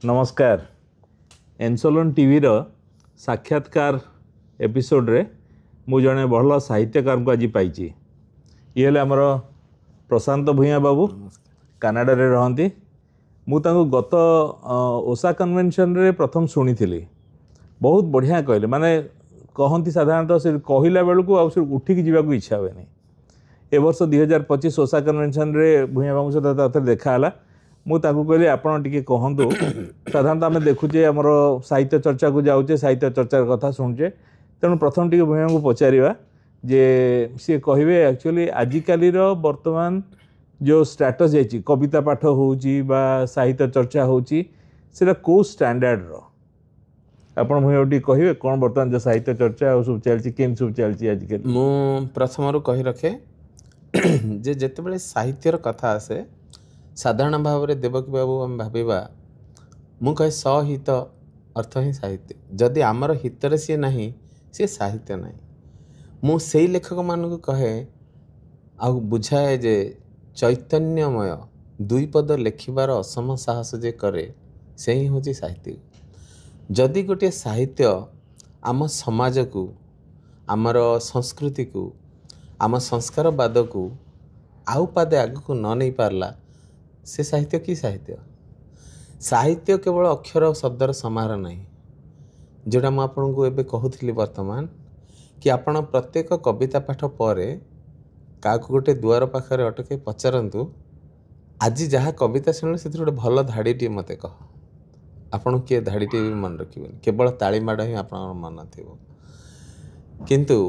नमस्कार। एनसोलन टीवी रो साक्षात्कार एपिसोड रे मु जने भल साहित्यकार को आज पाई ये आमर प्रशांत भूया बाबू कनाडा रे रहंती। मु तांको गत ओसा कन्वेंशन रे प्रथम सुनी थी। बहुत बढ़िया कहले माने कहती साधारणतः से कहला बेलू आ उठिक जावाक इच्छा हुए नहीं। ए वर्ष 2025 ओसा कन्वेंशन रे भूया बाबू सहित देखाला। मु ताकू कहली आपण टिके कहंतु साधारणतः आम देखुचे आमर साहित्य चर्चा को जाऊे साहित्य चर्चार कथा शुणुचे तेणु प्रथम टिके भूया को पचारिबा जे सी कहे एक्चुअली आजिकाली वर्तमान जो स्टेटस जाइए कविता पाठ होउची बा साहित्य चर्चा होउची सेटा को स्टैंडर्ड रो आपण भूया टी कहिबे कोन वर्तमान जो साहित्य चर्चा और सब चलची केन सब चलची आजिकाली। मु प्रथम रु कहि रखे जे जेतेबेले साहित्यर कथा आसे साधारण भाव में देवकी बाबू आम भाविबा मु कहे सहित अर्थ ही साहित्य। जदि आमर हितर सी नहीं सी साहित्य नहीं। मु सेई लेखक मान को कहे आ बुझाए जे चैतन्यमय दुई पद लेखिबार असम साहस जे करे से ही हूँ साहित्य। जदि गोटे साहित्य आम समाज को आमर संस्कृति को आम संस्कारवाद को आउ पादे आग को न नहीं पारला से साहित्य की साहित्य। साहित्य केवल अक्षर और शब्दर समाहार नहीं जोटा मुझे आपन को एबे कहूली वर्तमान कि आपण प्रत्येक कविता पाठ पर क्या गोटे दुआर पाखे अटके पचारतु आज जहाँ कविता शुणु से गोटे भल धाड़ीटे मत कह आपन किए धाड़ीटे भी मन रखिए केवल ताली माड़ ही आप मन थी किंतु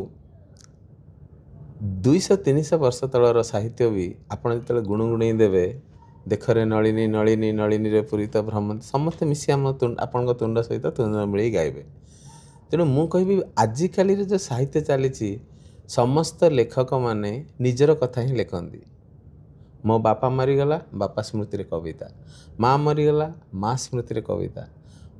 200-300 वर्ष तलर साहित्य भी आपड़ जो गुणुगुणई देवे देखरे नलिनी नलिनी नलिनी रे पूरित भ्रमंती समस्ते मिसी आम आपण तुंड सहित तुंड मिल गाइबे। तेणु मु कहि आजिकाली जो साहित्य चली समस्त लेखक माने निजर कथा ही लिखती। मो बापा मरीगला बापा स्मृति रे कविता, माँ मरीगला माँ स्मृति रे कविता,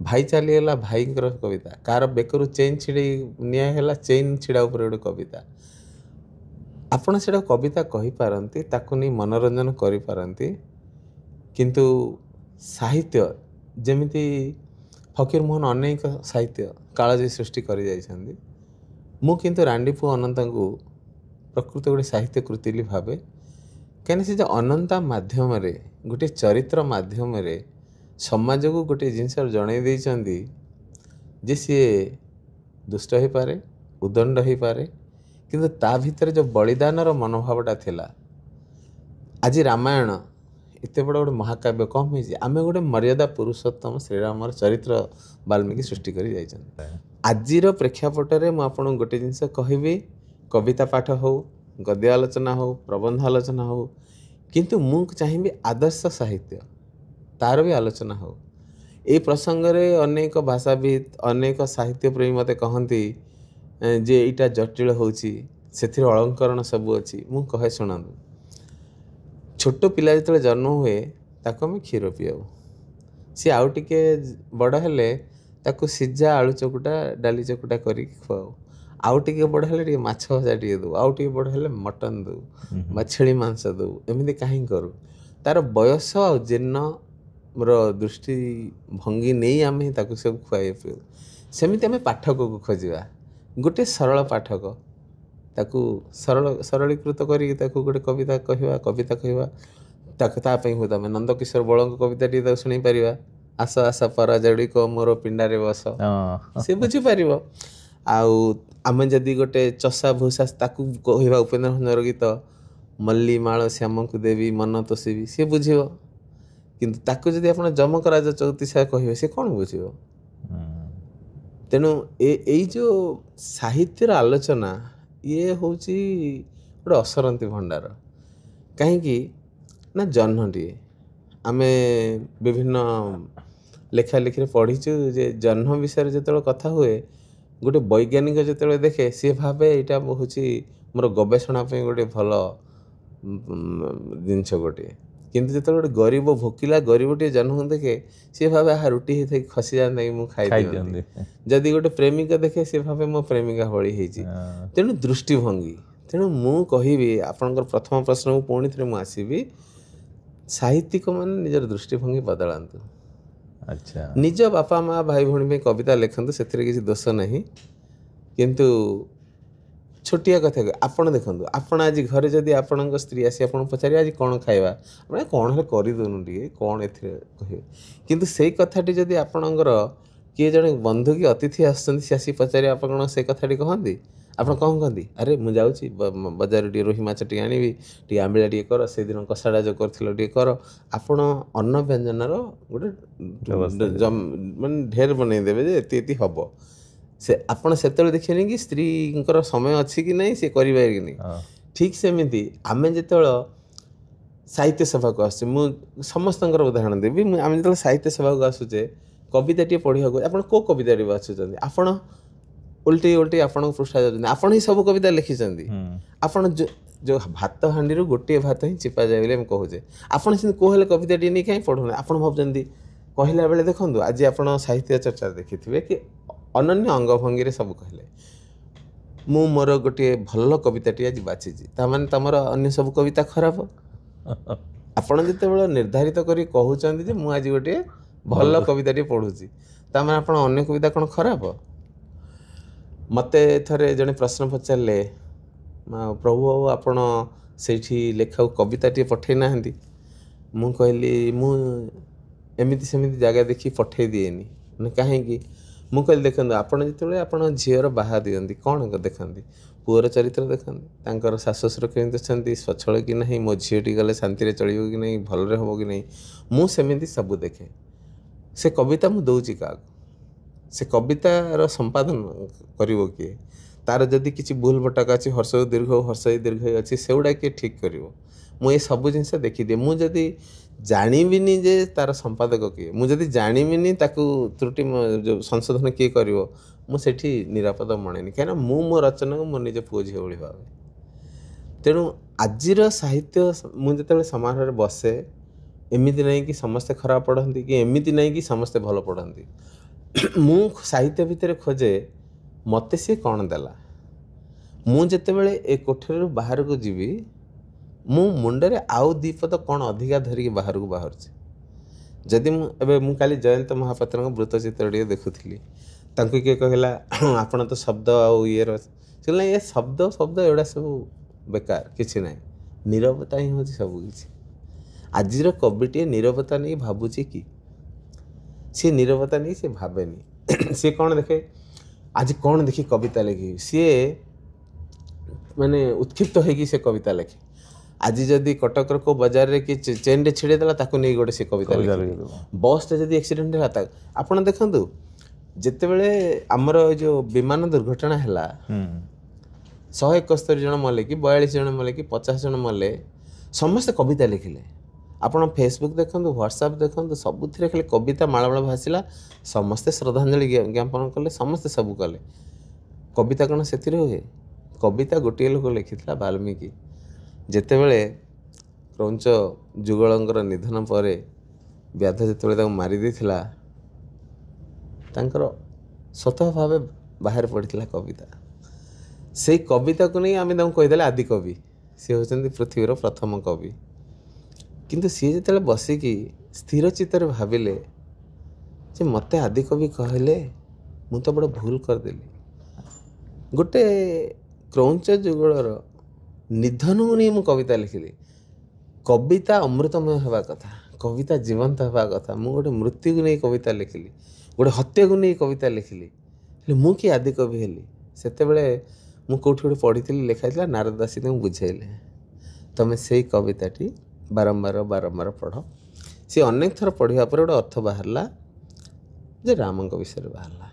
भाई चलीगला भाई कविता, कार बेकरू चेन छिड़ी निला चेन छिड़ा उपर गोटे कविता आपण से कविता कही पारती ताकू नहीं मनोरंजन करी पारती। किंतु साहित्य जेमिति फकीर मोहन अनेक साहित्य कालजी सृष्टि कर जाइछन्ति। मु किंतु रांडीपु अनंत को प्रकृत गोटे साहित्य कृति भावे कहीं से अनंता माध्यम रे गोटे चरित्र माध्यम रे समाज को गोटे जिनस जन देइछन्ति जे सी दुष्ट हो पारे उदंड हो पारे किंतु ता भितर जो बलिदानर मनोभावटा थिला। आज रामायण एत बड़ गोटे महाकाव्य कम हो आम गोटे मर्यादा पुरुषोत्तम श्रीरामर चरित्र वाल्मीकि सृष्टि कर जाइछन्ति। आजिर प्रेक्षापटरे मु आपन गोटे जिनस कहबी कविता पाठ हो गद्य आलोचना हो प्रबंध आलोचना हो किंतु मु चाहिए आदर्श साहित्य तार भी आलोचना हो। ए प्रसंग रे अनेक भाषाविद अनेक साहित्य प्रेमी मते कहती जे एटा जटिल होची सेथिर अलंकरण सब अच्छी। मु कहे शुणु छोट पिला जो जन्म हुए ताको आम क्षीर पियाऊ सी आउ टिके बड़ हेले ताको सिझा आलू चकुटा डाली चकुटा कर खुआऊ आउ टिके बड़ हेले माछ भजा टे दो आउ टिके बड़ हेले मटन दो बा छेली मांस दो एमती कहीं करूँ तार बयस आ जीर्ण दृष्टि भंगी नहीं आम ताको सब खुआई पिऊ सेमती आम पाठक को खोजा गोटे सरल पाठक ताकू सरलीकृत कर गोटे कविता कहवा तापाई हुए आम नंदकिशोर बल कविता टी शुणी पार आस आस पर जड़िक मोर पिंडारे बस सी बुझीपर आम जदि गोटे चषा भूषा ताकू कहवा उपेन्द्र भंजर गीत मल्ली माଳ श्याम को देवी मन तोषिबी सी बुझीब किंतु ताकू जदि आप जमक राजा चौतीसा कहे सी कौन बुझीब। तेणु यही जो साहित्यर आलोचना ये हूँ गोटे असरंती भंडार कहीं ना जह्नटी आम विभिन्न लेखालेखी पढ़ीचु जे जह्न विषय जो कथा हुए गोटे वैज्ञानिक जो देखे सी भावे यहाँ हूँ मोर गवेषणा गोटे भल जिनस गोटे किंतु जो गोटे गरीब भोकिला गरीबटे जन्म देखे सी भावे हाँ रुटी होता खसी जाता कि मुझे खाई जदि गोटे प्रेमिका देखे सी भावे मो प्रेमिका भली होती। तेणु दृष्टिभंगी तेणु मु कहबी आपणकर प्रथम प्रश्न को पुणी थे मुझे आसबि साहित्यिक मान निजर दृष्टिभंगी बदलांतु ଆଚ୍ଛା ନିଜ ବାପା ମା ଭାଇ ଭଉଣୀ ପାଇଁ କବିତା ଲେଖନ୍ତୁ, ସେଥିରେ କିଛି ଦୋଷ ନାହିଁ। କିନ୍ତୁ ଛୋଟିଆ କଥା ଆପଣ ଦେଖନ୍ତୁ, ଆପଣ ଆଜି ଘରେ ଯଦି ଆପଣଙ୍କ ସ୍ତ୍ରୀ ଆସି ଆପଣଙ୍କୁ ପଚାରିବେ ଆଜି କ'ଣ ଖାଇବା, ଆପଣ କ'ଣ ହେଲେ କରିଦେଉନୁ ଟିକେ, କ'ଣ ଏଥିରେ କହିବେ। କିନ୍ତୁ ସେଇ କଥାଟି ଯଦି ଆପଣଙ୍କର କିଏ ଜଣେ ବନ୍ଧୁ କି ଅତିଥି ଆସୁଛନ୍ତି, ସେ ଆସି ପଚାରିବେ, ଆପଣ କ'ଣ ସେ କଥାଟି କହନ୍ତି? ଆପଣ କ'ଣ କହନ୍ତି? ଆରେ ମୁଁ ଯାଉଛି ବଜାରରୁ ଟିକେ ରୋହି ମାଛ ଟିକେ ଆଣିବି, ଟିକେ ଆମ୍ବିଳା ଟିକେ କର, ସେଇଦିନ କଷାଟା ଯେଉଁ କରିଥିଲ ଟିକେ କର। ଆପଣ ଅନ୍ନ ବ୍ୟଞ୍ଜନର ଗୋଟେ ମାନେ ଢେର ବନେଇଦେବେ ଯେ ଏତି ହେବ। ସେ ଆପଣ ସେତେବେଳେ ଦେଖିବେନି କି ସ୍ତ୍ରୀଙ୍କର ସମୟ ଅଛି କି ନାହିଁ, ସେ କରିପାରିବେ କି ନାହିଁ। ଠିକ୍ ସେମିତି ଆମେ ଯେତେବେଳେ ସାହିତ୍ୟ ସଭାକୁ ଆସୁଛେ, ମୁଁ ସମସ୍ତଙ୍କର ଉଦାହରଣ ଦେବି। ଆମେ ଯେତେବେଳେ ସାହିତ୍ୟ ସଭାକୁ ଆସୁଛେ, କବିତାଟିଏ ପଢ଼ିବାକୁ, ଆପଣ କେଉଁ କବିତାଟି ବାଛୁଛନ୍ତି? ଆପଣ ଓଲଟେଇ ଆପଣଙ୍କ ପୃଷ୍ଠା ଯାଉଛନ୍ତି, ଆପଣ ହିଁ ସବୁ କବିତା ଲେଖିଛନ୍ତି। ଆପଣ ଯେଉଁ ଭାତ ହାଣ୍ଡିରୁ ଗୋଟିଏ ଭାତ ହିଁ ଚିପାଯାଏ ବୋଲି ଆମେ କହୁଛେ, ଆପଣ ସେମିତି କେଉଁ ହେଲେ କବିତାଟିଏ ନେଇ କାହିଁ ପଢ଼ୁନାହାନ୍ତି? ଆପଣ ଭାବୁଛନ୍ତି କହିଲା ବେଳେ ଦେଖନ୍ତୁ, ଆଜି ଆପଣ ସାହିତ୍ୟ ଚର୍ଚ୍ଚା ଦେଖିଥିବେ କି ଅନନ୍ୟ ଅଙ୍ଗଭଙ୍ଗୀରେ ସବୁ କହିଲେ, ମୁଁ ମୋର ଗୋଟିଏ ଭଲ କବିତାଟି ଆଜି ବାଛିଛି, ତାମାନେ ତମର ଅନ୍ୟ ସବୁ କବିତା ଖରାପ। ଆପଣ ଯେତେବେଳେ ନିର୍ଦ୍ଧାରିତ କରି କହୁଛନ୍ତି ଯେ ମୁଁ ଆଜି ଗୋଟିଏ ଭଲ କବିତାଟି ପଢ଼ୁଛି, ତାମାନେ ଆପଣ ଅନ୍ୟ କବିତା କ'ଣ ଖରାପ? ମୋତେ ଥରେ ଜଣେ ପ୍ରଶ୍ନ ପଚାରିଲେ, ପ୍ରଭୁ ବାବୁ ଆପଣ ସେଇଠି ଲେଖାକୁ କବିତାଟିଏ ପଠାଇ ନାହାନ୍ତି? ମୁଁ କହିଲି ମୁଁ ଏମିତି ସେମିତି ଜାଗା ଦେଖି ପଠାଇ ଦିଏନି। ମାନେ କାହିଁକି? ମୁଁ କହିଲି ଦେଖନ୍ତୁ, ଆପଣ ଯେତେବେଳେ ଆପଣ ଝିଅର ବାହା ଦିଅନ୍ତି କ'ଣ ଦେଖନ୍ତି? ପୁଅର ଚରିତ୍ର ଦେଖନ୍ତି, ତାଙ୍କର ଶାଶୁ ଶ୍ୱଶୁର କେମିତି ଅଛନ୍ତି, ସ୍ୱଚ୍ଛଳ କି ନାହିଁ, ମୋ ଝିଅଟି ଗଲେ ଶାନ୍ତିରେ ଚଳିବ କି ନାହିଁ, ଭଲରେ ହେବ କି ନାହିଁ। ମୁଁ ସେମିତି ସବୁ ଦେଖେ। ସେ କବିତା ମୁଁ ଦେଉଛି କାହାକୁ? ସେ କବିତାର ସମ୍ପାଦନ କରିବ କିଏ? ତାର ଯଦି କିଛି ଭୁଲ ଭଟକା ଅଛି, ହର୍ଷ ଦୀର୍ଘ ହର୍ଷ ଦୀର୍ଘ ଅଛି, ସେଗୁଡ଼ା କିଏ ଠିକ୍ କରିବ? ମୁଁ ଏସବୁ ଜିନିଷ ଦେଖିଦିଏ। ମୁଁ ଯଦି ଜାଣିବିନି ଯେ ତାର ସମ୍ପାଦକ କିଏ, ମୁଁ ଯଦି ଜାଣିବିନି ତାକୁ ତ୍ରୁଟି ଯେଉଁ ସଂଶୋଧନ କିଏ କରିବ, ମୁଁ ସେଠି ନିରାପଦ ମଣେନି। କାହିଁକିନା ମୁଁ ମୋ ରଚନାକୁ ମୋ ନିଜ ପୁଅ ଝିଅ ଭଳି ଭାବେ। ତେଣୁ ଆଜିର ସାହିତ୍ୟ, ମୁଁ ଯେତେବେଳେ ସମାରୋହରେ ବସେ, ଏମିତି ନାହିଁ କି ସମସ୍ତେ ଖରାପ ପଢ଼ନ୍ତି କି ଏମିତି ନାହିଁ କି ସମସ୍ତେ ଭଲ ପଢ଼ନ୍ତି। ମୁଁ ସାହିତ୍ୟ ଭିତରେ ଖୋଜେ ମୋତେ ସିଏ କ'ଣ ଦେଲା। ମୁଁ ଯେତେବେଳେ ଏ କୋଠରୀରୁ ବାହାରକୁ ଯିବି, ମୁଁ ମୁଣ୍ଡରେ ଆଉ ଦୁଇ ପଦ କ'ଣ ଅଧିକା ଧରିକି ବାହାରକୁ ବାହାରୁଛି। ଯଦି ମୁଁ କାଲି ଜୟନ୍ତ ମହାପାତ୍ରଙ୍କ ବୃତ୍ତଚିତ୍ର ଟିକେ ଦେଖୁଥିଲି, ତାଙ୍କୁ କିଏ କହିଲା ଆପଣ ତ ଶବ୍ଦ ଆଉ ଇଏର, ସେ କହିଲେ ଏ ଶବ୍ଦ ଏଗୁଡ଼ା ସବୁ ବେକାର, କିଛି ନାହିଁ, ନୀରବତା ହିଁ ହେଉଛି ସବୁ କିଛି। ଆଜିର କବିଟିଏ ନୀରବତା ନେଇ ଭାବୁଛି କି? ସିଏ ନୀରବତା ନେଇ ସେ ଭାବେନି। ସିଏ କ'ଣ ଦେଖେ, ଆଜି କ'ଣ ଦେଖି କବିତା ଲେଖିବି, ସିଏ ମାନେ ଉତ୍କ୍ଷିପ୍ତ ହେଇକି ସେ କବିତା ଲେଖେ। ଆଜି ଯଦି କଟକର କେଉଁ ବଜାରରେ କି ଚେନ୍ରେ ଛିଡ଼େଇ ଦେଲା, ତାକୁ ନେଇ ଗୋଟେ ସେ କବିତା ଲେଖିବ। ବସ୍ରେ ଯଦି ଆକ୍ସିଡେଣ୍ଟ ହେଲା, ଆପଣ ଦେଖନ୍ତୁ ଯେତେବେଳେ ଆମର ଏ ଯେଉଁ ବିମାନ ଦୁର୍ଘଟଣା ହେଲା, 171 ଜଣ ମଲେ କି 42 ଜଣ ମଲେ କି 50 ଜଣ ମଲେ, ସମସ୍ତେ କବିତା ଲେଖିଲେ। ଆପଣ ଫେସବୁକ୍ ଦେଖନ୍ତୁ, ହ୍ୱାଟ୍ସଆପ୍ ଦେଖନ୍ତୁ, ସବୁଥିରେ ଖାଲି କବିତା ମାଳମାଳ ଭାସିଲା। ସମସ୍ତେ ଶ୍ରଦ୍ଧାଞ୍ଜଳି ଜ୍ଞାପନ କଲେ, ସମସ୍ତେ ସବୁ କଲେ। କବିତା କ'ଣ ସେଥିରେ ହୁଏ? କବିତା ଗୋଟିଏ ଲୋକ ଲେଖିଥିଲା, ବାଲ୍ମୀକି। ଯେତେବେଳେ କ୍ରୌଞ୍ଚ ଯୁଗଳଙ୍କର ନିଧନ ପରେ ବ୍ୟାଧ ଯେତେବେଳେ ତାଙ୍କୁ ମାରିଦେଇଥିଲା, ତାଙ୍କର ସ୍ୱତଃ ଭାବେ ବାହାରେ ପଡ଼ିଥିଲା କବିତା। ସେଇ କବିତାକୁ ନେଇ ଆମେ ତାଙ୍କୁ କହିଦେଲେ ଆଦି କବି, ସିଏ ହେଉଛନ୍ତି ପୃଥିବୀର ପ୍ରଥମ କବି। କିନ୍ତୁ ସିଏ ଯେତେବେଳେ ବସିକି ସ୍ଥିର ଚିତ୍ତରେ ଭାବିଲେ ଯେ ମୋତେ ଆଦିକବି କହିଲେ, ମୁଁ ତ ବଡ଼ ଭୁଲ କରିଦେଲି। ଗୋଟେ କ୍ରୌଞ୍ଚ ଯୁଗଳର ନିଧନକୁ ନେଇ ମୁଁ କବିତା ଲେଖିଲି। କବିତା ଅମୃତମୟ ହେବା କଥା, କବିତା ଜୀବନ୍ତ ହେବା କଥା। ମୁଁ ଗୋଟେ ମୃତ୍ୟୁକୁ ନେଇ କବିତା ଲେଖିଲି, ଗୋଟେ ହତ୍ୟାକୁ ନେଇ କବିତା ଲେଖିଲି, ହେଲେ ମୁଁ କି ଆଦିକବି ହେଲି? ସେତେବେଳେ ମୁଁ କେଉଁଠି ଗୋଟେ ପଢ଼ିଥିଲି, ଲେଖା ହେଇଥିଲା, ନାରଦ ଦାସୀ ତାଙ୍କୁ ବୁଝେଇଲେ, ତୁମେ ସେଇ କବିତାଟି ବାରମ୍ବାର ପଢ଼। ସେ ଅନେକ ଥର ପଢ଼ିବା ପରେ ଗୋଟେ ଅର୍ଥ ବାହାରିଲା ଯେ ରାମଙ୍କ ବିଷୟରେ ବାହାରିଲା,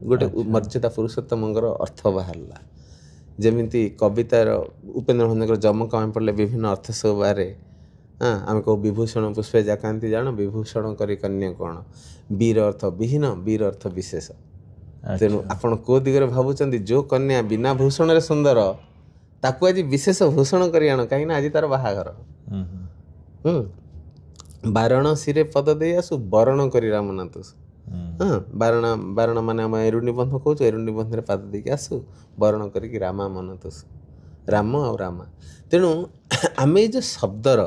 ଗୋଟେ ମର୍ଯ୍ୟାଦା ପୁରୁଷୋତ୍ତମଙ୍କର ଅର୍ଥ ବାହାରିଲା। ଯେମିତି କବିତାର ଉପେନ୍ଦ୍ର ଭଞ୍ଜଙ୍କର ଯମକ ଆମେ ପଢ଼ିଲେ ବିଭିନ୍ନ ଅର୍ଥ ସବୁ ବାହାରେ। ଆମେ କହୁ ବିଭୂଷଣ ପୁଷ୍ପେ ଜାକାନ୍ତି ଜାଣ, ବିଭୂଷଣ କରି କନ୍ୟା କ'ଣ, ବୀର ଅର୍ଥ ବିହୀନ, ବୀର ଅର୍ଥ ବିଶେଷ। ତେଣୁ ଆପଣ କେଉଁ ଦିଗରେ ଭାବୁଛନ୍ତି, ଯେଉଁ କନ୍ୟା ବିନା ଭୂଷଣରେ ସୁନ୍ଦର, ତାକୁ ଆଜି ବିଶେଷ ଭୂଷଣ କରି ଆଣ, କାହିଁକିନା ଆଜି ତାର ବାହାଘର। ବାରଣସୀରେ ପଦ ଦେଇ ଆସୁ, ବରଣ କରି ରାମ ନାତୁସୁ। ବାରଣ ମାନେ ଆମେ ଏରୁଣ୍ଡି ବନ୍ଧ କହୁଛୁ, ଏରୁଣ୍ଡି ବନ୍ଧରେ ପାଦ ଦେଇକି ଆସୁ, ବରଣ କରିକି ରାମା ମନତୁସୁ, ରାମ ଆଉ ରାମା। ତେଣୁ ଆମେ ଏଇ ଯେଉଁ ଶବ୍ଦର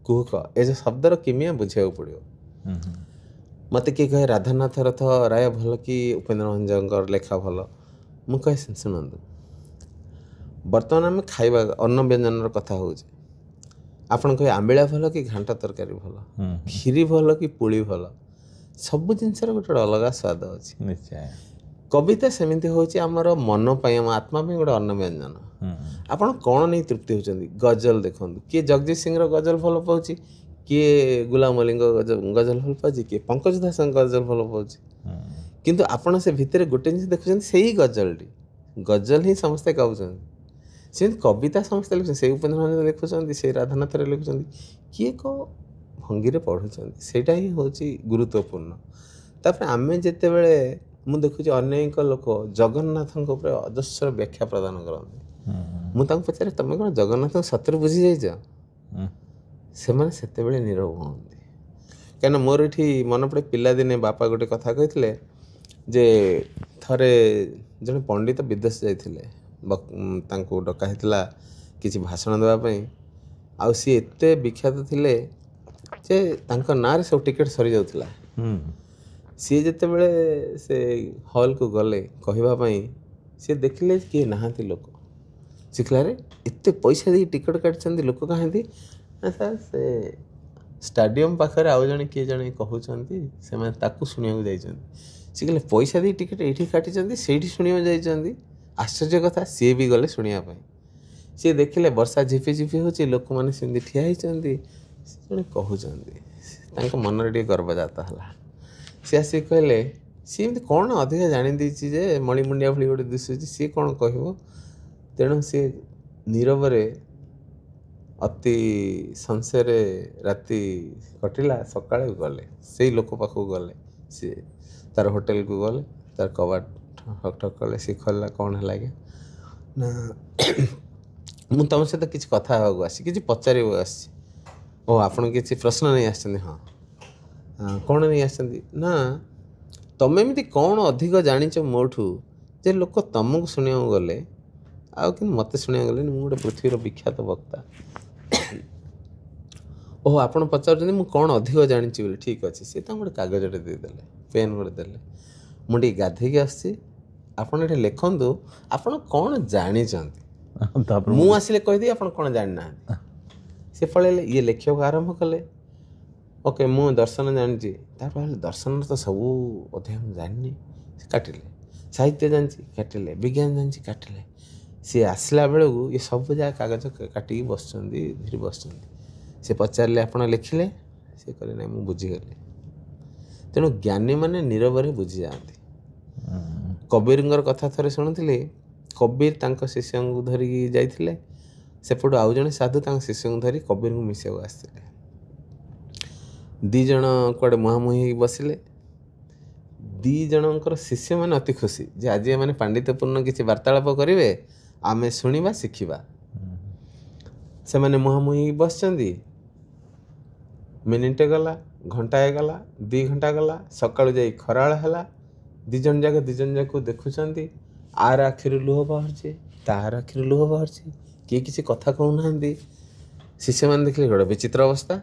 କୁହୁକ, ଏ ଯେଉଁ ଶବ୍ଦର କିମିଆ ବୁଝିବାକୁ ପଡ଼ିବ। ମୋତେ କିଏ କହେ ରାଧାନାଥ ରଥ ରାୟ ଭଲ କି ଉପେନ୍ଦ୍ର ଭଞ୍ଜଙ୍କର ଲେଖା ଭଲ। ମୁଁ କହେ ଶୁଣନ୍ତୁ, ବର୍ତ୍ତମାନ ଆମେ ଖାଇବା ଅନ୍ନ ବ୍ୟଞ୍ଜନର କଥା ହେଉଛେ। ଆପଣ କହେ ଆମ୍ବିଳା ଭଲ କି ଘାଣ୍ଟ ତରକାରୀ ଭଲ, କ୍ଷୀରି ଭଲ କି ପୁଳି ଭଲ। ସବୁ ଜିନିଷର ଗୋଟେ ଅଲଗା ସ୍ୱାଦ ଅଛି। ନିଶ୍ଚୟ। କବିତା ସେମିତି ହେଉଛି ଆମର ମନ ପାଇଁ, ଆମ ଆତ୍ମା ପାଇଁ ଗୋଟେ ଅନ୍ନ ବ୍ୟଞ୍ଜନ। ଆପଣ କ'ଣ ନେଇ ତୃପ୍ତି ହେଉଛନ୍ତି? ଗଜଲ ଦେଖନ୍ତୁ, କିଏ ଜଗଜିତ ସିଂର ଗଜଲ ଭଲ ପାଉଛି, କିଏ ଗୁଲାମ ଅଲିଙ୍କ ଗଜଲ ଭଲ ପାଉଛି, କିଏ ପଙ୍କଜ ଦାସଙ୍କ ଗଜଲ ଭଲ ପାଉଛି। କିନ୍ତୁ ଆପଣ ସେ ଭିତରେ ଗୋଟେ ଜିନିଷ ଦେଖୁଛନ୍ତି, ସେଇ ଗଜଲଟି, ଗଜଲ ହିଁ ସମସ୍ତେ ଗାଉଛନ୍ତି। ସେମିତି କବିତା ସମସ୍ତେ ଲେଖୁଛନ୍ତି, ସେଇ ଉପେନ୍ଦ୍ର ଭଞ୍ଜ ଲେଖୁଛନ୍ତି, ସେଇ ରାଧାନାଥରେ ଲେଖୁଛନ୍ତି, କିଏ କେଉଁ ଭଙ୍ଗୀରେ ପଢ଼ୁଛନ୍ତି, ସେଇଟା ହିଁ ହେଉଛି ଗୁରୁତ୍ୱପୂର୍ଣ୍ଣ। ତାପରେ ଆମେ ଯେତେବେଳେ, ମୁଁ ଦେଖୁଛି ଅନେକ ଲୋକ ଜଗନ୍ନାଥଙ୍କ ଉପରେ ଅଜସ୍ର ବ୍ୟାଖ୍ୟା ପ୍ରଦାନ କରନ୍ତି। ମୁଁ ତାଙ୍କୁ ପଚାରେ, ତମେ କ'ଣ ଜଗନ୍ନାଥଙ୍କୁ ସତରେ ବୁଝିଯାଇଛ? ସେମାନେ ସେତେବେଳେ ନୀରବ ହୁଅନ୍ତି। କାହିଁକିନା ମୋର ଏଠି ମନେ ପଡ଼େ, ପିଲାଦିନେ ବାପା ଗୋଟେ କଥା କହିଥିଲେ ଯେ ଥରେ ଜଣେ ପଣ୍ଡିତ ବିଦେଶ ଯାଇଥିଲେ, ତାଙ୍କୁ ଡକା ହେଇଥିଲା କିଛି ଭାଷଣ ଦେବା ପାଇଁ। ଆଉ ସିଏ ଏତେ ବିଖ୍ୟାତ ଥିଲେ ଯେ ତାଙ୍କ ନାଁରେ ସବୁ ଟିକେଟ୍ ସରିଯାଉଥିଲା। ସିଏ ଯେତେବେଳେ ସେ ହଲ୍କୁ ଗଲେ କହିବା ପାଇଁ, ସିଏ ଦେଖିଲେ କିଏ ନାହାନ୍ତି ଲୋକ। ଶିଖିଲାରେ ଏତେ ପଇସା ଦେଇ ଟିକେଟ୍ କାଟିଛନ୍ତି, ଲୋକ କାହାନ୍ତି? ନା ସାର୍, ସେ ଷ୍ଟାଡ଼ିୟମ୍ ପାଖରେ ଆଉ ଜଣେ କିଏ ଜଣେ କହୁଛନ୍ତି, ସେମାନେ ତାକୁ ଶୁଣିବାକୁ ଯାଇଛନ୍ତି। ସେ କହିଲେ ପଇସା ଦେଇ ଟିକେଟ୍ ଏଇଠି କାଟିଛନ୍ତି, ସେଇଠି ଶୁଣିବାକୁ ଯାଇଛନ୍ତି। ଆଶ୍ଚର୍ଯ୍ୟ କଥା, ସିଏ ବି ଗଲେ ଶୁଣିବା ପାଇଁ। ସିଏ ଦେଖିଲେ ବର୍ଷା ଝିପି ଝିପି ହେଉଛି, ଲୋକମାନେ ସେମିତି ଠିଆ ହେଇଛନ୍ତି, ସେ ଜଣେ କହୁଛନ୍ତି। ତାଙ୍କ ମନରେ ଟିକେ ଗର୍ବଜାତ ହେଲା। ସିଏ ଆସିକି କହିଲେ, ସିଏ ଏମିତି କ'ଣ ଅଧିକା ଜାଣିଦେଇଛି ଯେ ମଣିମୁଣ୍ଡିଆ ଭଳି ଗୋଟେ ଦିଶୁଛି, ସିଏ କ'ଣ କହିବ? ତେଣୁ ସିଏ ନୀରବରେ ଅତି ସଂଶୟରେ ରାତି କଟିଲା। ସକାଳେ ଗଲେ, ସେଇ ଲୋକ ପାଖକୁ ଗଲେ, ସିଏ ତାର ହୋଟେଲକୁ ଗଲେ, ତାର କବାଟ ଠକ୍ ଠକ୍ କଲେ। ସିଏ ଖୋଲିଲା, କ'ଣ ହେଲା ଆଜ୍ଞା? ନା ମୁଁ ତୁମ ସହିତ କିଛି କଥା ହେବାକୁ ଆସିଛି, କିଛି ପଚାରିବାକୁ ଆସିଛି। ଓ, ଆପଣ କିଛି ପ୍ରଶ୍ନ ନେଇ ଆସିଛନ୍ତି? ହଁ। କ'ଣ ନେଇ ଆସିଛନ୍ତି? ନା, ତମେ ଏମିତି କ'ଣ ଅଧିକ ଜାଣିଛ ମୋଠୁ ଯେ ଲୋକ ତମକୁ ଶୁଣିବାକୁ ଗଲେ, ଆଉ କିନ୍ତୁ ମୋତେ ଶୁଣିବାକୁ ଗଲେନି? ମୁଁ ଗୋଟେ ପୃଥିବୀର ବିଖ୍ୟାତ ବକ୍ତା। ଓହୋ, ଆପଣ ପଚାରୁଛନ୍ତି ମୁଁ କ'ଣ ଅଧିକ ଜାଣିଛି ବୋଲି। ଠିକ୍ ଅଛି। ସିଏ ତାଙ୍କୁ ଗୋଟେ କାଗଜଟେ ଦେଇଦେଲେ, ପେନ୍ ଗୋଟେ ଦେଲେ। ମୁଁ ଟିକେ ଗାଧେଇକି ଆସିଛି, ଆପଣ ଏଠି ଲେଖନ୍ତୁ ଆପଣ କ'ଣ ଜାଣିଛନ୍ତି। ମୁଁ ଆସିଲେ କହିଦେବି ଆପଣ କ'ଣ ଜାଣିନାହାନ୍ତି। ସେ ପଳେଇଲେ। ଇଏ ଲେଖିବାକୁ ଆରମ୍ଭ କଲେ। ଓକେ, ମୁଁ ଦର୍ଶନ ଜାଣିଛି। ତାପରେ କହିଲେ ଦର୍ଶନର ତ ସବୁ ଅଧ୍ୟାୟ ମୁଁ ଜାଣିନି। ସେ କାଟିଲେ। ସାହିତ୍ୟ ଜାଣିଛି, କାଟିଲେ। ବିଜ୍ଞାନ ଜାଣିଛି, କାଟିଲେ। ସିଏ ଆସିଲା ବେଳକୁ ଇଏ ସବୁ ଯାକ କାଗଜ କାଟିକି ବସୁଛନ୍ତି, ଧରି ବସୁଛନ୍ତି। ସେ ପଚାରିଲେ, ଆପଣ ଲେଖିଲେ? ସେ କହିଲେ, ନାଇଁ, ମୁଁ ବୁଝିଗଲି। ତେଣୁ ଜ୍ଞାନୀମାନେ ନୀରବରେ ବୁଝିଯାଆନ୍ତି। କବୀରଙ୍କର କଥା ଥରେ ଶୁଣୁଥିଲି। କବୀର ତାଙ୍କ ଶିଷ୍ୟଙ୍କୁ ଧରିକି ଯାଇଥିଲେ। ସେପଟୁ ଆଉ ଜଣେ ସାଧୁ ତାଙ୍କ ଶିଷ୍ୟଙ୍କୁ ଧରି କବୀରଙ୍କୁ ମିଶିବାକୁ ଆସିଥିଲେ। ଦୁଇ ଜଣ କୁଆଡ଼େ ମୁହାଁମୁହିଁ ହେଇକି ବସିଲେ। ଦୁଇ ଜଣଙ୍କର ଶିଷ୍ୟମାନେ ଅତି ଖୁସି ଯେ ଆଜି ଏମାନେ ପାଣ୍ଡିତ୍ୟପୂର୍ଣ୍ଣ କିଛି ବାର୍ତ୍ତାଳାପ କରିବେ, ଆମେ ଶୁଣିବା, ଶିଖିବା। ସେମାନେ ମୁହାଁମୁହିଁ ହେଇକି ବସିଛନ୍ତି। ମିନିଟେ ଗଲା, ଘଣ୍ଟାଏ ଗଲା, 2 ଘଣ୍ଟା ଗଲା, ସକାଳୁ ଯାଇ ଖରାବେଳ ହେଲା। ଦୁଇ ଜଣ ଯାକ ଦେଖୁଛନ୍ତି। ଆର ଆଖିରୁ ଲୁହ ବାହାରୁଛି, ତାହାର ଆଖିରୁ ଲୁହ ବାହାରୁଛି। କିଏ କିଛି କଥା କହୁନାହାନ୍ତି। ଶିଷ୍ୟମାନେ ଦେଖିଲେ ଗୋଟେ ବିଚିତ୍ର ଅବସ୍ଥା।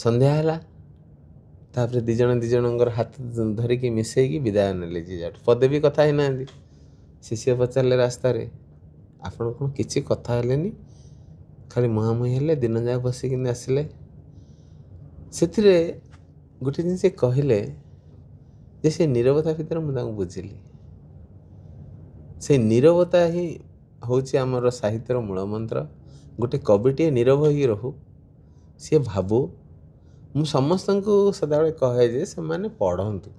ସନ୍ଧ୍ୟା ହେଲା। ତାପରେ ଦୁଇ ଜଣଙ୍କର ହାତ ଧରିକି ମିଶେଇକି ବିଦାୟ ନେଲେ। ଯିଏ ଯାଠୁ ପଦେ ବି କଥା ହେଇନାହାନ୍ତି। ଶିଷ୍ୟ ପଚାରିଲେ ରାସ୍ତାରେ, ଆପଣ କ'ଣ କିଛି କଥା ହେଲେନି, ଖାଲି ମୁହାଁମୁହିଁ ହେଲେ, ଦିନ ଯାକ ବସିକିନି ଆସିଲେ? ସେଥିରେ ଗୋଟେ ଜିନିଷ କହିଲେ ଯେ ସେ ନୀରବତା ଭିତରେ ମୁଁ ତାଙ୍କୁ ବୁଝିଲି। ସେଇ ନୀରବତା ହିଁ ହେଉଛି ଆମର ସାହିତ୍ୟର ମୂଳମନ୍ତ୍ର। ଗୋଟେ କବିଟିଏ ନୀରବ ହେଇକି ରହୁ, ସିଏ ଭାବୁ। ମୁଁ ସମସ୍ତଙ୍କୁ ସଦାବେଳେ କହେ ଯେ ସେମାନେ ପଢ଼ନ୍ତୁ,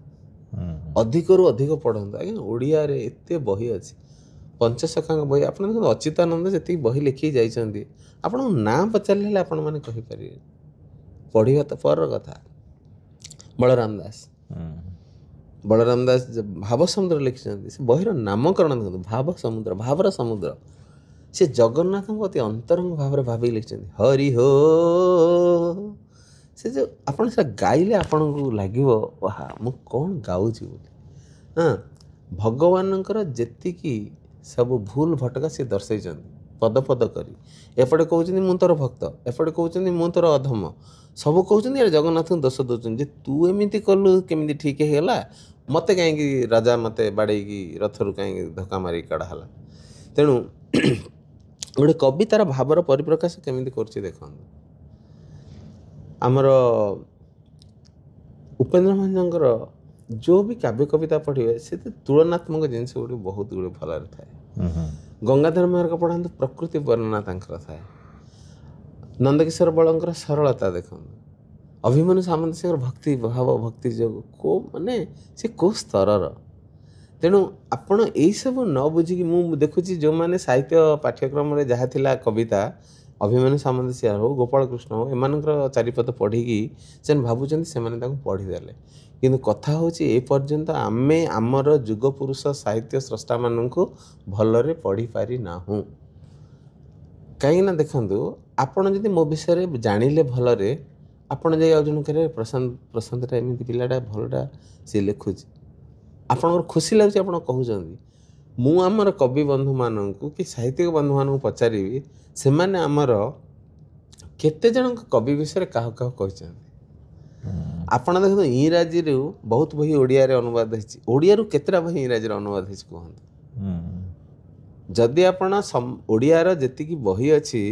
ଅଧିକରୁ ଅଧିକ ପଢ଼ନ୍ତୁ। ଆଜ୍ଞା, ଓଡ଼ିଆରେ ଏତେ ବହି ଅଛି, ପଞ୍ଚସଖାଙ୍କ ବହି। ଆପଣ ଦେଖନ୍ତୁ, ଅଚ୍ୟୁତାନନ୍ଦ ଯେତିକି ବହି ଲେଖିକି ଯାଇଛନ୍ତି, ଆପଣଙ୍କୁ ନାଁ ପଚାରିଲେ ହେଲେ ଆପଣମାନେ କହିପାରିବେ। ପଢ଼ିବା ତ ପରର କଥା। ବଳରାମ ଦାସ ଭାବ ସମୁଦ୍ର ଲେଖିଛନ୍ତି। ସେ ବହିର ନାମକରଣ ଦେଖନ୍ତୁ, ଭାବ ସମୁଦ୍ର, ଭାବର ସମୁଦ୍ର। ସେ ଜଗନ୍ନାଥଙ୍କୁ ଅତି ଅନ୍ତରଙ୍ଗ ଭାବରେ ଭାବିକି ଲେଖିଛନ୍ତି। ହରି ହୋ, ସେ ଯେଉଁ ଆପଣ ସେଟା ଗାଇଲେ ଆପଣଙ୍କୁ ଲାଗିବ ଓହା, ମୁଁ କ'ଣ ଗାଉଛି ବୋଲି। ଭଗବାନଙ୍କର ଯେତିକି ସବୁ ଭୁଲ ଭଟକା ସେ ଦର୍ଶାଇଛନ୍ତି ପଦ ପଦ କରି। ଏପଟେ କହୁଛନ୍ତି ମୁଁ ତୋର ଭକ୍ତ, ଏପଟେ କହୁଛନ୍ତି ମୁଁ ତୋର ଅଧମ। ସବୁ କହୁଛନ୍ତି ଆରେ ଜଗନ୍ନାଥଙ୍କୁ ଦୋଷ ଦେଉଛନ୍ତି ଯେ ତୁ ଏମିତି କଲୁ କେମିତି ଠିକ୍ ହେଇଗଲା, ମୋତେ କାହିଁକି ରାଜା ମୋତେ ବାଡ଼େଇକି ରଥରୁ କାହିଁକି ଧକ୍କା ମାରିକି କାଢ଼ା ହେଲା। ତେଣୁ ଗୋଟେ କବି ତାର ଭାବର ପରିପ୍ରକାଶ କେମିତି କରୁଛି ଦେଖନ୍ତୁ। ଆମର ଉପେନ୍ଦ୍ର ଭଞ୍ଜଙ୍କର ଯେଉଁ ବି କାବ୍ୟ କବିତା ପଢ଼ିବେ ସେଥିରେ ତୁଳନାତ୍ମକ ଜିନିଷ ଗୁଡ଼ିକ ବହୁତ ଗୁଡ଼ିଏ ଭଲରେ ଥାଏ। ଗଙ୍ଗାଧର ମେହେରଙ୍କ ପଢ଼ାନ୍ତୁ ପ୍ରକୃତି ବର୍ଣ୍ଣନା ତାଙ୍କର ଥାଏ। ନନ୍ଦକିଶୋର ବଳଙ୍କର ସରଳତା ଦେଖନ୍ତୁ। ଅଭିମନ୍ୟୁ ସାମନ୍ତ ସିଂହର ଭକ୍ତି ଭାବ ଭକ୍ତି ଯୋଗୁଁ ମାନେ ସେ କେଉଁ ସ୍ତରର। ତେଣୁ ଆପଣ ଏଇସବୁ ନ ବୁଝିକି ମୁଁ ଦେଖୁଛି ଯେଉଁମାନେ ସାହିତ୍ୟ ପାଠ୍ୟକ୍ରମରେ ଯାହା ଥିଲା କବିତା ଅଭିମନ୍ୟୁ ସାମନ୍ତ ସିଂହ ହଉ ଗୋପାଳକୃଷ୍ଣ ହଉ ଏମାନଙ୍କର ଚାରିପଦ ପଢ଼ିକି ସେମାନେ ଭାବୁଛନ୍ତି ସେମାନେ ତାକୁ ପଢ଼ିଦେଲେ। କିନ୍ତୁ କଥା ହେଉଛି ଏ ପର୍ଯ୍ୟନ୍ତ ଆମେ ଆମର ଯୁଗପୁରୁଷ ସାହିତ୍ୟ ସ୍ରଷ୍ଟାମାନଙ୍କୁ ଭଲରେ ପଢ଼ିପାରି ନାହୁଁ। କାହିଁକିନା ଦେଖନ୍ତୁ ଆପଣ ଯଦି ମୋ ବିଷୟରେ ଜାଣିଲେ ଭଲରେ ଆପଣ ଯାଇ ଆଉ ଜଣେ କହିଲେ ପ୍ରଶାନ୍ତଟା ଏମିତି ପିଲାଟା ଭଲଟା ସିଏ ଲେଖୁଛି, ଆପଣଙ୍କର ଖୁସି ଲାଗୁଛି, ଆପଣ କହୁଛନ୍ତି। ମୁଁ ଆମର କବି ବନ୍ଧୁମାନଙ୍କୁ କି ସାହିତ୍ୟିକ ବନ୍ଧୁମାନଙ୍କୁ ପଚାରିବି ସେମାନେ ଆମର କେତେ ଜଣଙ୍କ କବି ବିଷୟରେ କାହାକୁ କାହାକୁ କହିଛନ୍ତି। ଆପଣ ଦେଖନ୍ତୁ ଇଂରାଜୀରୁ ବହୁତ ବହି ଓଡ଼ିଆରେ ଅନୁବାଦ ହେଇଛି, ଓଡ଼ିଆରୁ କେତେଟା ବହି ଇଂରାଜୀରେ ଅନୁବାଦ ହେଇଛି କୁହନ୍ତୁ। ଯଦି ଆପଣ ଓଡ଼ିଆର ଯେତିକି ବହି ଅଛି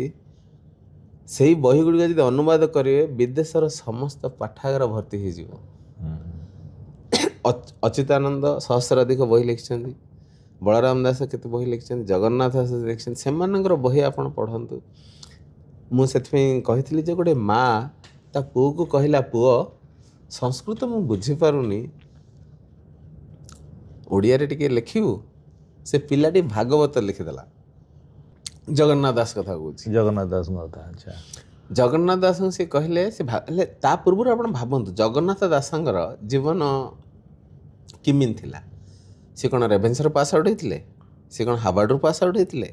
ସେଇ ବହି ଗୁଡ଼ିକ ଯଦି ଅନୁବାଦ କରିବେ ବିଦେଶର ସମସ୍ତ ପାଠାଗାର ଭର୍ତ୍ତି ହେଇଯିବ। ଅଚ୍ୟୁତାନନ୍ଦ ସହସ୍ରାଧିକ ବହି ଲେଖିଛନ୍ତି, ବଳରାମ ଦାସ କେତେ ବହି ଲେଖିଛନ୍ତି, ଜଗନ୍ନାଥ ଦାସ ଲେଖିଛନ୍ତି, ସେମାନଙ୍କର ବହି ଆପଣ ପଢ଼ନ୍ତୁ। ମୁଁ ସେଥିପାଇଁ କହିଥିଲି ଯେ ଗୋଟେ ମା ତା ପୁଅକୁ କହିଲା ପୁଅ ସଂସ୍କୃତ ମୁଁ ବୁଝିପାରୁନି ଓଡ଼ିଆରେ ଟିକେ ଲେଖିବୁ। ସେ ପିଲାଟି ଭାଗବତ ଲେଖିଦେଲା। ଜଗନ୍ନାଥ ଦାସ କଥା କହୁଛି, ଜଗନ୍ନାଥ ଦାସଙ୍କ କଥା। ଆଚ୍ଛା, ଜଗନ୍ନାଥ ଦାସଙ୍କୁ ସେ କହିଲେ ସେ ହେଲେ ତା ପୂର୍ବରୁ ଆପଣ ଭାବନ୍ତୁ ଜଗନ୍ନାଥ ଦାସଙ୍କର ଜୀବନ କେମିତି ଥିଲା। ସେ କ'ଣ ରେଭେନ୍ସାରୁ ପାସ୍ ଆଉଟ୍ ହେଇଥିଲେ? ସେ କ'ଣ ହାର୍ଭାର୍ଡରୁ ପାସ୍ ଆଉଟ୍ ହେଇଥିଲେ?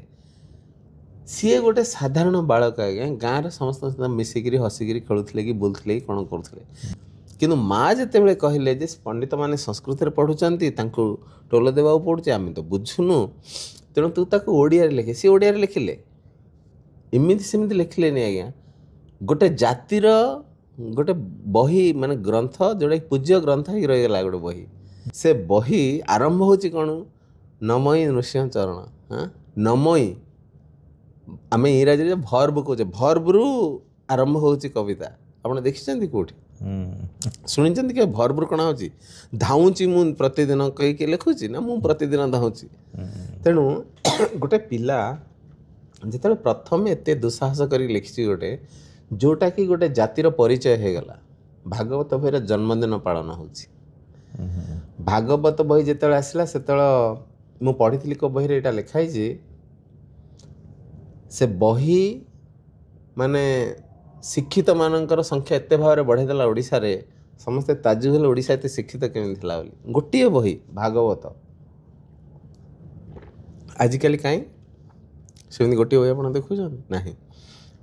ସିଏ ଗୋଟେ ସାଧାରଣ ବାଳକ ଆଜ୍ଞା, ଗାଁରେ ସମସ୍ତଙ୍କ ସହିତ ମିଶିକିରି ହସିକିରି ଖେଳୁଥିଲେ କି ବୁଲୁଥିଲେ କି କ'ଣ କରୁଥିଲେ। କିନ୍ତୁ ମା ଯେତେବେଳେ କହିଲେ ଯେ ପଣ୍ଡିତମାନେ ସଂସ୍କୃତରେ ପଢ଼ୁଛନ୍ତି ତାଙ୍କୁ ଟୋଲ ଦେବାକୁ ପଡ଼ୁଛି, ଆମେ ତ ବୁଝୁନୁ, ତେଣୁ ତୁ ତାକୁ ଓଡ଼ିଆରେ ଲେଖେ। ସିଏ ଓଡ଼ିଆରେ ଲେଖିଲେ, ଏମିତି ସେମିତି ଲେଖିଲେନି ଆଜ୍ଞା। ଗୋଟେ ଜାତିର ଗୋଟେ ବହି ମାନେ ଗ୍ରନ୍ଥ ଯେଉଁଟାକି ପୂଜ୍ୟ ଗ୍ରନ୍ଥ ହେଇକି ରହିଗଲା ଗୋଟେ ବହି। ସେ ବହି ଆରମ୍ଭ ହେଉଛି କ'ଣ? ନମଇ ନୃସିଂହ ଚରଣ। ନମଇ ଆମେ ଇଂରାଜୀରେ ଭର୍ବ କହୁଛେ, ଭର୍ବରୁ ଆରମ୍ଭ ହେଉଛି କବିତା। ଆପଣ ଦେଖିଛନ୍ତି କେଉଁଠି? ଶୁଣିଛନ୍ତି କି ଭର୍ବରୁ କ'ଣ ହେଉଛି? ଧାଉଁଛି ମୁଁ ପ୍ରତିଦିନ କହିକି ଲେଖୁଛି ନା ମୁଁ ପ୍ରତିଦିନ ଧାଉଁଛି। ତେଣୁ ଗୋଟେ ପିଲା ଯେତେବେଳେ ପ୍ରଥମେ ଏତେ ଦୁଃସାହସ କରି ଲେଖିଛି ଗୋଟେ ଯେଉଁଟାକି ଗୋଟେ ଜାତିର ପରିଚୟ ହେଇଗଲା। ଭାଗବତ ବହିର ଜନ୍ମଦିନ ପାଳନ ହେଉଛି। ଭାଗବତ ବହି ଯେତେବେଳେ ଆସିଲା ସେତେବେଳେ ମୁଁ ପଢ଼ିଥିଲି କେଉଁ ବହିରେ ଏଇଟା ଲେଖା ହେଇଛି, ସେ ବହି ମାନେ ଶିକ୍ଷିତମାନଙ୍କର ସଂଖ୍ୟା ଏତେ ଭାବରେ ବଢ଼େଇ ଦେଲା ଓଡ଼ିଶାରେ, ସମସ୍ତେ ତାଜୁବ ହେଲେ ଓଡ଼ିଶା ଏତେ ଶିକ୍ଷିତ କେମିତି ଥିଲା ବୋଲି। ଗୋଟିଏ ବହି ଭାଗବତ। ଆଜିକାଲି କାହିଁ ସେମିତି ଗୋଟିଏ ବହି ଆପଣ ଦେଖୁଛନ୍ତି? ନାହିଁ।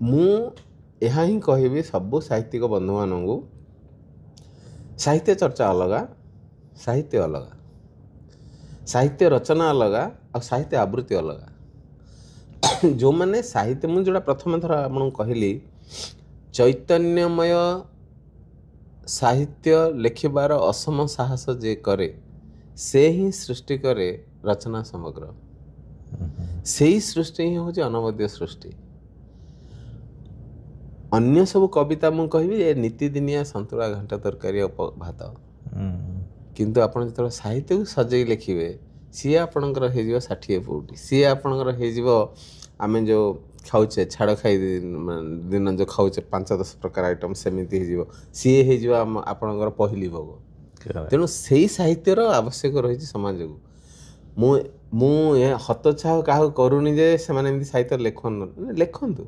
ମୁଁ ଏହା ହିଁ କହିବି ସବୁ ସାହିତ୍ୟିକ ବନ୍ଧୁମାନଙ୍କୁ, ସାହିତ୍ୟ ଚର୍ଚ୍ଚା ଅଲଗା, ସାହିତ୍ୟ ଅଲଗା, ସାହିତ୍ୟ ରଚନା ଅଲଗା ଆଉ ସାହିତ୍ୟ ଆବୃତ୍ତି ଅଲଗା। ଯେଉଁମାନେ ସାହିତ୍ୟ, ମୁଁ ଯେଉଁଟା ପ୍ରଥମେ ଥର ଆପଣଙ୍କୁ କହିଲି, ଚୈତନ୍ୟମୟ ସାହିତ୍ୟ ଲେଖିବାର ଅସମ ସାହସ ଯିଏ କରେ ସେ ହିଁ ସୃଷ୍ଟି କରେ ରଚନା ସମଗ୍ର। ସେଇ ସୃଷ୍ଟି ହିଁ ହେଉଛି ଅନବଦ୍ୟ ସୃଷ୍ଟି। ଅନ୍ୟ ସବୁ କବିତା ମୁଁ କହିବି ଏ ନୀତିଦିନିଆ ସନ୍ତୁଳା ଘାଣ୍ଟ ତରକାରୀ ଭାତ, କିନ୍ତୁ ଆପଣ ଯେତେବେଳେ ସାହିତ୍ୟକୁ ସଜେଇ ଲେଖିବେ ସିଏ ଆପଣଙ୍କର ହେଇଯିବ 60 ପଉଟି, ସିଏ ଆପଣଙ୍କର ହେଇଯିବ ଆମେ ଯେଉଁ ଖାଉଛେ ଛାଡ଼ ଖାଇ ଦିନ ଯେଉଁ ଖାଉଛେ 5-10 ପ୍ରକାର ଆଇଟମ୍ ସେମିତି ହେଇଯିବ, ସିଏ ହେଇଯିବ ଆପଣଙ୍କର ପହିଲି ଭୋଗ। ତେଣୁ ସେଇ ସାହିତ୍ୟର ଆବଶ୍ୟକ ରହିଛି ସମାଜକୁ। ମୁଁ ହତୋତ୍ସାହ କାହାକୁ କରୁନି ଯେ ସେମାନେ ଏମିତି ସାହିତ୍ୟ ଲେଖନ୍ତୁ।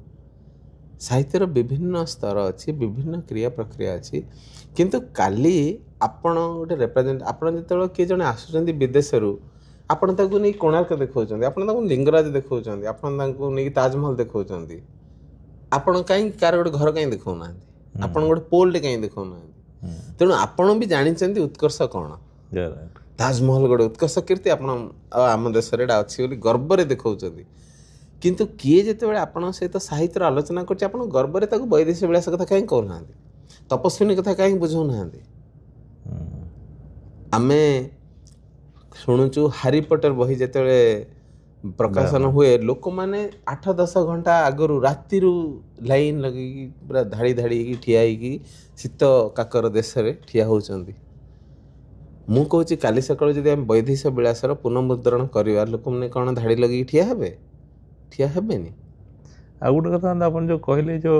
ସାହିତ୍ୟର ବିଭିନ୍ନ ସ୍ତର ଅଛି, ବିଭିନ୍ନ କ୍ରିୟା ପ୍ରକ୍ରିୟା ଅଛି। କିନ୍ତୁ କାଲି ଆପଣ ଗୋଟେ ଆପଣ ଯେତେବେଳେ କିଏ ଜଣେ ଆସୁଛନ୍ତି ବିଦେଶରୁ, ଆପଣ ତାକୁ ନେଇ କୋଣାର୍କ ଦେଖାଉଛନ୍ତି, ଆପଣ ତାକୁ ଲିଙ୍ଗରାଜ ଦେଖାଉଛନ୍ତି, ଆପଣ ତାଙ୍କୁ ନେଇକି ତାଜମହଲ ଦେଖାଉଛନ୍ତି, ଆପଣ କାହିଁକି କାହାର ଗୋଟେ ଘର କାହିଁ ଦେଖାଉନାହାନ୍ତି? ଆପଣ ଗୋଟେ ପୋଲଟେ କାହିଁ ଦେଖାଉନାହାନ୍ତି? ତେଣୁ ଆପଣ ବି ଜାଣିଛନ୍ତି ଉତ୍କର୍ଷ କ'ଣ। ତାଜମହଲ ଗୋଟେ ଉତ୍କର୍ଷ କୀର୍ତ୍ତି, ଆପଣ ଆମ ଦେଶରେ ଏଇଟା ଅଛି ବୋଲି ଗର୍ବରେ ଦେଖାଉଛନ୍ତି। କିନ୍ତୁ କିଏ ଯେତେବେଳେ ଆପଣଙ୍କ ସହିତ ସାହିତ୍ୟର ଆଲୋଚନା କରୁଛି ଆପଣ ଗର୍ବରେ ତାକୁ ବୈଦେଶିକ ବିଳାସ କଥା କାହିଁ କହୁନାହାନ୍ତି? तपस्विनी कथा कहीं बुझौ ना आमे शुणुचु हारी पटर बही जेतेबेले प्रकाशन हुए लोक माने 8-10 घंटा आगरू राति लाइन लगी पूरा धाड़ी धाड़ी ठिया शीत काकर देश रे ठिया होचंदी मु कहूँ काली सकाल जब आम वैदेश विलासर पुनर्मुद्रण करवा लोक मैंने कौन धाड़ी लगे ठिया हेबेनी आ गोटे कथा आप जो कहले जो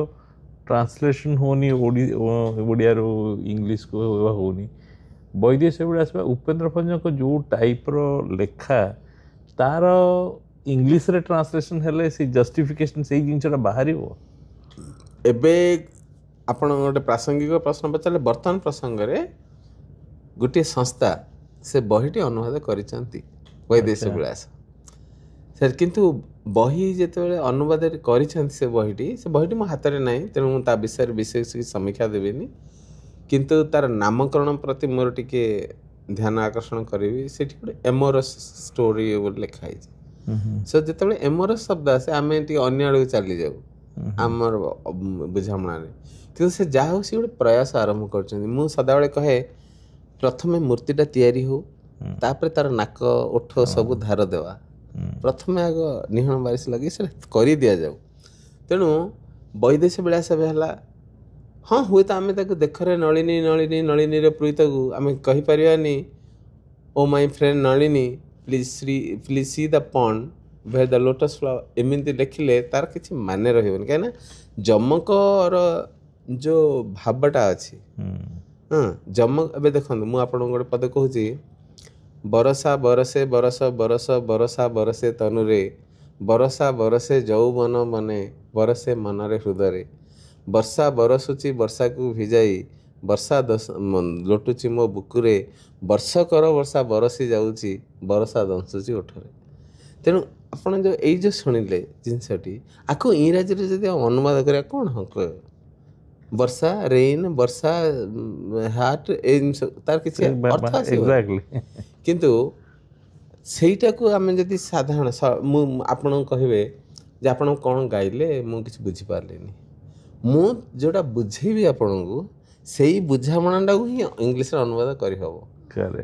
ट्रांसलेशन होनी ओडिया रो इंग्लिश को होनी वैदेश विलास उपेन्द्र भंज को जो टाइप रो लेखा तार इंग्लिश रे ट्रांसलेशन हेले से जस्टिफिकेशन से जिनटा बाहर एबे आपण गोटे प्रासंगिक प्रश्न पचारे वर्तमान प्रसंग रे गोटे संस्था से बहीटी अनुवाद करिसंती वैदेश विलास सर किंतु बही जेतेबेले अनुवाद करिसंती से बहीटी मो हाथ रे नाही तेणु मु ता विषय विशेष समीक्षा देबेनी किंतु तार नामकरण प्रति मोर टिके ध्यान आकर्षण करी से एमोरस स्टोरी लिखाई सो जिते एमोरस शब्द आसे आम अन्य आड़ चली जाऊ आमर बुझामणा कि से जहाँ सी गोटे प्रयास आरंभ कर सदाबले कहे प्रथमे मूर्तिटा तैयारी हो तापर तार नाक ओठ सब धार देवा प्रथमे आग निहण बारिश लगे से कर दि जाऊ तेणु वैदेश विलास है हाँ हुए तो आम देखरे नलिनी नलिनी नलिनी पूरित को आम कहीपरानी oh my friend Nalini please see the pond where the lotus flower एमती लिखिले तार किसी माने रही कहीं जमकर जो भावटा अच्छी हाँ जमक ए देखो मुझे गोटे पद कहूँ बरसा बरसे बरस बरस बरसा बरसे तनुरे बरसा बरसे यौवन मने बरसे मनरे हृदय वर्षा बरसुची वर्षा को भिजाई वर्षा लोटुची मो बुकुरे वर्ष कर वर्षा बरसी जाऊँगी बरसा दंशुची ओठरे तेणु आपड़ जो यही जो शुणिले जिनसटी आपको इंग्राजी जब अनुवाद करा कौन हाँ कह वर्षा रेन वर्षा हार्ट तार किसी अर्थ आसो किंतु सेटा को आम जदि साधारण आपण कहे आप कौन गाइले मु किसी बुझीपारे मु जोटा बुझेबी आपन को सेही बुझामणाटा को ही इंग्लिश अनुवाद करहब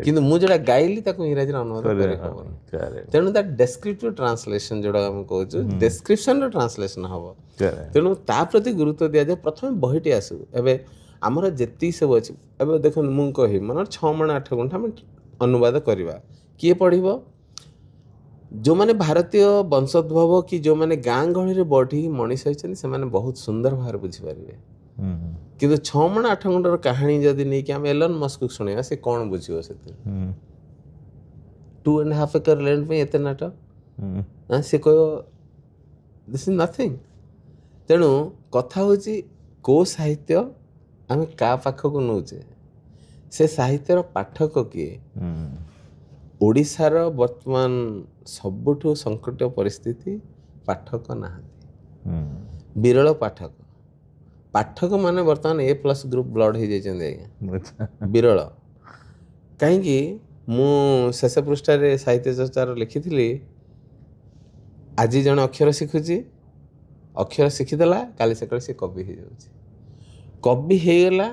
किंतु मु जोटा गाइली ताको इंग्रजी अनुवाद करहब तेणु दैट डेस्क्रिप्टिव ट्रांसलेशन जोटा हम कहूँ डेस्क्रिप्शन रो ट्रांसलेशन हम तेणु ता प्रति गुरुत्व दिया जाए प्रथम बहीटी आसू एबे आमर जेती सब अच्छी एबे देखो मु कहि मन 6 मण 8 घंटा हम अनुवाद करवा किए पढ़िबो जो माने भारतीय वंशोद्भव कि जो माने गाँ गहली बढ़ी मनीष होती से माने बहुत सुंदर भाव बुझीपारे किंतु 6 मण 8 घंटार कहानी जदि नहीं कि आम एलन मस्क को शुणा से कौन बुझे से 2.5 एकर लैंड में एते नाटक से कह दिस इज नथिंग तेणु कथा हूँ को साहित्य आम क्या पाख को नौचे से साहित्यर पाठक किए ओडिशार वर्तमान सबुठु संकट परिस्थिति पाठक ना विरल पाठक पाठक माने वर्तमान A+ ग्रुप ब्लड हो जाइए विरल कहीं मु शेष पृष्ठ साहित्य चर्चार लिखी आज जन अक्षर शिखुची अक्षर शिखीदेला काली सकाल सी कवि हो जाऊँगी कवि होगला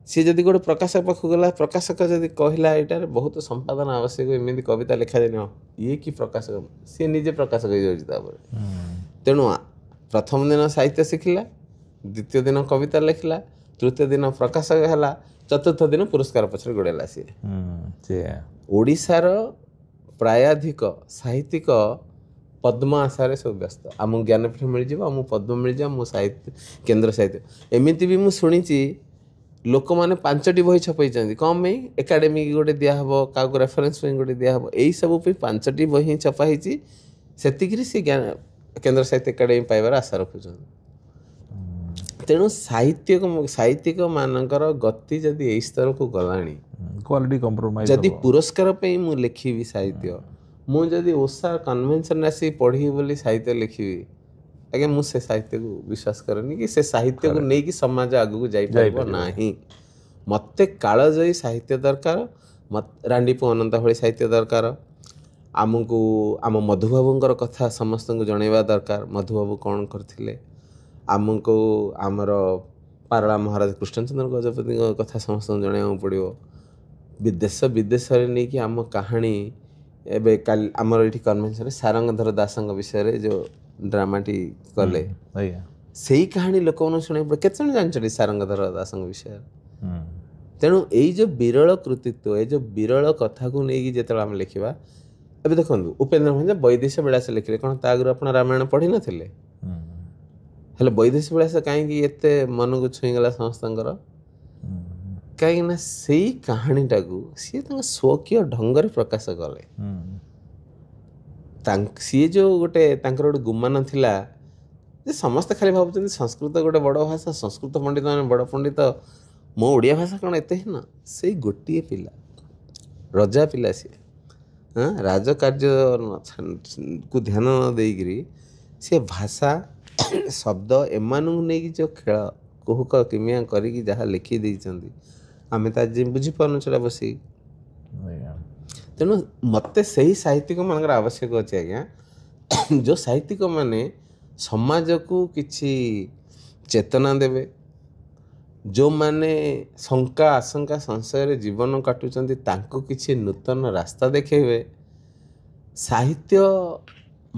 सी जदि गोटे प्रकाशक पाख गला प्रकाशक जदि कहला यहाँ बहुत संपादन आवश्यक एमती कविता लिखा जाए ये कि प्रकाशक सी निजे प्रकाशक हो जाऊँगी तेणु प्रथम दिन साहित्य शिखिला द्वितीय दिन कविता लिखला तृतीय दिन प्रकाशक है चतुर्थ दिन पुरस्कार पछरे गोड़ेला सी ओडिशार प्रायाधिक साहित्यिक पद्म आशारे सब व्यस्त आम ज्ञानपीठ मिल जाव आम पद्म मिल जाए मो साहित्य केन्द्र साहित्य एमती भी मुझे शुणी लोक मैंने 5टी बही छपई कम में एकाडेमिक गोटे दिहब क्या रेफरेन्स गोटे दिहब यही सब 5टी बही छपाई से केन्द्र साहित्य एकाडेमी पाइबार आशा रखुच तेणु साहित्यिक मानकर गति जदि यही स्तर को गलानी क्वालिटी कंप्रोमाइज जदि पुरस्कार पे मु लिखिबी साहित्य मु जदि ओसा कन्वेंशन आसी पढ़ी बोली साहित्य लिखिबी आगे मु से साहित्य को विश्वास करनी कि से साहित्य को नहीं कि समाज आगु जाई परबो नाही मते कालजयी साहित्य दरकार रांडीपु अनंत भली साहित्य दरकार आमको आम मधुबाबूंकर कथा समस्त को जनइबा दरकार मधुबाबू कौन करथिले आमको आमर ପାରଳା ମହାରାଜ କୃଷ୍ଣଚନ୍ଦ୍ର ଗଜପତିଙ୍କ କଥା ସମସ୍ତଙ୍କୁ ଜଣାଇବାକୁ ପଡ଼ିବ। ଦେଶ ବିଦେଶରେ ନେଇକି ଆମ କାହାଣୀ ଏବେ କାଲି ଆମର ଏଇଠି କନଭେନ୍ସନରେ ସାରଙ୍ଗଧର ଦାସଙ୍କ ବିଷୟରେ ଯେଉଁ ଡ୍ରାମାଟି କଲେ ଆଜ୍ଞା ସେଇ କାହାଣୀ ଲୋକମାନଙ୍କୁ ଶୁଣିବାକୁ ପଡ଼ିବ। କେତେ ଜଣ ଜାଣିଛନ୍ତି ସାରଙ୍ଗଧର ଦାସଙ୍କ ବିଷୟରେ? ତେଣୁ ଏଇ ଯେଉଁ ବିରଳ କୃତିତ୍ୱ ଏଇ ଯେଉଁ ବିରଳ କଥାକୁ ନେଇକି ଯେତେବେଳେ ଆମେ ଲେଖିବା, ଏବେ ଦେଖନ୍ତୁ ଉପେନ୍ଦ୍ର ଭଞ୍ଜ ବୈଦେଶ ବିଳାସ ଲେଖିଲେ, କ'ଣ ତା ଆଗରୁ ଆପଣ ରାମାୟଣ ପଢ଼ିନଥିଲେ? ହେଲେ ବୈଦେଶ ବିଳାସ କାହିଁକି ଏତେ ମନକୁ ଛୁଇଁଗଲା ସମସ୍ତଙ୍କର? କାହିଁକି ନା ସେଇ କାହାଣୀଟାକୁ ସିଏ ତାଙ୍କ ସ୍ୱକୀୟ ଢଙ୍ଗରେ ପ୍ରକାଶ କଲେ। ସିଏ ଯେଉଁ ଗୋଟେ ତାଙ୍କର ଗୋଟେ ଗୁମାନ ଥିଲା ଯେ ସମସ୍ତେ ଖାଲି ଭାବୁଛନ୍ତି ସଂସ୍କୃତ ଗୋଟେ ବଡ଼ ଭାଷା, ସଂସ୍କୃତ ପଣ୍ଡିତ ମାନେ ବଡ଼ ପଣ୍ଡିତ, ମୋ ଓଡ଼ିଆ ଭାଷା କ'ଣ ଏତେ ହୀନ? ସେଇ ଗୋଟିଏ ପିଲା, ରଜା ପିଲା, ସିଏ ରାଜକାର୍ଯ୍ୟକୁ ଧ୍ୟାନ ନ ଦେଇକିରି ସିଏ ଭାଷା ଶବ୍ଦ ଏମାନଙ୍କୁ ନେଇକି ଯେଉଁ ଖେଳ କୁହୁକ କିମିଆ କରିକି ଯାହା ଲେଖି ଦେଇଛନ୍ତି ଆମେ ତ ଆଜି ବୁଝିପାରୁନୁ ସେଟା ବସିକି। ତେଣୁ ମୋତେ ସେହି ସାହିତ୍ୟିକମାନଙ୍କର ଆବଶ୍ୟକ ଅଛି ଆଜ୍ଞା, ଯେଉଁ ସାହିତ୍ୟିକମାନେ ସମାଜକୁ କିଛି ଚେତନା ଦେବେ, ଯେଉଁମାନେ ଶଙ୍କା ଆଶଙ୍କା ସଂଶୟରେ ଜୀବନ କାଟୁଛନ୍ତି ତାଙ୍କୁ କିଛି ନୂତନ ରାସ୍ତା ଦେଖେଇବେ। ସାହିତ୍ୟ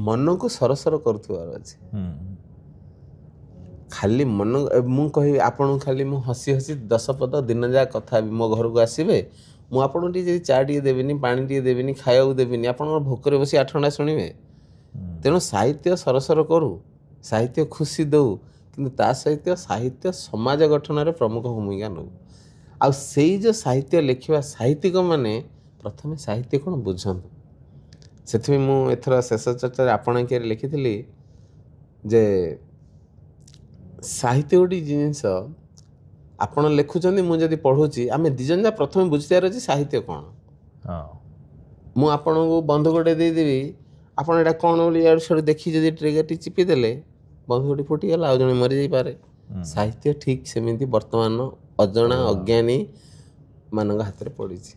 ମନକୁ ସରସର କରୁଥିବାର ଅଛି। ଖାଲି ମନ, ମୁଁ କହିବି ଆପଣଙ୍କୁ ଖାଲି ମୁଁ ହସି ହସି 10 ପଦ ଦିନ ଯାକ କଥା ହେବି, ମୋ ଘରକୁ ଆସିବେ, ମୁଁ ଆପଣଙ୍କୁ ଟିକେ ଯଦି ଚା ଟିକେ ଦେବିନି, ପାଣି ଟିକେ ଦେବିନି, ଖାଇବାକୁ ଦେବିନି, ଆପଣଙ୍କର ଭୋକରେ ବସି 8 ଘଣ୍ଟା ଶୁଣିବେ? ତେଣୁ ସାହିତ୍ୟ ସରସର କରୁ, ସାହିତ୍ୟ ଖୁସି ଦେଉ, କିନ୍ତୁ ତା ସହିତ ସାହିତ୍ୟ ସମାଜ ଗଠନରେ ପ୍ରମୁଖ ଭୂମିକା ନେଉ। ଆଉ ସେଇ ଯେଉଁ ସାହିତ୍ୟ ଲେଖିବା ସାହିତ୍ୟିକମାନେ ପ୍ରଥମେ ସାହିତ୍ୟ କ'ଣ ବୁଝନ୍ତୁ। ସେଥିପାଇଁ ମୁଁ ଏଥର ଶେଷ ଚର୍ଚ୍ଚାରେ ଆପଣଙ୍କର ଲେଖିଥିଲି ଯେ ସାହିତ୍ୟ ଗୋଟେ ଜିନିଷ ଆପଣ ଲେଖୁଛନ୍ତି, ମୁଁ ଯଦି ପଢ଼ୁଛି, ଆମେ ଦୁଇ ଜଣ ଯାକ ପ୍ରଥମେ ବୁଝିବାର ଅଛି ସାହିତ୍ୟ କ'ଣ। ମୁଁ ଆପଣଙ୍କୁ ବନ୍ଧୁକଟେ ଦେଇଦେବି, ଆପଣ ଏଇଟା କ'ଣ ବୋଲି ଇଆଡ଼ୁ ସିଆଡ଼ୁ ଦେଖି ଯଦି ଟ୍ରିଗରଟି ଚିପିଦେଲେ ବନ୍ଧୁକଟି ଫୁଟିଗଲା, ଆଉ ଜଣେ ମରିଯାଇପାରେ। ସାହିତ୍ୟ ଠିକ୍ ସେମିତି ବର୍ତ୍ତମାନ ଅଜଣା ଅଜ୍ଞାନୀ ମାନଙ୍କ ହାତରେ ପଡ଼ିଛି।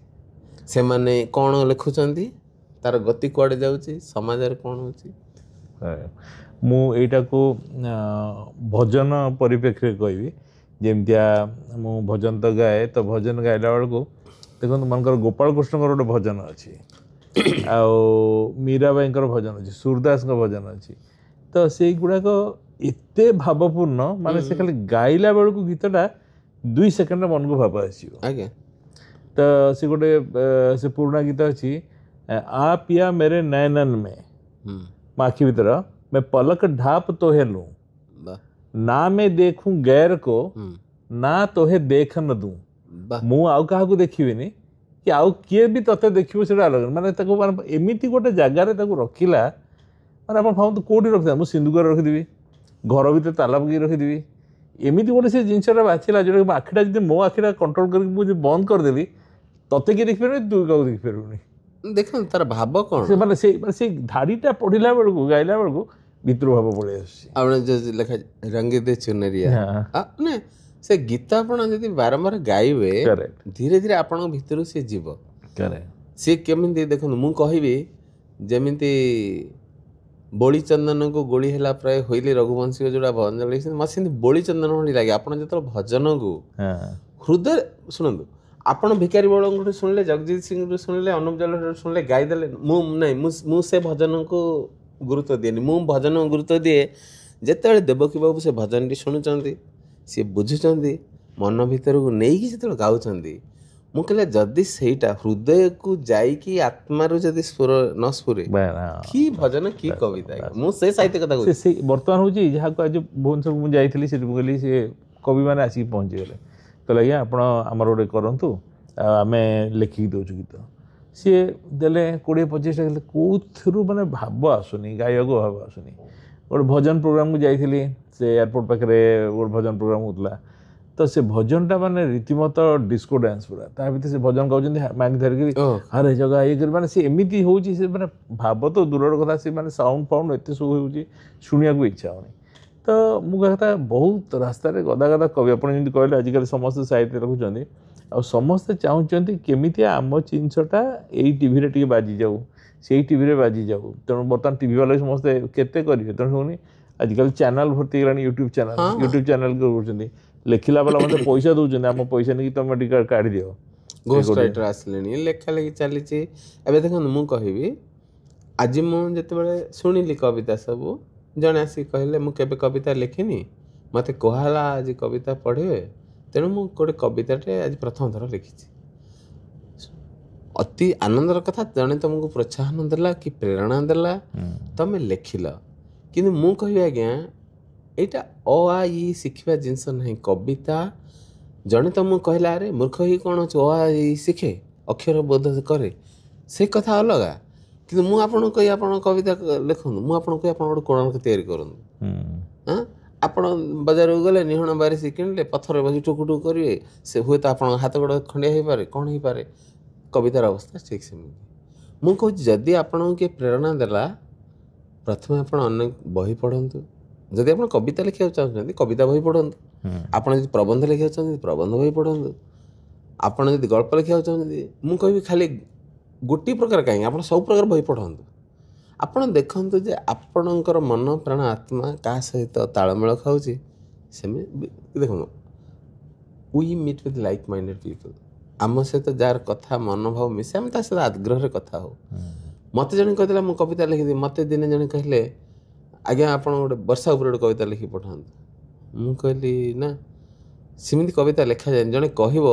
ସେମାନେ କ'ଣ ଲେଖୁଛନ୍ତି, ତାର ଗତି କୁଆଡ଼େ ଯାଉଛି, ସମାଜରେ କ'ଣ ହେଉଛି। ମୁଁ ଏଇଟାକୁ ଭଜନ ପରିପ୍ରେକ୍ଷୀରେ କହିବି। ଯେମିତିଆ ମୁଁ ଭଜନ ତ ଗାଏ, ତ ଭଜନ ଗାଇଲା ବେଳକୁ ଦେଖନ୍ତୁ ମନେକର ଗୋପାଳକୃଷ୍ଣଙ୍କର ଗୋଟେ ଭଜନ ଅଛି, ଆଉ ମୀରାବାଇଙ୍କର ଭଜନ ଅଛି, ସୁରଦାସଙ୍କ ଭଜନ ଅଛି। ତ ସେଇଗୁଡ଼ାକ ଏତେ ଭାବପୂର୍ଣ୍ଣ, ମାନେ ସେ ଖାଲି ଗାଇଲା ବେଳକୁ ଗୀତଟା 2 ସେକେଣ୍ଡରେ ମନକୁ ଭାବ ଆସିବ। ଆଜ୍ଞା। ତ ସେ ଗୋଟେ ସେ ପୁରୁଣା ଗୀତ ଅଛି, ଆ ପିଆ मेरे नैनन में, ମୋ ଆଖି ଭିତର मैं पलक ढाप तोहे लूं, ना मैं देखूं गैर को, ना तोहे देख न दूं। ମୁଁ ଆଉ କାହାକୁ ଦେଖିବିନି କି ଆଉ କିଏ ବି ତତେ ଦେଖିବ ସେଟା ଅଲଗା। ମାନେ ତାକୁ ମାନେ ଏମିତି ଗୋଟେ ଜାଗାରେ ତାକୁ ରଖିଲା, ମାନେ ଆପଣ ଭାବନ୍ତୁ କେଉଁଠି ରଖିଥିଲା, ମୁଁ ସିନ୍ଦୁକରେ ରଖିଦେବି, ଘର ଭିତରେ ତାଲା ପକେଇକି ରଖିଦେବି, ଏମିତି ଗୋଟେ ସେ ଜିନିଷଟା ବାଛିଲା ଯେଉଁଟାକି ଆଖିଟା ଯଦି ମୋ ଆଖିଟା କଣ୍ଟ୍ରୋଲ କରିକି ମୁଁ ଯଦି ବନ୍ଦ କରିଦେଲି, ତତେ କିଏ ଦେଖିପାରିବନି, ତୁ କାହାକୁ ଦେଖିପାରିବୁନି। ଦେଖନ୍ତୁ ତାର ଭାବ କ'ଣ, ମାନେ ସେଇ ଧାଡ଼ିଟା ପଢ଼ିଲା ବେଳକୁ, ଗାଇଲା ବେଳକୁ ଭିତରୁ ଭାବ ପଳେଇ ଆସୁଛି। ଆପଣ ଯେଉଁ ଲେଖା ରଙ୍ଗି ଦେ ଚୁନରିଆ, ମାନେ ସେ ଗୀତ ଆପଣ ଯଦି ବାରମ୍ବାର ଗାଇବେ, ଧୀରେ ଧୀରେ ଆପଣଙ୍କ ଭିତରୁ ସେ ଯିବ। ସିଏ କେମିତି, ଦେଖନ୍ତୁ ମୁଁ କହିବି, ଯେମିତି ବୋଳି ଚନ୍ଦନକୁ ଗୋଳି ହେଲା ପ୍ରାୟ ହୋଇଲି ରଘୁବଂଶୀଙ୍କ ଯେଉଁଟା ଭଜନ ଲେଖିଛନ୍ତି, ମୋତେ ସେମିତି ବୋଳି ଚନ୍ଦନ ଭଳି ଲାଗେ। ଆପଣ ଯେତେବେଳେ ଭଜନକୁ ହୃଦୟ ଶୁଣନ୍ତୁ, ଆପଣ ଭିକାରୀ ବଳଙ୍କଠୁ ଶୁଣିଲେ, ଜଗଜିତ ସିଂଠୁ ଶୁଣିଲେ, ଅନୁପ ଜଲୋଠୁ ଶୁଣିଲେ, ଗାଇଦେଲେ, ମୁଁ ସେ ଭଜନକୁ ଗୁରୁତ୍ୱ ଦିଏନି। ମୁଁ ଭଜନକୁ ଗୁରୁତ୍ୱ ଦିଏ ଯେତେବେଳେ ଦେବକୀ ବାବୁ ସେ ଭଜନଟି ଶୁଣୁଛନ୍ତି, ସିଏ ବୁଝୁଛନ୍ତି, ମନ ଭିତରକୁ ନେଇକି ଯେତେବେଳେ ଗାଉଛନ୍ତି, ମୁଁ କହିଲେ ଯଦି ସେଇଟା ହୃଦୟକୁ ଯାଇକି ଆତ୍ମାରୁ ଯଦି ସ୍ୱର ନ ସ୍ଫୁରେ, କି ଭଜନ କି କବିତା। ମୁଁ ସେ ସାହିତ୍ୟ କଥା କହୁଛି। ସେ ବର୍ତ୍ତମାନ ହେଉଛି ଯାହାକୁ ଆଜି ଭୁବନେଶ୍ୱରକୁ ମୁଁ ଯାଇଥିଲି, ସେଠି ମୁଁ କହିଲି ସେ କବିମାନେ ଆସିକି ପହଞ୍ଚିଗଲେ, କହିଲେ ଆଜ୍ଞା ଆପଣ ଆମର ଗୋଟେ କରନ୍ତୁ, ଆମେ ଲେଖିକି ଦେଉଛୁ ଗୀତ। ସିଏ ଦେଲେ 20-25ଟା ଗଲେ, କେଉଁଥିରୁ ମାନେ ଭାବ ଆସୁନି, ଗାଇବାକୁ ଭାବ ଆସୁନି। ଗୋଟେ ଭଜନ ପ୍ରୋଗ୍ରାମକୁ ଯାଇଥିଲି, ସେ ଏୟାରପୋର୍ଟ ପାଖରେ ଗୋଟେ ଭଜନ ପ୍ରୋଗ୍ରାମ ହେଉଥିଲା। ତ ସେ ଭଜନଟା ମାନେ ରୀତିମତ ଡିସ୍କୋ ଡ୍ୟାନ୍ସ ପୁରା, ତା ଭିତରେ ସେ ଭଜନ ଗାଉଛନ୍ତି ମାଇକ୍ ଧରିକି, ଆରେ ଜଗା ଇଏ କରି, ମାନେ ସେ ଏମିତି ହେଉଛି, ସେ ମାନେ ଭାବ ତ ଦୂରର କଥା, ସେ ମାନେ ସାଉଣ୍ଡ ଫାଉଣ୍ଡ ଏତେ ସବୁ ହେଉଛି, ଶୁଣିବାକୁ ଇଚ୍ଛା ହେଉନି। ତ ମୁଁ କହିବା କଥା, ବହୁତ ରାସ୍ତାରେ ଗଦା ଗଦା କବି, ଆପଣ ଯେମିତି କହିଲେ ଆଜିକାଲି ସମସ୍ତେ ସାହିତ୍ୟ ରଖୁଛନ୍ତି, ଆଉ ସମସ୍ତେ ଚାହୁଁଛନ୍ତି କେମିତିଆ ଆମ ଜିନିଷଟା ଏଇ ଟିଭିରେ ଟିକେ ବାଜିଯାଉ, ସେଇ ଟିଭିରେ ବାଜିଯାଉ। ତେଣୁ ବର୍ତ୍ତମାନ ଟିଭି ବାଲା ସମସ୍ତେ କେତେ କରିବେ, ତେଣୁ ଶୁଣି ଆଜିକାଲି ଚ୍ୟାନେଲ ଭର୍ତ୍ତି ହେଇଗଲାଣି, ୟୁଟ୍ୟୁବ୍ ଚ୍ୟାନେଲ କରୁଛନ୍ତି। ଲେଖିଲା ବେଲା ମୋତେ ପଇସା ଦେଉଛନ୍ତି, ଆମ ପଇସା ନେଇକି ତମେ ଟିକେ କାଢ଼ିଦିଅ। ଘୋଷ୍ଟ ରାଇଟର ଆସିଲେଣି, ଲେଖା ଲେଖି ଚାଲିଛି। ଏବେ ଦେଖନ୍ତୁ ମୁଁ କହିବି, ଆଜି ମୁଁ ଯେତେବେଳେ ଶୁଣିଲି କବିତା ସବୁ, ଜଣେ ଆସିକି କହିଲେ ମୁଁ କେବେ କବିତା ଲେଖିନି, ମୋତେ କୁହାହେଲା ଆଜି କବିତା ପଢ଼ିବେ, ତେଣୁ ମୁଁ ଗୋଟେ କବିତାଟେ ଆଜି ପ୍ରଥମ ଥର ଲେଖିଛି। ଅତି ଆନନ୍ଦର କଥା, ଜଣେ ତୁମକୁ ପ୍ରୋତ୍ସାହନ ଦେଲା କି ପ୍ରେରଣା ଦେଲା, ତମେ ଲେଖିଲ। କିନ୍ତୁ ମୁଁ କହିବି ଆଜ୍ଞା, ଏଇଟା ଆ ଇ ଶିଖିବା ଜିନିଷ ନାହିଁ। କବିତା ଜଣେ ତମକୁ କହିଲା ଆରେ ମୂର୍ଖ ହିଁ କ'ଣ ଅଛି, ଆ ଇ ଶିଖେ, ଅକ୍ଷର ବୋଧ କରେ, ସେ କଥା ଅଲଗା। କିନ୍ତୁ ମୁଁ ଆପଣଙ୍କୁ କହି ଆପଣ କବିତା ଲେଖନ୍ତୁ, ମୁଁ ଆପଣଙ୍କୁ କହି ଆପଣ ଗୋଟେ କୋଣାର୍କ ତିଆରି କରନ୍ତୁ। ଆପଣ ବଜାରକୁ ଗଲେ ନିହଣ ବାରିଶି କିଣିଲେ, ପଥରରେ ବସି ଟୁକୁ ଟୁକୁ କରିବେ, ସେ ହୁଏତ ଆପଣଙ୍କ ହାତ ଗୋଡ଼ ଖଣ୍ଡିଆ ହେଇପାରେ, କ'ଣ ହେଇପାରେ। କବିତାର ଅବସ୍ଥା ଠିକ୍ ସେମିତି। ମୁଁ କହୁଛି ଯଦି ଆପଣଙ୍କୁ କିଏ ପ୍ରେରଣା ଦେଲା, ପ୍ରଥମେ ଆପଣ ଅନେକ ବହି ପଢ଼ନ୍ତୁ। ଯଦି ଆପଣ କବିତା ଲେଖିବାକୁ ଚାହୁଁଛନ୍ତି, କବିତା ବହି ପଢ଼ନ୍ତୁ। ଆପଣ ଯଦି ପ୍ରବନ୍ଧ ଲେଖିବାକୁ ଚାହୁଁଛନ୍ତି, ପ୍ରବନ୍ଧ ବହି ପଢ଼ନ୍ତୁ। ଆପଣ ଯଦି ଗଳ୍ପ ଲେଖିବାକୁ ଚାହୁଁଛନ୍ତି, ମୁଁ କହିବି ଖାଲି ଗୋଟିଏ ପ୍ରକାର କାହିଁକି, ଆପଣ ସବୁ ପ୍ରକାର ବହି ପଢ଼ନ୍ତୁ। ଆପଣ ଦେଖନ୍ତୁ ଯେ ଆପଣଙ୍କର ମନ ପ୍ରାଣ ଆତ୍ମା କାହା ସହିତ ତାଳମେଳ ଖାଉଛି। ସେମିତି ଦେଖନ୍ତୁ, we meet with like minded people. ଆମ ସହିତ ଯାହାର କଥା ମନୋଭାବ ମିଶେ, ଆମେ ତା ସହିତ ଆଗ୍ରହରେ କଥା ହଉ। ମୋତେ ଜଣେ କହିଥିଲା ମୁଁ କବିତା ଲେଖିଦେବି, ମୋତେ ଦିନେ ଜଣେ କହିଲେ ଆଜ୍ଞା ଆପଣ ଗୋଟେ ବର୍ଷା ଉପରେ ଗୋଟେ କବିତା ଲେଖି ପଠାନ୍ତୁ। ମୁଁ କହିଲି ନା, ସେମିତି କବିତା ଲେଖାଯାଏନି। ଜଣେ କହିବ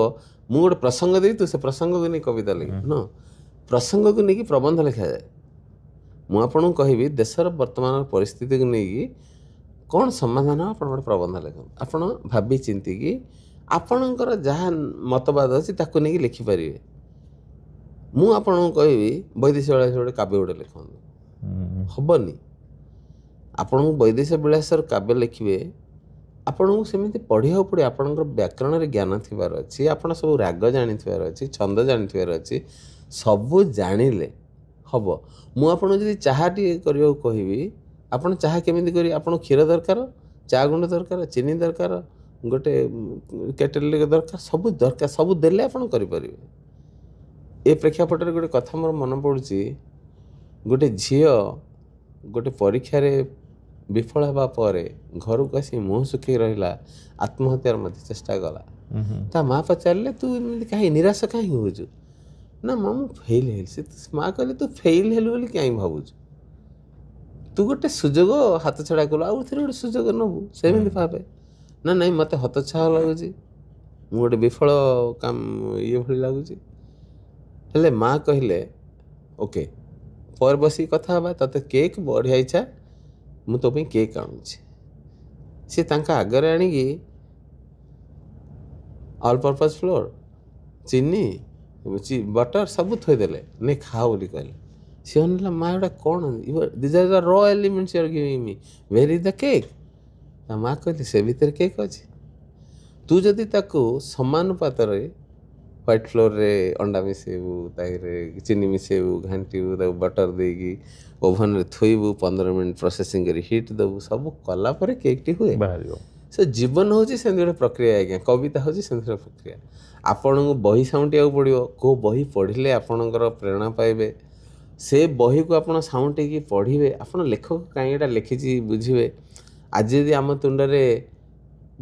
ମୁଁ ଗୋଟେ ପ୍ରସଙ୍ଗ ଦେବି, ତୁ ସେ ପ୍ରସଙ୍ଗକୁ ନେଇ କବିତା ଲେଖିବୁ। ନ, ପ୍ରସଙ୍ଗକୁ ନେଇକି ପ୍ରବନ୍ଧ ଲେଖାଯାଏ। ମୁଁ ଆପଣଙ୍କୁ କହିବି ଦେଶର ବର୍ତ୍ତମାନର ପରିସ୍ଥିତିକୁ ନେଇକି କ'ଣ ସମାଧାନ, ଆପଣ ଗୋଟେ ପ୍ରବନ୍ଧ ଲେଖନ୍ତୁ। ଆପଣ ଭାବି ଚିନ୍ତିକି ଆପଣଙ୍କର ଯାହା ମତବାଦ ଅଛି ତାକୁ ନେଇକି ଲେଖିପାରିବେ। ମୁଁ ଆପଣଙ୍କୁ କହିବି ବୈଦେଶିକ ବିଳାସ ଗୋଟେ କାବ୍ୟ ଗୋଟେ ଲେଖନ୍ତୁ, ହେବନି। ଆପଣଙ୍କୁ ବୈଦେଶିକ ବିଳାସର କାବ୍ୟ ଲେଖିବେ, ଆପଣଙ୍କୁ ସେମିତି ପଢ଼ିବାକୁ ପଡ଼ିବ। ଆପଣଙ୍କର ବ୍ୟାକରଣରେ ଜ୍ଞାନ ଥିବାର ଅଛି, ଆପଣ ସବୁ ରାଗ ଜାଣିଥିବାର ଅଛି, ଛନ୍ଦ ଜାଣିଥିବାର ଅଛି। ସବୁ ଜାଣିଲେ ହେବ। ମୁଁ ଆପଣଙ୍କୁ ଯଦି ଚାହା ଟିକେ କରିବାକୁ କହିବି, ଆପଣ ଚାହା କେମିତି କରିବେ? ଆପଣ କ୍ଷୀର ଦରକାର, ଚା ଗୁଣ୍ଡ ଦରକାର, ଚିନି ଦରକାର, ଗୋଟେ କେଟେଲ ଦରକାର, ସବୁ ଦରକାର। ସବୁ ଦେଲେ ଆପଣ କରିପାରିବେ। ଏ ପ୍ରେକ୍ଷାପଟରେ ଗୋଟେ କଥା ମୋର ମନେ ପଡ଼ୁଛି। ଗୋଟେ ଝିଅ ଗୋଟେ ପରୀକ୍ଷାରେ ବିଫଳ ହେବା ପରେ ଘରକୁ ଆସି ମୁହଁ ଶୁଖେଇ ରହିଲା, ଆତ୍ମହତ୍ୟାର ମଧ୍ୟ ଚେଷ୍ଟା କଲା। ତା ମା ପଚାରିଲେ ତୁ ଏମିତି କାହିଁ ନିରାଶ କାହିଁକି ହେଉଛୁ? ନା ମା ମୁଁ ଫେଲ୍ ହେଲି। ସେ ମା କହିଲେ ତୁ ଫେଲ୍ ହେଲୁ ବୋଲି କାହିଁ ଭାବୁଛୁ? ତୁ ଗୋଟେ ସୁଯୋଗ ହାତଛଡ଼ା କଲୁ, ଆଉ ଥରେ ଗୋଟେ ସୁଯୋଗ ନେବୁ, ସେମିତି ଭାବେ। ନା ନାଇଁ ମୋତେ ହତଛାଆ ଲାଗୁଛି, ମୁଁ ଗୋଟେ ବିଫଳ କାମ ଇଏ ଭଳି ଲାଗୁଛି। ହେଲେ ମା କହିଲେ ଓକେ, ପରେ ବସିକି କଥା ହେବା, ତୋତେ କେକ୍ ବଢ଼ିଆ ଇଚ୍ଛା, ମୁଁ ତୋ ପାଇଁ କେକ୍ ଆଣୁଛି। ସେ ତାଙ୍କ ଆଗରେ ଆଣିକି ଅଲ୍ ପର୍ପଜ୍ ଫ୍ଲୋର୍, ଚିନି, ବଟର ସବୁ ଥୋଇଦେଲେ, ନେ ଖାଅ ବୋଲି କହିଲେ। ସେ ଅନେଇଲା, ମା ଏଗୁଡ଼ା କ'ଣ? ଦିଜ୍ ଆର୍ ଦ ର ଏଲିମେଣ୍ଟସ୍ ୟୁ ଆର୍ ଗିଭିଂ ମି, ୱେର୍ ଇଜ୍ ଦ କେକ୍? ତା ମା କହିଲେ ସେ ଭିତରେ କେକ୍ ଅଛି। ତୁ ଯଦି ତାକୁ ସମାନୁପାତରେ ହ୍ୱାଇଟ୍ ଫ୍ଲୋରରେ ଅଣ୍ଡା ମିଶାଇବୁ, ତାହିଁରେ ଚିନି ମିଶାଇବୁ, ଘାଣ୍ଟିବୁ, ତାକୁ ବଟର ଦେଇକି ଓଭନରେ ଥୋଇବୁ, 15 ମିନିଟ୍ ପ୍ରୋସେସିଂ କରି ହିଟ୍ ଦେବୁ, ସବୁ କଲା ପରେ କେକ୍ଟି ହୁଏ। ବାହାରିବ। ସେ ଜୀବନ ହେଉଛି ସେମିତି ଗୋଟେ ପ୍ରକ୍ରିୟା ଆଜ୍ଞା। କବିତା ହେଉଛି ସେମିତି ଗୋଟେ ପ୍ରକ୍ରିୟା। ଆପଣଙ୍କୁ ବହି ସାଉଁଟିବାକୁ ପଡ଼ିବ। କେଉଁ ବହି ପଢ଼ିଲେ ଆପଣଙ୍କର ପ୍ରେରଣା ପାଇବେ, ସେ ବହିକୁ ଆପଣ ସାଉଁଟିକି ପଢ଼ିବେ। ଆପଣ ଲେଖକ କାହିଁକି ଏଇଟା ଲେଖିଛି ବୁଝିବେ। ଆଜି ଯଦି ଆମ ତୁଣ୍ଡରେ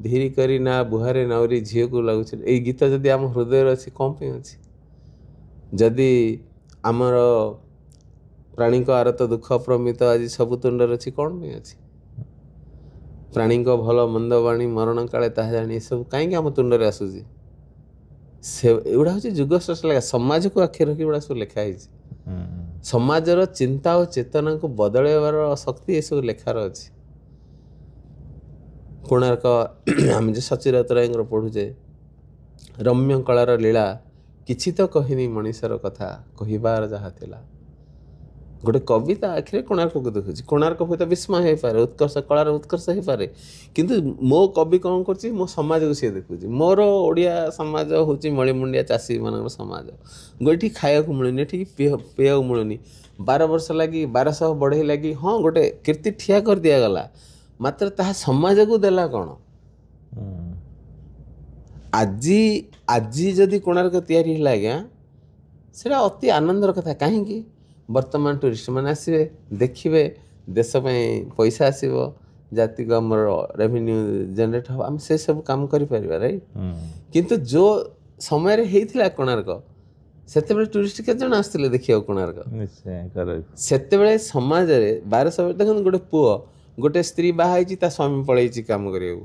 ଧୀରି କରି ନା ବୁହାରେ ନାଉରୀ ଝିଅକୁ ଲାଗୁଛି, ଏଇ ଗୀତ ଯଦି ଆମ ହୃଦୟରେ ଅଛି, କ'ଣ ପାଇଁ ଅଛି? ଯଦି ଆମର ପ୍ରାଣୀଙ୍କ ଆରତ ଦୁଃଖ ପ୍ରମିତ ଆଜି ସବୁ ତୁଣ୍ଡରେ ଅଛି, କ'ଣ ପାଇଁ ଅଛି? ପ୍ରାଣୀଙ୍କ ଭଲ ମନ୍ଦ ବାଣୀ ମରଣ କାଳେ ତାହା ଜାଣି, ଏସବୁ କାହିଁକି ଆମ ତୁଣ୍ଡରେ ଆସୁଛି? ସେ ଏଗୁଡ଼ା ହେଉଛି ଯୁଗ ଶ୍ରେଷ୍ଠ ଲେଖା। ସମାଜକୁ ଆଖି ରଖି ଏଗୁଡ଼ା ସବୁ ଲେଖା ହେଇଛି। ସମାଜର ଚିନ୍ତା ଓ ଚେତନାକୁ ବଦଳାଇବାର ଶକ୍ତି ଏସବୁ ଲେଖାର ଅଛି। କୋଣାର୍କ ଆମେ ଯେ ସଚିରଥ ରାୟଙ୍କର ପଢ଼ୁଛେ, ରମ୍ୟ କଳାର ଲୀଳା, କିଛି ତ କହିନି ମଣିଷର କଥା, କହିବାର ଯାହା ଥିଲା। ଗୋଟେ କବିତା ଆଖିରେ କୋଣାର୍କକୁ ଦେଖୁଛି। କୋଣାର୍କ ହୁଏତ ବିସ୍ମୟ ହେଇପାରେ, ଉତ୍କର୍ଷ କଳାର ଉତ୍କର୍ଷ ହେଇପାରେ, କିନ୍ତୁ ମୋ କବି କ'ଣ କରୁଛି? ମୋ ସମାଜକୁ ସିଏ ଦେଖୁଛି। ମୋର ଓଡ଼ିଆ ସମାଜ ହେଉଛି ମଳିମୁଣ୍ଡିଆ ଚାଷୀମାନଙ୍କର ସମାଜ। ଏଠି ଖାଇବାକୁ ମିଳୁନି, ଏଠିକି ପିଇବାକୁ ମିଳୁନି। 12 ବର୍ଷ ଲାଗି 1200 ବଢ଼େଇ ଲାଗି ହଁ ଗୋଟେ କୀର୍ତ୍ତି ଠିଆ କରିଦିଆଗଲା, ମାତ୍ର ତାହା ସମାଜକୁ ଦେଲା କ'ଣ? ଆଜି ଯଦି କୋଣାର୍କ ତିଆରି ହେଲା ଆଜ୍ଞା, ସେଇଟା ଅତି ଆନନ୍ଦର କଥା। କାହିଁକି? ବର୍ତ୍ତମାନ ଟୁରିଷ୍ଟମାନେ ଆସିବେ, ଦେଖିବେ, ଦେଶ ପାଇଁ ପଇସା ଆସିବ, ଜାତିକୁ ଆମର ରେଭିନ୍ୟୁ ଜେନେରେଟ୍ ହେବ, ଆମେ ସେସବୁ କାମ କରିପାରିବା ରାଇଟ୍। କିନ୍ତୁ ଯେଉଁ ସମୟରେ ହେଇଥିଲା କୋଣାର୍କ, ସେତେବେଳେ ଟୁରିଷ୍ଟ କେତେଜଣ ଆସିଥିଲେ ଦେଖିବାକୁ କୋଣାର୍କ? ସେତେବେଳେ ସମାଜରେ 1200 ଦେଖନ୍ତୁ, ଗୋଟେ ପୁଅ ଗୋଟେ ସ୍ତ୍ରୀ ବାହା ହେଇଛି, ତା ସ୍ୱାମୀ ପଳେଇଛି କାମ କରିବାକୁ,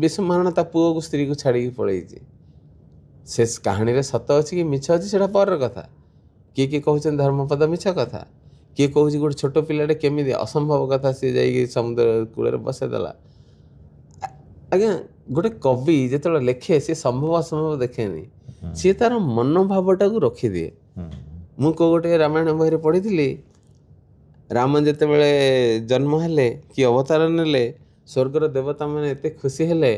ବିଶ୍ୱ ମହାରଣା ତା ପୁଅକୁ ସ୍ତ୍ରୀକୁ ଛାଡ଼ିକି ପଳେଇଛି। ସେ କାହାଣୀରେ ସତ ଅଛି କି ମିଛ ଅଛି ସେଇଟା ପରର କଥା। କିଏ କିଏ କହୁଛନ୍ତି ଧର୍ମପଦ ମିଛ କଥା, କିଏ କହୁଛି ଗୋଟେ ଛୋଟ ପିଲାଟେ କେମିତି ଅସମ୍ଭବ କଥା ସିଏ ଯାଇକି ସମୁଦ୍ର କୂଳରେ ବସେଇଦେଲା। ଆଜ୍ଞା, ଗୋଟେ କବି ଯେତେବେଳେ ଲେଖେ ସିଏ ସମ୍ଭବ ଅସମ୍ଭବ ଦେଖେନି, ସିଏ ତାର ମନୋଭାବଟାକୁ ରଖିଦିଏ। ମୁଁ କେଉଁ ଗୋଟେ ରାମାୟଣ ବହିରେ ପଢ଼ିଥିଲି, ରାମ ଯେତେବେଳେ ଜନ୍ମ ହେଲେ କି ଅବତାର ନେଲେ, ସ୍ୱର୍ଗର ଦେବତାମାନେ ଏତେ ଖୁସି ହେଲେ,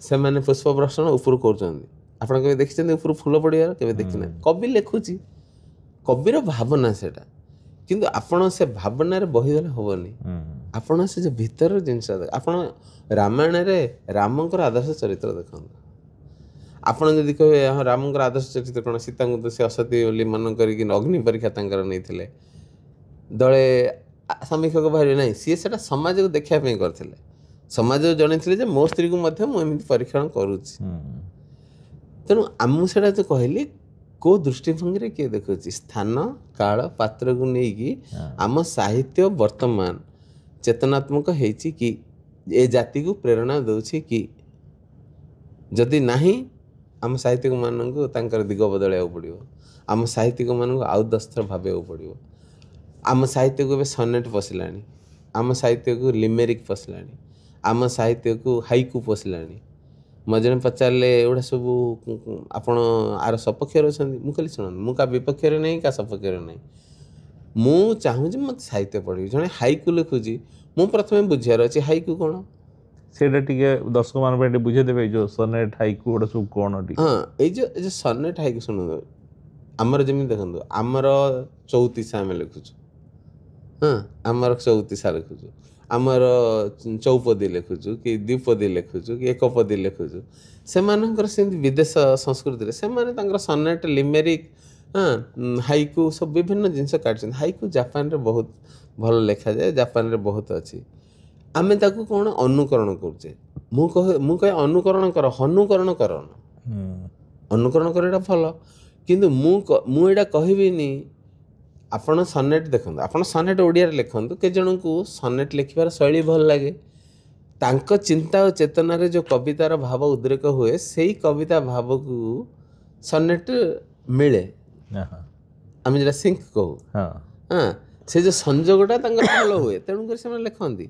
ସେମାନେ ପୁଷ୍ପ ବର୍ଷଣ ଉପରୁ କରୁଛନ୍ତି। ଆପଣ କେବେ ଦେଖିଛନ୍ତି ଉପରୁ ଫୁଲ ପଡ଼ିବାର? କେବେ ଦେଖିନାହାନ୍ତି। କବି ଲେଖୁଛି, କବିର ଭାବନା ସେଇଟା, କିନ୍ତୁ ଆପଣ ସେ ଭାବନାରେ ବହିଦେଲେ ହେବନି। ଆପଣ ସେ ଯେଉଁ ଭିତର ଜିନିଷ, ଆପଣ ରାମାୟଣରେ ରାମଙ୍କର ଆଦର୍ଶ ଚରିତ୍ର ଦେଖନ୍ତୁ। ଆପଣ ଯଦି କହିବେ ହଁ ରାମଙ୍କର ଆଦର୍ଶ ଚରିତ୍ର କ'ଣ, ସୀତାଙ୍କୁ ତ ସେ ଅସତୀ ବୋଲି ମନ କରିକି ଅଗ୍ନି ପରୀକ୍ଷା ତାଙ୍କର ନେଇଥିଲେ, ଦଳେ ସମୀକ୍ଷକ ବାହାରିବେ ନାହିଁ, ସିଏ ସେଇଟା ସମାଜକୁ ଦେଖିବା ପାଇଁ କରିଥିଲେ। ସମାଜକୁ ଜଣେଇଥିଲେ ଯେ ମୋ ସ୍ତ୍ରୀକୁ ମଧ୍ୟ ମୁଁ ଏମିତି ପରୀକ୍ଷଣ କରୁଛି। ତେଣୁ ମୁଁ ସେଇଟା ଯେଉଁ କହିଲି, କେଉଁ ଦୃଷ୍ଟିଭଙ୍ଗୀରେ କିଏ ଦେଖୁଛି, ସ୍ଥାନ କାଳ ପାତ୍ରକୁ ନେଇକି ଆମ ସାହିତ୍ୟ ବର୍ତ୍ତମାନ ଚେତନାତ୍ମକ ହେଇଛି କି, ଏ ଜାତିକୁ ପ୍ରେରଣା ଦେଉଛି କି? ଯଦି ନାହିଁ, ଆମ ସାହିତ୍ୟିକମାନଙ୍କୁ ତାଙ୍କର ଦିଗ ବଦଳାଇବାକୁ ପଡ଼ିବ। ଆମ ସାହିତ୍ୟିକମାନଙ୍କୁ ଆଉ ଦସ୍ତର ଭାବିବାକୁ ପଡ଼ିବ। ଆମ ସାହିତ୍ୟକୁ ଏବେ ସନେଟ୍ ପଶିଲାଣି, ଆମ ସାହିତ୍ୟକୁ ଲିମେରିକ୍ ପଶିଲାଣି, ଆମ ସାହିତ୍ୟକୁ ହାଇକୁ ପଶିଲାଣି। ମଝିରେ ପଚାରିଲେ ଏଗୁଡ଼ା ସବୁ ଆପଣ ଆର ସପକ୍ଷରେ ଅଛନ୍ତି? ମୁଁ କହିଲି ଶୁଣନ୍ତୁ, ମୁଁ କାହା ବିପକ୍ଷରେ ନାହିଁ, କାହା ସପକ୍ଷରେ ନାହିଁ। ମୁଁ ଚାହୁଁଛି ମୋତେ ସାହିତ୍ୟ ପଢ଼ିବି। ଜଣେ ହାଇକୁ ଲେଖୁଛି, ମୁଁ ପ୍ରଥମେ ବୁଝିବାର ଅଛି ହାଇକୁ କ'ଣ। ସେଇଟା ଟିକେ ଦର୍ଶକମାନଙ୍କ ପାଇଁ ଟିକେ ବୁଝେଇଦେବେ, ଏଇ ଯେଉଁ ସନେଟ୍ ହାଇକୁ ଗୁଡ଼ା ସବୁ କ'ଣ? ହଁ, ଏଇ ଯେଉଁ ସନେଟ୍ ହାଇକୁ ଶୁଣନ୍ତୁ, ଆମର ଯେମିତି ଦେଖନ୍ତୁ, ଆମର ଚଉତିଶା ଆମେ ଲେଖୁଛୁ, ଆମର ଚଉତିଶା ଲେଖୁଛୁ, ଆମର ଚୌପଦୀ ଲେଖୁଛୁ କି ଦ୍ୱିପଦୀ ଲେଖୁଛୁ କି ଏକପଦୀ ଲେଖୁଛୁ। ସେମାନଙ୍କର ସେମିତି ବିଦେଶ ସଂସ୍କୃତିରେ ସେମାନେ ତାଙ୍କର ସନେଟ୍, ଲିମେରିକ୍, ହାଇକୁ ସବୁ ବିଭିନ୍ନ ଜିନିଷ କାଢ଼ିଛନ୍ତି। ହାଇକୁ ଜାପାନରେ ବହୁତ ଭଲ ଲେଖାଯାଏ, ଜାପାନରେ ବହୁତ ଅଛି। ଆମେ ତାକୁ କ'ଣ ଅନୁକରଣ କରୁଛେ? ମୁଁ କହେ ଅନୁକରଣ କର, ହନୁକରଣ କରନ। ଅନୁକରଣ କରିବାଟା ଭଲ, କିନ୍ତୁ ମୁଁ ଏଇଟା କହିବିନି ଆପଣ ସନେଟ୍ ଦେଖନ୍ତୁ, ଆପଣ ସନେଟ୍ ଓଡ଼ିଆରେ ଲେଖନ୍ତୁ। କେଜଣଙ୍କୁ ସନେଟ୍ ଲେଖିବାର ଶୈଳୀ ଭଲ ଲାଗେ, ତାଙ୍କ ଚିନ୍ତା ଓ ଚେତନାରେ ଯେଉଁ କବିତାର ଭାବ ଉଦ୍ରେକ ହୁଏ, ସେଇ କବିତା ଭାବକୁ ସନେଟ୍ ମିଳେ, ଆମେ ଯେଟା ସିଙ୍କ କହୁ। ସେ ଯେଉଁ ସଂଯୋଗଟା ତାଙ୍କର ଭଲ ହୁଏ, ତେଣୁକରି ସେମାନେ ଲେଖନ୍ତି।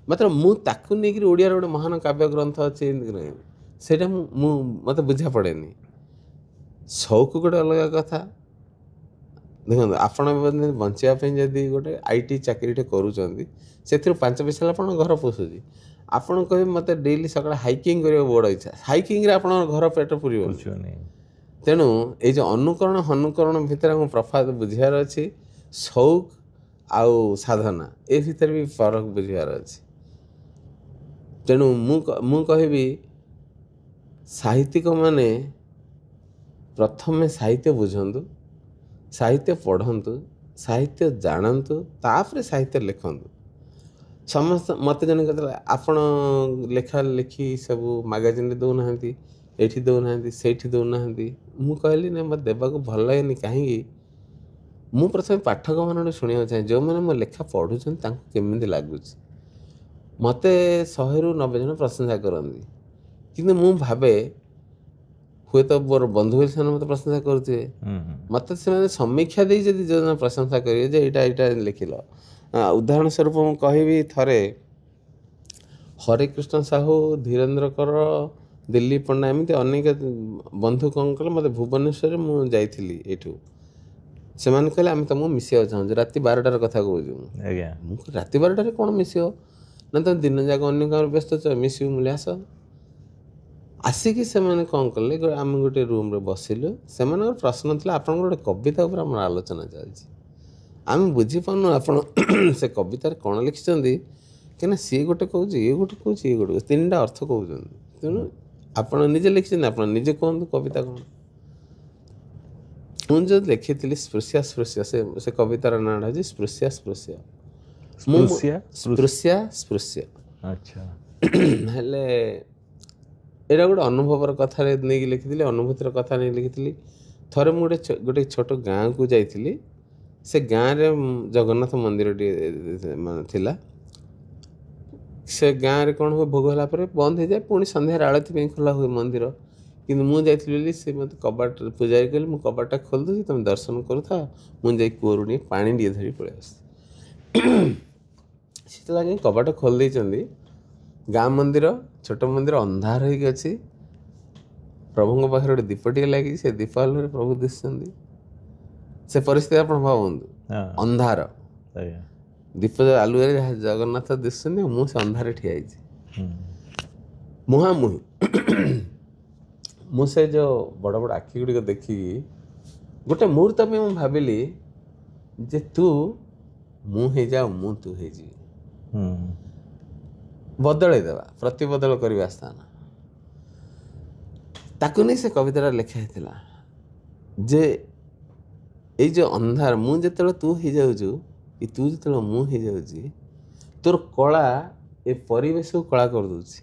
ମାତ୍ର ମୁଁ ତାକୁ ନେଇକରି ଓଡ଼ିଆର ଗୋଟେ ମହାନ କାବ୍ୟ ଗ୍ରନ୍ଥ ଅଛି ଏମିତି, ସେଇଟା ମୋତେ ବୁଝା ପଡ଼େନି। ସଉକ ଗୋଟେ ଅଲଗା କଥା। ଦେଖନ୍ତୁ, ଆପଣ ବଞ୍ଚିବା ପାଇଁ ଯଦି ଗୋଟେ IT ଚାକିରିଟେ କରୁଛନ୍ତି, ସେଥିରୁ 5 ପଇସା ଆପଣ ଘର ପୋଷୁଛି, ଆପଣ କହିବେ ମୋତେ ଡେଲି ସକାଳେ ହାଇକିଂ କରିବାକୁ ବଡ଼ ଇଚ୍ଛା, ହାଇକିଂରେ ଆପଣଙ୍କ ଘର ପେଟ ପୁରିବନି। ତେଣୁ ଏଇ ଯେଉଁ ଅନୁକରଣ ହନୁକରଣ ଭିତରେ ଆମକୁ ପ୍ରଫାତ ବୁଝିବାର ଅଛି, ସଉକ ଆଉ ସାଧନା ଏ ଭିତରେ ବି ଫରକ ବୁଝିବାର ଅଛି। ତେଣୁ ମୁଁ କହିବି ସାହିତ୍ୟିକମାନେ ପ୍ରଥମେ ସାହିତ୍ୟ ବୁଝନ୍ତୁ, ସାହିତ୍ୟ ପଢ଼ନ୍ତୁ, ସାହିତ୍ୟ ଜାଣନ୍ତୁ, ତାପରେ ସାହିତ୍ୟ ଲେଖନ୍ତୁ। ସମସ୍ତ ମୋତେ ଜଣେ କହିଥିଲା ଆପଣ ଲେଖି ସବୁ ମାଗାଜିନରେ ଦେଉନାହାନ୍ତି, ଏଇଠି ଦେଉନାହାନ୍ତି, ସେଇଠି ଦେଉନାହାନ୍ତି। ମୁଁ କହିଲି ନା, ମୋତେ ଦେବାକୁ ଭଲ ଲାଗେନି। କାହିଁକି? ମୁଁ ପ୍ରଥମେ ପାଠକମାନଙ୍କୁ ଶୁଣିବାକୁ ଚାହେଁ, ଯେଉଁମାନେ ମୋ ଲେଖା ପଢ଼ୁଛନ୍ତି ତାଙ୍କୁ କେମିତି ଲାଗୁଛି। ମୋତେ 100ରୁ 90 ଜଣ ପ୍ରଶଂସା କରନ୍ତି, କିନ୍ତୁ ମୁଁ ଭାବେ ହୁଏତ ମୋର ବନ୍ଧୁ ବୋଲି ସେମାନେ ମୋତେ ପ୍ରଶଂସା କରୁଥିବେ। ମୋତେ ସେମାନେ ସମୀକ୍ଷା ଦେଇ ଯଦି ଯେଉଁଦିନ ପ୍ରଶଂସା କରିବେ ଯେ ଏଇଟା ଲେଖିଲ। ଉଦାହରଣ ସ୍ୱରୂପ ମୁଁ କହିବି, ଥରେ ହରେକୃଷ୍ଣ ସାହୁ, ଧୀରେନ୍ଦ୍ର କର, ଦିଲ୍ଲୀପ ପଣ୍ଡା, ଏମିତି ଅନେକ ବନ୍ଧୁ କ'ଣ କଲେ, ମୋତେ ଭୁବନେଶ୍ୱରରେ ମୁଁ ଯାଇଥିଲି ଏଇଠୁ, ସେମାନେ କହିଲେ ଆମେ ତୁମକୁ ମିଶିବାକୁ ଚାହୁଁଛୁ। ରାତି 12ଟାର କଥା କହୁଛୁ। ମୁଁ ରାତି 12ଟାରେ କ'ଣ ମିଶିବ? ନା ତମେ ଦିନ ଯାକ ଅନ୍ୟ କାମରେ ବ୍ୟସ୍ତ ଅଛ, ମିଶିବୁ ବୋଲି ଆସ। ଆସିକି ସେମାନେ କ'ଣ କଲେ, ଆମେ ଗୋଟେ ରୁମ୍ରେ ବସିଲୁ। ସେମାନଙ୍କର ପ୍ରଶ୍ନ ଥିଲା ଆପଣଙ୍କର ଗୋଟେ କବିତା ଉପରେ ଆମର ଆଲୋଚନା ଚାଲିଛି, ଆମେ ବୁଝିପାରୁନୁ ଆପଣ ସେ କବିତାରେ କ'ଣ ଲେଖିଛନ୍ତି, କାହିଁକିନା ସିଏ ଗୋଟେ କହୁଛି, ଇଏ ଗୋଟେ କହୁଛି, ଇଏ ଗୋଟେ କହୁଛି, 3ଟା ଅର୍ଥ କହୁଛନ୍ତି। ତେଣୁ ଆପଣ ନିଜେ ଲେଖିଛନ୍ତି, ଆପଣ ନିଜେ କୁହନ୍ତୁ କବିତା କ'ଣ। ମୁଁ ଯେଉଁ ଲେଖିଥିଲି ସ୍ପୃଶ୍ୟା ସ୍ପୃଶ୍ୟ, ସେ କବିତାର ନାଁଟା ହେଉଛି ସ୍ପୃଶ୍ୟା ସ୍ପୃଶ୍ୟ। ସ୍ପୃଶ୍ୟ ଆଚ୍ଛା ହେଲେ ଏଇଟା ଗୋଟେ ଅନୁଭବର କଥାରେ ନେଇକି ଲେଖିଥିଲି, ଅନୁଭୂତିର କଥା ନେଇକି ଲେଖିଥିଲି। ଥରେ ମୁଁ ଗୋଟେ ଛୋଟ ଗାଁକୁ ଯାଇଥିଲି। ସେ ଗାଁରେ ଜଗନ୍ନାଥ ମନ୍ଦିରଟିଏ ଥିଲା। ସେ ଗାଁରେ କ'ଣ ହୁଏ, ଭୋଗ ହେଲା ପରେ ବନ୍ଦ ହେଇଯାଏ, ପୁଣି ସନ୍ଧ୍ୟାରେ ଆଳତି ପାଇଁ ଖୋଲା ହୁଏ ମନ୍ଦିର। କିନ୍ତୁ ମୁଁ ଯାଇଥିଲି ବୋଲି ସେ ମୋତେ କବାଟ ପୂଜାରୀ କହିଲେ, ମୁଁ କବାଟଟା ଖୋଲିଦେଉଛି, ତୁମେ ଦର୍ଶନ କରୁଥାଅ, ମୁଁ ଯାଇ କୂଅରୁ ଟିକେ ପାଣି ଟିକେ ଧରି ପଳେଇ ଆସୁଛି। ସେଥିଲାଗି କବାଟ ଖୋଲି ଦେଇଛନ୍ତି। ଗାଁ ମନ୍ଦିର, ଛୋଟ ମନ୍ଦିର, ଅନ୍ଧାର ହେଇକି ଅଛି। ପ୍ରଭୁଙ୍କ ପାଖରେ ଗୋଟେ ଦୀପଟିଏ ଲାଗିଛି, ସେ ଦୀପ ଆଲୁଅରେ ପ୍ରଭୁ ଦିଶୁଛନ୍ତି। ସେ ପରିସ୍ଥିତି ଆପଣ ଭାବନ୍ତୁ, ଅନ୍ଧାର, ଦୀପ ଆଲୁଅରେ ଜଗନ୍ନାଥ ଦିଶୁଛନ୍ତି, ମୁଁ ସେ ଅନ୍ଧାରରେ ଠିଆ ହେଇଛି ମୁହାଁମୁହିଁ। ମୁଁ ସେ ଯେଉଁ ବଡ଼ ବଡ଼ ଆଖି ଗୁଡ଼ିକ ଦେଖିକି ଗୋଟେ ମୁହୂର୍ତ୍ତ ପାଇଁ ମୁଁ ଭାବିଲି ଯେ ତୁ ମୁଁ ହେଇଯାଉ, ମୁଁ ତୁ ହେଇଯିବି। ବଦଳେଇ ଦେବା, ପ୍ରତିବଦଳ କରିବା ସ୍ଥାନ। ତାକୁ ନେଇ ସେ କବିତାଟା ଲେଖା ହେଇଥିଲା ଯେ ଏଇ ଯେଉଁ ଅନ୍ଧାର, ମୁଁ ଯେତେବେଳେ ତୁ ହେଇଯାଉଛୁ, କି ତୁ ଯେତେବେଳେ ମୁଁ ହେଇଯାଉଛି, ତୋର କଳା ଏ ପରିବେଶକୁ କଳା କରିଦେଉଛି,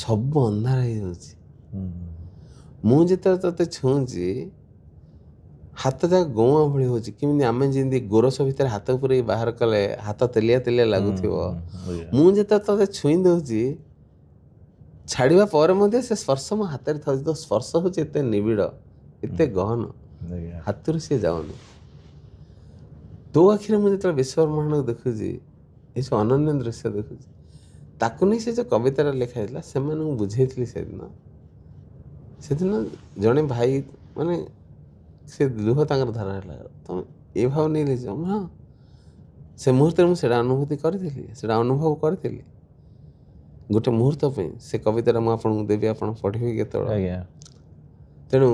ସବୁ ଅନ୍ଧାର ହେଇଯାଉଛି। ମୁଁ ଯେତେବେଳେ ତୋତେ ଛୁଉଁଛି, ହାତ ଯାକ ଗଉଁ ଭଳି ହେଉଛି। କେମିତି ଆମେ ଯେମିତି ଗୋରସ ଭିତରେ ହାତ ପୁରେଇ ବାହାର କଲେ ହାତ ତେଲିଆ ତେଲିଆ ଲାଗୁଥିବ, ମୁଁ ଯେତେବେଳେ ତୋତେ ଛୁଇଁ ଦେଉଛି, ଛାଡ଼ିବା ପରେ ମଧ୍ୟ ସେ ସ୍ପର୍ଶ ମୋ ହାତରେ ଥାଉଛି। ତ ସ୍ପର୍ଶ ହେଉଛି ଏତେ ନିବିଡ଼, ଏତେ ଗହନ, ହାତରୁ ସିଏ ଯାଉନି। ତୋ ଆଖିରେ ମୁଁ ଯେତେବେଳେ ବିଶ୍ୱବ୍ରହ୍ମାଣ୍ଡକୁ ଦେଖୁଛି, ଏସବୁ ଅନନ୍ୟ ଦୃଶ୍ୟ ଦେଖୁଛି, ତାକୁ ନେଇ ସେ ଯେଉଁ କବିତାଟା ଲେଖା ହେଇଥିଲା, ସେମାନଙ୍କୁ ବୁଝେଇଥିଲି। ସେଦିନ ଜଣେ ଭାଇ ମାନେ ସେ ଲୁହ ତାଙ୍କର ଧାର ହେଲା, ତମେ ଏ ଭାବ ନେଇ ଲେଖିଛ? ହଁ, ସେ ମୁହୂର୍ତ୍ତରେ ମୁଁ ସେଇଟା ଅନୁଭୂତି କରିଥିଲି, ସେଇଟା ଅନୁଭବ କରିଥିଲି। ଗୋଟେ ମୁହୂର୍ତ୍ତ ପାଇଁ ସେ କବିତାଟା ମୁଁ ଆପଣଙ୍କୁ ଦେବି, ଆପଣ ପଢ଼ିବେ କେତେବେଳେ। ତେଣୁ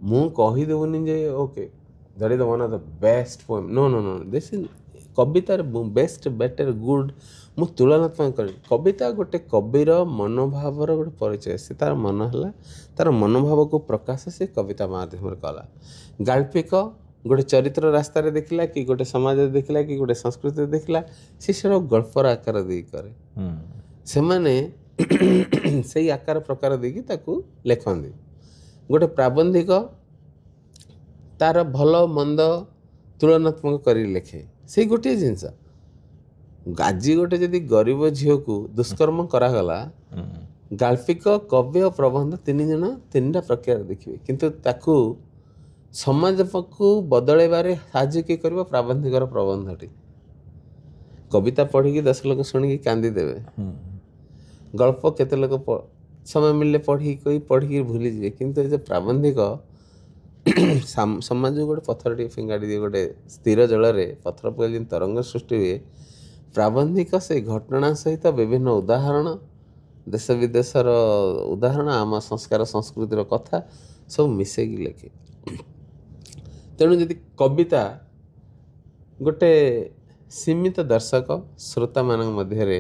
ମୁଁ କହିଦେବୁନି ଯେ okay that is one of the best poem. No no no, this is କବିତାର ବେଷ୍ଟ, ବେଟର, ଗୁଡ୍ ମୁଁ ତୁଳନାତ୍ମକ କରିବି। କବିତା ଗୋଟେ କବିର ମନୋଭାବର ଗୋଟେ ପରିଚୟ। ସେ ତାର ମନ ହେଲା, ତାର ମନୋଭାବକୁ ପ୍ରକାଶ ସେ କବିତା ମାଧ୍ୟମରେ କଲା। ଗାଳ୍ପିକ ଗୋଟେ ଚରିତ୍ର ରାସ୍ତାରେ ଦେଖିଲା, କି ଗୋଟେ ସମାଜରେ ଦେଖିଲା, କି ଗୋଟେ ସଂସ୍କୃତିରେ ଦେଖିଲା, ସେ ସେଟା ଗଳ୍ପର ଆକାର ଦେଇ କରେ। ସେମାନେ ସେଇ ଆକାର ପ୍ରକାର ଦେଇକି ତାକୁ ଲେଖନ୍ତି। ଗୋଟେ ପ୍ରାବନ୍ଧିକ ତାର ଭଲ ମନ୍ଦ ତୁଳନାତ୍ମକ କରି ଲେଖେ, ସେଇ ଗୋଟିଏ ଜିନିଷ। ଆଜି ଗୋଟେ ଯଦି ଗରିବ ଝିଅକୁ ଦୁଷ୍କର୍ମ କରାଗଲା, ଗାଳ୍ପିକ, କବି ଓ ପ୍ରବନ୍ଧ ତିନିଟା ପ୍ରକାର ଦେଖିବେ, କିନ୍ତୁ ତାକୁ ସମାଜକୁ ବଦଳେଇବାରେ ସାହାଯ୍ୟ କିଏ କରିବ? ପ୍ରାବନ୍ଧିକର ପ୍ରବନ୍ଧଟି। କବିତା ପଢ଼ିକି 10 ଲୋକ ଶୁଣିକି କାନ୍ଦିଦେବେ, ଗଳ୍ପ କେତେ ଲୋକ ସମୟ ମିଳିଲେ ପଢ଼ିକି ଭୁଲିଯିବେ, କିନ୍ତୁ ଏ ଯେଉଁ ପ୍ରାବନ୍ଧିକ ସମାଜକୁ ଗୋଟେ ପଥରଟିଏ ଫିଙ୍ଗାଡ଼ି ଦିଏ, ଗୋଟେ ସ୍ଥିର ଜଳରେ ପଥର ପକାଇ ଯେମିତି ତରଙ୍ଗ ସୃଷ୍ଟି ହୁଏ, ପ୍ରାବନ୍ଧିକ ସେଇ ଘଟଣା ସହିତ ବିଭିନ୍ନ ଉଦାହରଣ, ଦେଶ ବିଦେଶର ଉଦାହରଣ, ଆମ ସଂସ୍କାର ସଂସ୍କୃତିର କଥା ସବୁ ମିଶେଇକି ଲେଖେ। ତେଣୁ ଯଦି କବିତା ଗୋଟେ ସୀମିତ ଦର୍ଶକ ଶ୍ରୋତାମାନଙ୍କ ମଧ୍ୟରେ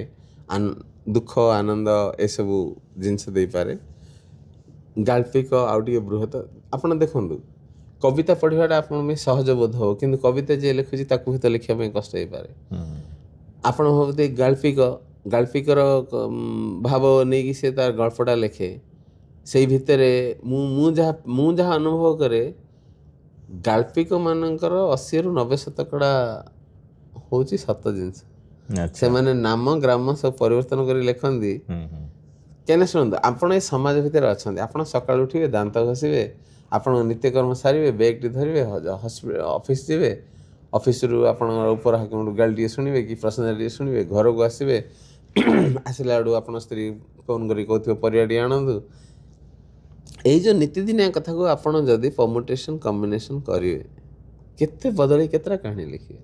ଦୁଃଖ, ଆନନ୍ଦ ଏସବୁ ଜିନିଷ ଦେଇପାରେ, ଗାଳ୍ପିକ ଆଉ ଟିକେ ବୃହତ। ଆପଣ ଦେଖନ୍ତୁ, କବିତା ପଢ଼ିବାଟା ଆପଣଙ୍କ ପାଇଁ ସହଜ ବୋଧ ହେବ, କିନ୍ତୁ କବିତା ଯିଏ ଲେଖୁଛି ତାକୁ ହୁଏତ ଲେଖିବା ପାଇଁ କଷ୍ଟ ହେଇପାରେ। ଆପଣ ଭାବୁଥିବେ ଗାଳ୍ପିକର ଭାବ ନେଇକି ସେ ତାର ଗଳ୍ପଟା ଲେଖେ, ସେଇ ଭିତରେ ମୁଁ ଯାହା ଅନୁଭବ କରେ, ଗାଳ୍ପିକମାନଙ୍କର 80ରୁ 90% ହେଉଛି ସତ ଜିନିଷ। ସେମାନେ ନାମ ଗ୍ରାମ ସବୁ ପରିବର୍ତ୍ତନ କରି ଲେଖନ୍ତି। କାହିଁକିନା ଶୁଣନ୍ତୁ, ଆପଣ ଏ ସମାଜ ଭିତରେ ଅଛନ୍ତି, ଆପଣ ସକାଳୁ ଉଠିବେ, ଦାନ୍ତ ଘଷିବେ, ଆପଣଙ୍କ ନିତ୍ୟକର୍ମ ସାରିବେ, ବ୍ୟାଗ୍ଟି ଧରିବେ, ଅଫିସ୍ ଯିବେ, ଅଫିସରୁ ଆପଣଙ୍କର ଉପର ହାକିମଠୁ ଗାଳି ଟିକେ ଶୁଣିବେ କି ପ୍ରଶଂସା ଟିକେ ଶୁଣିବେ, ଘରକୁ ଆସିବେ, ଆସିଲା ବେଳୁ ଆପଣ ସ୍ତ୍ରୀ ଫୋନ୍ କରି କହୁଥିବେ ପରିବା ଟିକେ ଆଣନ୍ତୁ। ଏଇ ଯେଉଁ ନୀତିଦିନିଆ କଥାକୁ ଆପଣ ଯଦି ପର୍ମୁଟେସନ୍ କମ୍ବିନେସନ୍ କରିବେ, କେତେ ବଦଳେଇ କେତେଟା କାହାଣୀ ଲେଖିବେ।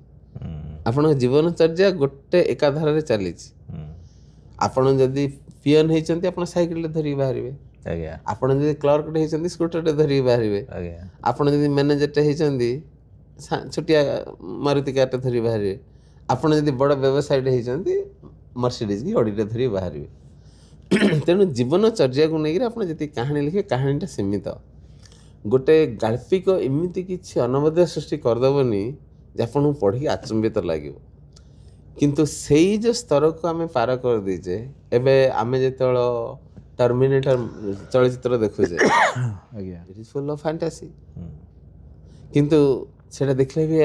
ଆପଣଙ୍କ ଜୀବନଚର୍ଯ୍ୟା ଗୋଟେ ଏକାଧାରରେ ଚାଲିଛି। ଆପଣ ଯଦି ପିଅନ ହେଇଛନ୍ତି, ଆପଣ ସାଇକେଲରେ ଧରିକି ବାହାରିବେ। ଆପଣ ଯଦି କ୍ଲର୍କଟେ ହେଇଛନ୍ତି, ସ୍କୁଟରଟେ ଧରିକି ବାହାରିବେ। ଆପଣ ଯଦି ମ୍ୟାନେଜରଟେ ହେଇଛନ୍ତି, ଛୋଟିଆ ମାରୁତି କାରଟେ ଧରି ବାହାରିବେ। ଆପଣ ଯଦି ବଡ଼ ବ୍ୟବସାୟୀଟେ ହେଇଛନ୍ତି, ମର୍ସିଡିଜ୍ କି ଅଡ଼ିଟେ ଧରି ବାହାରିବେ। ତେଣୁ ଜୀବନଚର୍ଯ୍ୟାକୁ ନେଇକରି ଆପଣ ଯେତିକି କାହାଣୀ ଲେଖିବେ, କାହାଣୀଟା ସୀମିତ। ଗୋଟେ ଗାଳ୍ପିକ ଏମିତି କିଛି ଅନବଦ୍ୟ ସୃଷ୍ଟି କରିଦେବନି ଯେ ଆପଣଙ୍କୁ ପଢ଼ିକି ଆଚମ୍ବିତ ଲାଗିବ। କିନ୍ତୁ ସେଇ ଯେଉଁ ସ୍ତରକୁ ଆମେ ପାର କରିଦେଇଛେ ଏବେ ଆମେ ଯେତେବେଳେ ଟର୍ମିନେଟର ଚଳଚ୍ଚିତ୍ର ଦେଖୁଛେ ଆଜ୍ଞା it is full of fantasy କିନ୍ତୁ ସେଇଟା ଦେଖିଲେ ବି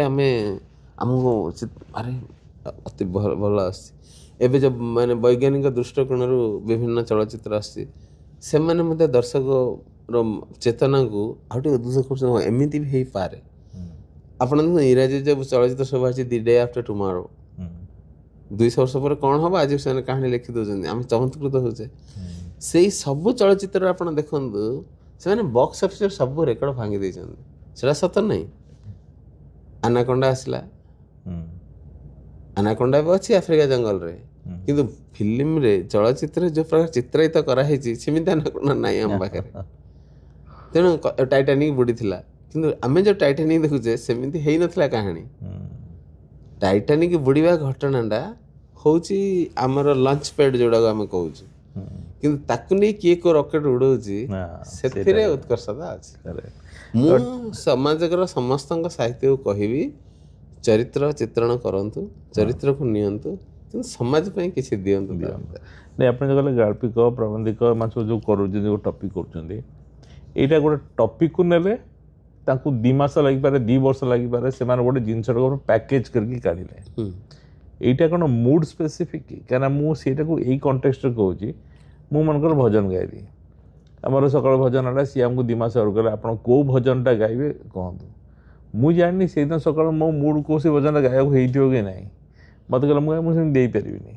ଆମକୁ ଆରେ ଅତି ଭଲ ଆସୁଛି। ଏବେ ଯେଉଁ ମାନେ ବୈଜ୍ଞାନିକ ଦୃଷ୍ଟିକୋଣରୁ ବିଭିନ୍ନ ଚଳଚ୍ଚିତ୍ର ଆସୁଛି ସେମାନେ ମଧ୍ୟ ଦର୍ଶକର ଚେତନାକୁ ଆଉ ଟିକେ ଉଦ୍ବୁଦ୍ଧ କରୁଛନ୍ତି ଏମିତି ବି ହେଇପାରେ। ଆପଣ ଦେଖନ୍ତୁ ଇଂରାଜୀ ଯେଉଁ ଚଳଚ୍ଚିତ୍ର ସବୁ ଅଛି ଦି ଡେ ଆଫ୍ଟର ଟୁମରୋ 200 ବର୍ଷ ପରେ କ'ଣ ହେବ ଆଜି ସେମାନେ କାହାଣୀ ଲେଖି ଦେଉଛନ୍ତି ଆମେ ଚମତ୍କୃତ ହେଉଛେ। ସେଇ ସବୁ ଚଳଚ୍ଚିତ୍ର ଆପଣ ଦେଖନ୍ତୁ ସେମାନେ ବକ୍ସ ଅଫିସର ସବୁ ରେକର୍ଡ଼ ଭାଙ୍ଗି ଦେଇଛନ୍ତି। ସେଇଟା ସତ ନାହିଁ। ଆନାକୋଣ୍ଡା ଆସିଲା, ଆନାକୋଣ୍ଡା ବି ଅଛି ଆଫ୍ରିକା ଜଙ୍ଗଲରେ, କିନ୍ତୁ ଫିଲ୍ମରେ ଚଳଚ୍ଚିତ୍ରରେ ଯେଉଁ ପ୍ରକାର ଚିତ୍ରାୟିତ କରାହେଇଛି ସେମିତି ଆନାକୋଣ୍ଡା ନାହିଁ ଆମ ପାଖରେ। ତେଣୁ ଟାଇଟାନିକ୍ ବୁଡ଼ିଥିଲା, କିନ୍ତୁ ଆମେ ଯେଉଁ ଟାଇଟାନିକ୍ ଦେଖୁଛେ ସେମିତି ହେଇନଥିଲା କାହାଣୀ। ଟାଇଟାନିକ୍ ବୁଡ଼ିବା ଘଟଣାଟା ହେଉଛି ଆମର ଲଞ୍ଚ ପ୍ୟାଡ୍ ଯେଉଁଟାକୁ ଆମେ କହୁଛୁ, କିନ୍ତୁ ତାକୁ ନେଇ କିଏ କେଉଁ ରକେଟ୍ ଉଡ଼ଉଛି ସେଥିରେ ଉତ୍କର୍ଷତା ଅଛି। ମୁଁ ସମାଜର ସମସ୍ତଙ୍କ ସାହିତ୍ୟକୁ କହିବି ଚରିତ୍ର ଚିତ୍ରଣ କରନ୍ତୁ, ଚରିତ୍ରକୁ ନିଅନ୍ତୁ, କିନ୍ତୁ ସମାଜ ପାଇଁ କିଛି ଦିଅନ୍ତୁ। ନାଇଁ ଆପଣ ଯେଉଁ କହିଲେ ଗାଳ୍ପିକ ପ୍ରବନ୍ଧିକ ଏମାନେ ସବୁ ଯେଉଁ କରୁଛନ୍ତି ଯେଉଁ ଟପିକ୍ କରୁଛନ୍ତି ଏଇଟା ଗୋଟେ ଟପିକ୍କୁ ନେଲେ ତାଙ୍କୁ 2 ମାସ ଲାଗିପାରେ 2 ବର୍ଷ ଲାଗିପାରେ ସେମାନେ ଗୋଟେ ଜିନିଷଟାକୁ ପ୍ୟାକେଜ୍ କରିକି କାଢ଼ିଲେ। এইটা କ'ଣ ମୁଡ୍ ସ୍ପେସିଫିକ୍ କାହିଁକିନା ମୁଁ ସେଇଟାକୁ ଏଇ କଣ୍ଟେକ୍ସଟ୍ରେ କହୁଛି। ମୁଁ ମନେକର ଭଜନ ଗାଇଲି, ଆମର ସକାଳ ଭଜନ ହେଲା, ସିଏ ଆମକୁ 2 ମାସ ଆଗରୁ କହିଲେ ଆପଣ କେଉଁ ଭଜନଟା ଗାଇବେ କୁହନ୍ତୁ। ମୁଁ ଜାଣିନି ସେଇଦିନ ସକାଳୁ ମୋ ମୁଡ୍ କେଉଁ ସେ ଭଜନଟା ଗାଇବାକୁ ହେଇଥିବ କି ନାହିଁ। ମୋତେ କହିଲେ ମୁଁ ସେମିତି ଦେଇପାରିବିନି।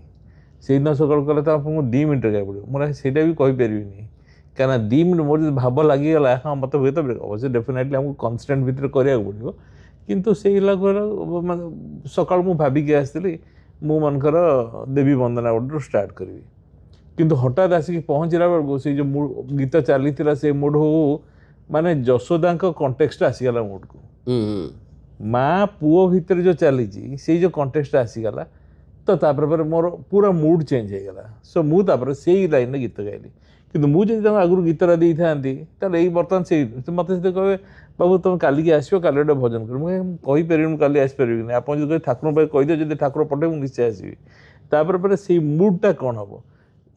ସେଇଦିନ ସକାଳୁ କହିଲେ ତ ଆପଣଙ୍କୁ 2 ମିନିଟ୍ରେ ଗାଇବାକୁ ପଡ଼ିବ। ମୁଁ ସେଇଟା ବି କହିପାରିବିନି କାହିଁକିନା 2 ମିନିଟ୍ ମୋର ଯଦି ଭାବ ଲାଗିଗଲା ହଁ ମୋତେ ହୁଏତ ଅବଶ୍ୟ ଡେଫିନେଟଲି ଆମକୁ କନଷ୍ଟାଣ୍ଟ ଭିତରେ କରିବାକୁ ପଡ଼ିବ, କିନ୍ତୁ ସେଇ ଲାଗର ମାନେ ସକାଳୁ ମୁଁ ଭାବିକି ଆସିଥିଲି ମୁଁ ମନେକର ଦେବୀ ବନ୍ଦନା ଗୋଟେରୁ ଷ୍ଟାର୍ଟ କରିବି, କିନ୍ତୁ ହଠାତ୍ ଆସିକି ପହଞ୍ଚିଲା ବେଳକୁ ସେଇ ଯେଉଁ ଗୀତ ଚାଲିଥିଲା ସେ ମୁଡ୍ ମାନେ ଯଶୋଦାଙ୍କ କଣ୍ଟେକ୍ସଟ ଆସିଗଲା ମୁଡ୍କୁ। ମା ପୁଅ ଭିତରେ ଯେଉଁ ଚାଲିଛି ସେଇ ଯେଉଁ କଣ୍ଟେକ୍ସଟ ଆସିଗଲା ତ ତାପରେ ପରେ ମୋର ପୁରା ମୁଡ୍ ଚେଞ୍ଜ ହେଇଗଲା। ସୋ ମୁଁ ତାପରେ ସେଇ ଲାଇନ୍ରେ ଗୀତ ଗାଇଲି। କିନ୍ତୁ ମୁଁ ଯଦି ତାଙ୍କୁ ଆଗରୁ ଗୀତଟା ଦେଇଥାନ୍ତି ତାହେଲେ ଏଇ ବର୍ତ୍ତମାନ ସେଇ ମୋତେ ସେତେ କହିବେ ବାବୁ ତୁମେ କାଲିକି ଆସିବ, କାଲି ଗୋଟେ ଭଜନ କରିବ। ମୁଁ କହିପାରିବିନି ମୁଁ କାଲି ଆସିପାରିବିନି। ଆପଣ ଯଦି କହିବେ ଠାକୁରଙ୍କ ପାଇଁ କହିଦିଅ, ଯଦି ଠାକୁର ପଠେଇବେ ମୁଁ ନିଶ୍ଚୟ ଆସିବି। ତାପରେ ପରେ ସେଇ ମୁଡ୍ଟା କ'ଣ ହେବ,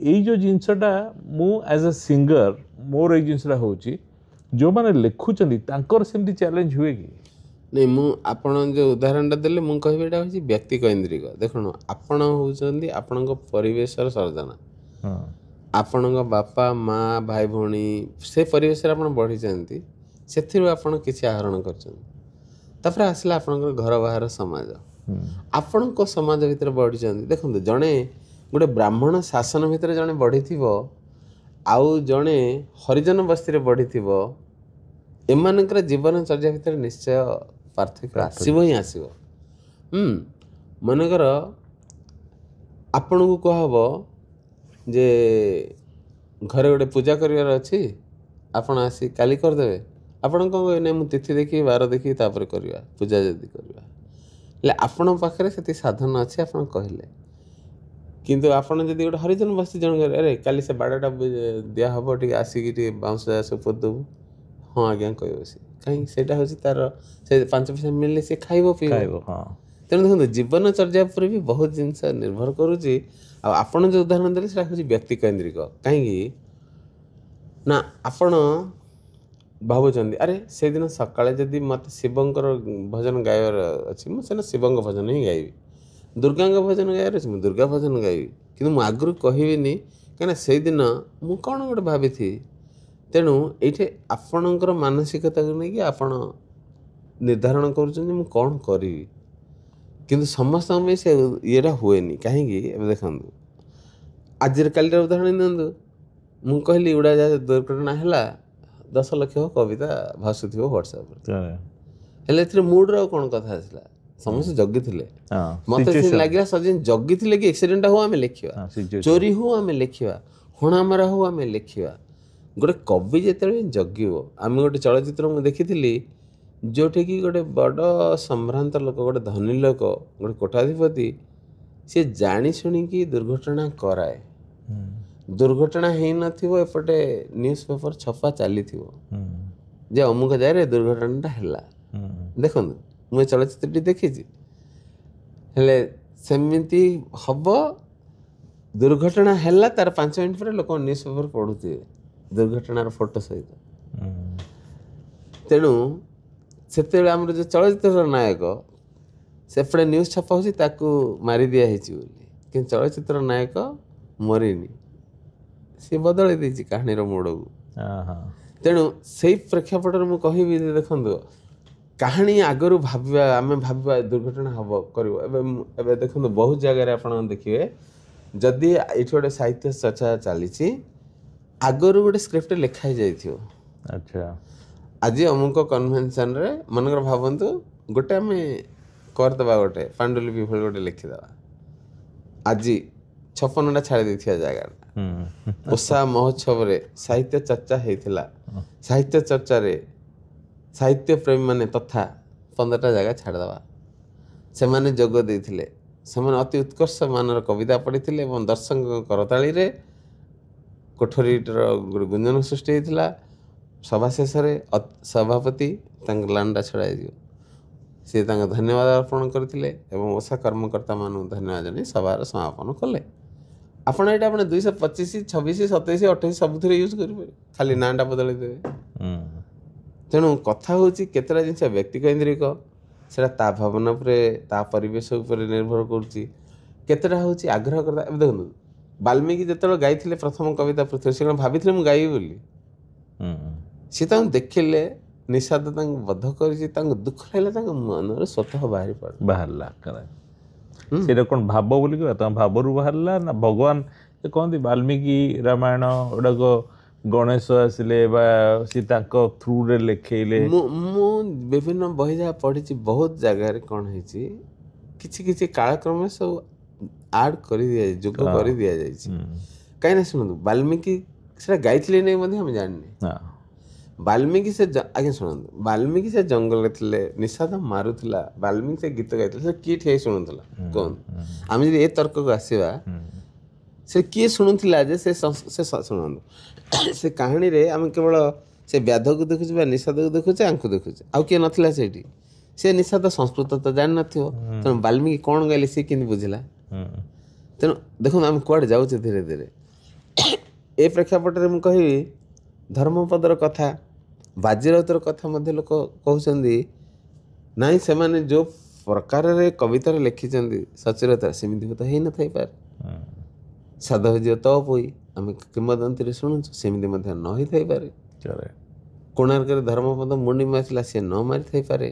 ଏଇ ଯେଉଁ ଜିନିଷଟା ମୁଁ ଆଜ୍ ଏ ସିଙ୍ଗର ମୋର ଏଇ ଜିନିଷଟା ହେଉଛି ଯେଉଁମାନେ ଲେଖୁଛନ୍ତି ତାଙ୍କର ସେମିତି ଚ୍ୟାଲେଞ୍ଜ ହୁଏ କି? ନାଇଁ, ମୁଁ ଆପଣ ଯେଉଁ ଉଦାହରଣଟା ଦେଲେ ମୁଁ କହିବି ଏଇଟା ହେଉଛି ବ୍ୟକ୍ତି କୈନ୍ଦ୍ରିକ। ଦେଖନ୍ତୁ ଆପଣ ହେଉଛନ୍ତି ଆପଣଙ୍କ ପରିବେଶର ସର୍ଜନା। ଆପଣଙ୍କ ବାପା ମା ଭାଇ ଭଉଣୀ ସେ ପରିବେଶରେ ଆପଣ ବଢ଼ିଛନ୍ତି, ସେଥିରୁ ଆପଣ କିଛି ଆହରଣ କରିଛନ୍ତି। ତାପରେ ଆସିଲା ଆପଣଙ୍କର ଘର ବାହାର ସମାଜ, ଆପଣଙ୍କ ସମାଜ ଭିତରେ ବଢ଼ିଛନ୍ତି। ଦେଖନ୍ତୁ ଜଣେ ଗୋଟେ ବ୍ରାହ୍ମଣ ଶାସନ ଭିତରେ ଜଣେ ବଢ଼ିଥିବ ଆଉ ଜଣେ ହରିଜନ ବସ୍ତିରେ ବଢ଼ିଥିବ, ଏମାନଙ୍କର ଜୀବନଚର୍ଯ୍ୟା ଭିତରେ ନିଶ୍ଚୟ ପାର୍ଥକ୍ୟ ଆସିବ ହିଁ ଆସିବ। ମନେକର ଆପଣଙ୍କୁ କୁହାହେବ ଯେ ଘରେ ଗୋଟେ ପୂଜା କରିବାର ଅଛି, ଆପଣ ଆସି କାଲି କରିଦେବେ। ଆପଣ କ'ଣ କହିବେ, ନାଇଁ ମୁଁ ତିଥି ଦେଖିବି ବାର ଦେଖିବି ତାପରେ କରିବା ପୂଜା ଯଦି କରିବା। ହେଲେ ଆପଣଙ୍କ ପାଖରେ ସେତିକି ସାଧନ ଅଛି, ଆପଣ କହିଲେ। କିନ୍ତୁ ଆପଣ ଯଦି ଗୋଟେ ହରିଜନ ବସ୍ତି ଜଣ କହିଲେ ଆରେ କାଲି ସେ ବାଡ଼ଟା ଦିଆହେବ ଟିକେ ଆସିକି ଟିକେ ବାଉଁଶ ଉପର ଦେବୁ, ହଁ ଆଜ୍ଞା କହିବ ସେ। କାହିଁକି, ସେଇଟା ହେଉଛି ତାର ସେ 5 ପଇସା ମିଳିଲେ ସେ ଖାଇବ ପିଇବ। ତେଣୁ ଦେଖନ୍ତୁ ଜୀବନଚର୍ଯ୍ୟା ଉପରେ ବି ବହୁତ ଜିନିଷ ନିର୍ଭର କରୁଛି। ଆଉ ଆପଣ ଯେଉଁ ଉଦାହରଣ ଦେଲେ ସେଇଟା ହେଉଛି ବ୍ୟକ୍ତି କୈନ୍ଦ୍ରିକ। କାହିଁକି ନା ଆପଣ ଭାବୁଛନ୍ତି ଆରେ ସେଇଦିନ ସକାଳେ ଯଦି ମୋତେ ଶିବଙ୍କର ଭଜନ ଗାଇବାର ଅଛି ମୁଁ ସେଦିନ ଶିବଙ୍କ ଭଜନ ହିଁ ଗାଇବି, ଦୁର୍ଗାଙ୍କ ଭଜନ ଗାଇବାର ଅଛି ମୁଁ ଦୁର୍ଗା ଭଜନ ଗାଇବି। କିନ୍ତୁ ମୁଁ ଆଗରୁ କହିବିନି କାହିଁକିନା ସେଇଦିନ ମୁଁ କ'ଣ ଗୋଟେ ଭାବିଥିବି। ତେଣୁ ଏଇଠି ଆପଣଙ୍କର ମାନସିକତାକୁ ନେଇକି ଆପଣ ନିର୍ଦ୍ଧାରଣ କରୁଛନ୍ତି ମୁଁ କ'ଣ କରିବି। କିନ୍ତୁ ସମସ୍ତଙ୍କ ପାଇଁ ସେ ଇଏଟା ହୁଏନି। କାହିଁକି, ଏବେ ଦେଖନ୍ତୁ ଆଜିର କାଲିର ଉଦାହରଣ ନିଅନ୍ତୁ। ମୁଁ କହିଲି ଉଡ଼ାଜାହାଜ ଦୁର୍ଘଟଣା ହେଲା, 10 ଲକ୍ଷ କବିତା ଭାସୁଥିବ ହ୍ୱାଟ୍ସଆପ୍ରେ। ହେଲେ ଏଥିରେ ମୁଡ୍ର ଆଉ କ'ଣ କଥା ଆସିଲା, ସମସ୍ତେ ଜଗିଥିଲେ। ମୋତେ ସେ ଲାଗିଲା ସଜିନ ଜଗିଥିଲେ କି ଆକ୍ସିଡେଣ୍ଟଟା ହଉ ଆମେ ଲେଖିବା, ଚୋରି ହଉ ଆମେ ଲେଖିବା, ହଣାମରା ହଉ ଆମେ ଲେଖିବା। ଗୋଟେ କବି ଯେତେବେଳେ ଜଗିବ, ଆମେ ଗୋଟେ ଚଳଚ୍ଚିତ୍ର ମୁଁ ଦେଖିଥିଲି ଯେଉଁଠିକି ଗୋଟେ ବଡ଼ ସମ୍ଭ୍ରାନ୍ତ ଲୋକ, ଗୋଟେ ଧନୀ ଲୋକ, ଗୋଟେ କୋଠାଧିପତି, ସେ ଜାଣି ଶୁଣିକି ଦୁର୍ଘଟଣା କରାଏ। ଦୁର୍ଘଟଣା ହେଇନଥିବ, ଏପଟେ ନ୍ୟୁଜ୍ ପେପର ଛପା ଚାଲିଥିବ ଯେ ଅମୁକ ଜାଗାରେ ଦୁର୍ଘଟଣାଟା ହେଲା। ଦେଖନ୍ତୁ ମୁଁ ଏ ଚଳଚ୍ଚିତ୍ରଟି ଦେଖିଛି, ହେଲେ ସେମିତି ହବ। ଦୁର୍ଘଟଣା ହେଲା ତାର 5 ମିନିଟ୍ ପରେ ଲୋକ ନ୍ୟୁଜ୍ ପେପର ପଢ଼ୁଥିବେ ଦୁର୍ଘଟଣାର ଫଟୋ ସହିତ। ତେଣୁ ସେତେବେଳେ ଆମର ଯେଉଁ ଚଳଚ୍ଚିତ୍ରର ନାୟକ ସେପଟେ ନ୍ୟୁଜ୍ ଛପା ହେଉଛି ତାକୁ ମାରି ଦିଆହେଇଛି ବୋଲି, କିନ୍ତୁ ଚଳଚ୍ଚିତ୍ର ନାୟକ ମରିନି, ସେ ବଦଳେଇ ଦେଇଛି କାହାଣୀର ମୋଡ଼କୁ। ତେଣୁ ସେଇ ପ୍ରେକ୍ଷାପଟରେ ମୁଁ କହିବି ଯେ ଦେଖନ୍ତୁ କାହାଣୀ ଆଗରୁ ଆମେ ଭାବିବା ଦୁର୍ଘଟଣା ହେବ କରିବ। ଏବେ ଦେଖନ୍ତୁ ବହୁତ ଜାଗାରେ ଆପଣ ଦେଖିବେ ଯଦି ଏଇଠି ଗୋଟେ ସାହିତ୍ୟ ଚର୍ଚ୍ଚା ଚାଲିଛି ଆଗରୁ ଗୋଟେ ସ୍କ୍ରିପ୍ଟ ଲେଖା ହେଇଯାଇଥିବ। ଆଚ୍ଛା, ଆଜି ଅମୁକ କନଭେନସନରେ ମନେକର ଭାବନ୍ତୁ ଗୋଟେ ଆମେ କରିଦେବା, ଗୋଟେ ପାଣ୍ଡୁଲିପି ଭଳି ଗୋଟେ ଲେଖିଦେବା, ଆଜି 56ଟା ଛାଡ଼ି ଦେଇଥିବା ଜାଗାଟା ଓଷା ମହୋତ୍ସବରେ ସାହିତ୍ୟ ଚର୍ଚ୍ଚା ହେଇଥିଲା। ସାହିତ୍ୟ ଚର୍ଚ୍ଚାରେ ସାହିତ୍ୟ ପ୍ରେମୀମାନେ ତଥା 15ଟା ଜାଗା ଛାଡ଼ିଦେବା। ସେମାନେ ଯୋଗ ଦେଇଥିଲେ, ସେମାନେ ଅତି ଉତ୍କର୍ଷ ମାନର କବିତା ପଢ଼ିଥିଲେ ଏବଂ ଦର୍ଶକଙ୍କ କରତାଳିରେ କୋଠରୀର ଗୁଞ୍ଜନ ସୃଷ୍ଟି ହେଇଥିଲା। ସଭା ଶେଷରେ ସଭାପତି ତାଙ୍କ ଲାଣ୍ଡା ଛଡ଼ାଇଯିବ, ସିଏ ତାଙ୍କ ଧନ୍ୟବାଦ ଅର୍ପଣ କରିଥିଲେ ଏବଂ ଓଷା କର୍ମକର୍ତ୍ତାମାନଙ୍କୁ ଧନ୍ୟବାଦ ଜଣାଇ ସଭାର ସମାପନ କଲେ। ଆପଣ ଏଇଟା ଆପଣ 225, 26, 27, 28 ସବୁଥିରେ ୟୁଜ୍ କରିପାରିବେ, ଖାଲି ନାଁଟା ବଦଳେଇ ଦେବେ। ତେଣୁ କଥା ହେଉଛି କେତେଟା ଜିନିଷ ବ୍ୟକ୍ତିକେନ୍ଦ୍ରିକ, ସେଇଟା ତା ଭାବନା ଉପରେ ତା ପରିବେଶ ଉପରେ ନିର୍ଭର କରୁଛି। କେତେଟା ହେଉଛି ଆଗ୍ରହ କଥା। ଏବେ ଦେଖନ୍ତୁ ବାଲ୍ମୀକି ଯେତେବେଳେ ଗାଇଥିଲେ ପ୍ରଥମ କବିତା ପୃଥ୍ୱୀ, ସେ କ'ଣ ଭାବିଥିଲେ ମୁଁ ଗାଇବି ବୋଲି? ସେ ତାଙ୍କୁ ଦେଖିଲେ, ନିଷାଦ ତାଙ୍କୁ ବଦ୍ଧ କରିଛି, ତାଙ୍କୁ ଦୁଃଖ ଲାଗିଲା, ତାଙ୍କ ମନରେ ସ୍ୱତଃ ବାହାରିଲା। ସେଇଟା କ'ଣ ଭାବ ବୋଲି କହିବା? ତାଙ୍କ ଭାବରୁ ବାହାରିଲା ନା ଭଗବାନ କହନ୍ତି ବାଲ୍ମୀକି ରାମାୟଣ ଗୁଡ଼ାକ ଗଣେଶ ଆସିଲେ ବା ସେ ତାଙ୍କ ଥ୍ରୁରେ ଲେଖେଇଲେ? ମୁଁ ବିଭିନ୍ନ ବହି ଯାହା ପଢ଼ିଛି ବହୁତ ଜାଗାରେ କ'ଣ ହେଇଛି କିଛି କିଛି କାଳକ୍ରମେ ସବୁ ଆଡ୍ କରିଦିଆଯାଇଛି, ଯୋଗ କରିଦିଆଯାଇଛି। କାହିଁକିନା ଶୁଣନ୍ତୁ ବାଲ୍ମୀକି ସେଟା ଗାଇଥିଲେ ନାହିଁ ମଧ୍ୟ ଆମେ ଜାଣିନେ। ବାଲ୍ମୀକି ଆଜ୍ଞା ଶୁଣନ୍ତୁ, ବାଲ୍ମୀକି ସେ ଜଙ୍ଗଲରେ ଥିଲେ, ନିଷାଦ ମାରୁଥିଲା, ବାଲ୍ମୀକି ସେ ଗୀତ ଗାଇଥିଲା, ସେ କିଏ ଠିଆ ଶୁଣୁଥିଲା କୁହନ୍ତୁ? ଆମେ ଯଦି ଏ ତର୍କକୁ ଆସିବା, ସେ କିଏ ଶୁଣୁଥିଲା ଯେ ସେ ଶୁଣନ୍ତୁ ସେ କାହାଣୀରେ ଆମେ କେବଳ ସେ ବ୍ୟାଧକୁ ଦେଖୁଛୁ ବା ନିଷାଦକୁ ଦେଖୁଛେ, ଆଙ୍କୁ ଦେଖୁଛେ, ଆଉ କିଏ ନଥିଲା ସେଇଠି। ସେ ନିଷାଦ ସଂସ୍କୃତ ତ ଜାଣିନଥିବ, ତେଣୁ ବାଲ୍ମୀକି କ'ଣ ଗାଇଲେ ସେ କେମିତି ବୁଝିଲା? ତେଣୁ ଦେଖନ୍ତୁ ଆମେ କୁଆଡ଼େ ଯାଉଛେ ଧୀରେ ଧୀରେ। ଏ ପ୍ରେକ୍ଷାପଟରେ ମୁଁ କହିବି ଧର୍ମପଦର କଥା, ବାଜିରାଉତର କଥା ମଧ୍ୟ ଲୋକ କହୁଛନ୍ତି ନାଇଁ ସେମାନେ ଯେଉଁ ପ୍ରକାରରେ କବିତାରେ ଲେଖିଛନ୍ତି ସଚରାଚର ସେମିତି ହୁଏତ ହେଇନଥାଇପାରେ। ସାଧବ ଝିଅ ତ ପୋଇ ଆମେ କିମ୍ବଦନ୍ତୀରେ ଶୁଣୁଛୁ, ସେମିତି ମଧ୍ୟ ନ ହେଇଥାଇପାରେ। କୋଣାର୍କରେ ଧର୍ମପଦ ମୁଣ୍ଡି ମାରିଥିଲା, ସେ ନ ମାରିଥାଇପାରେ।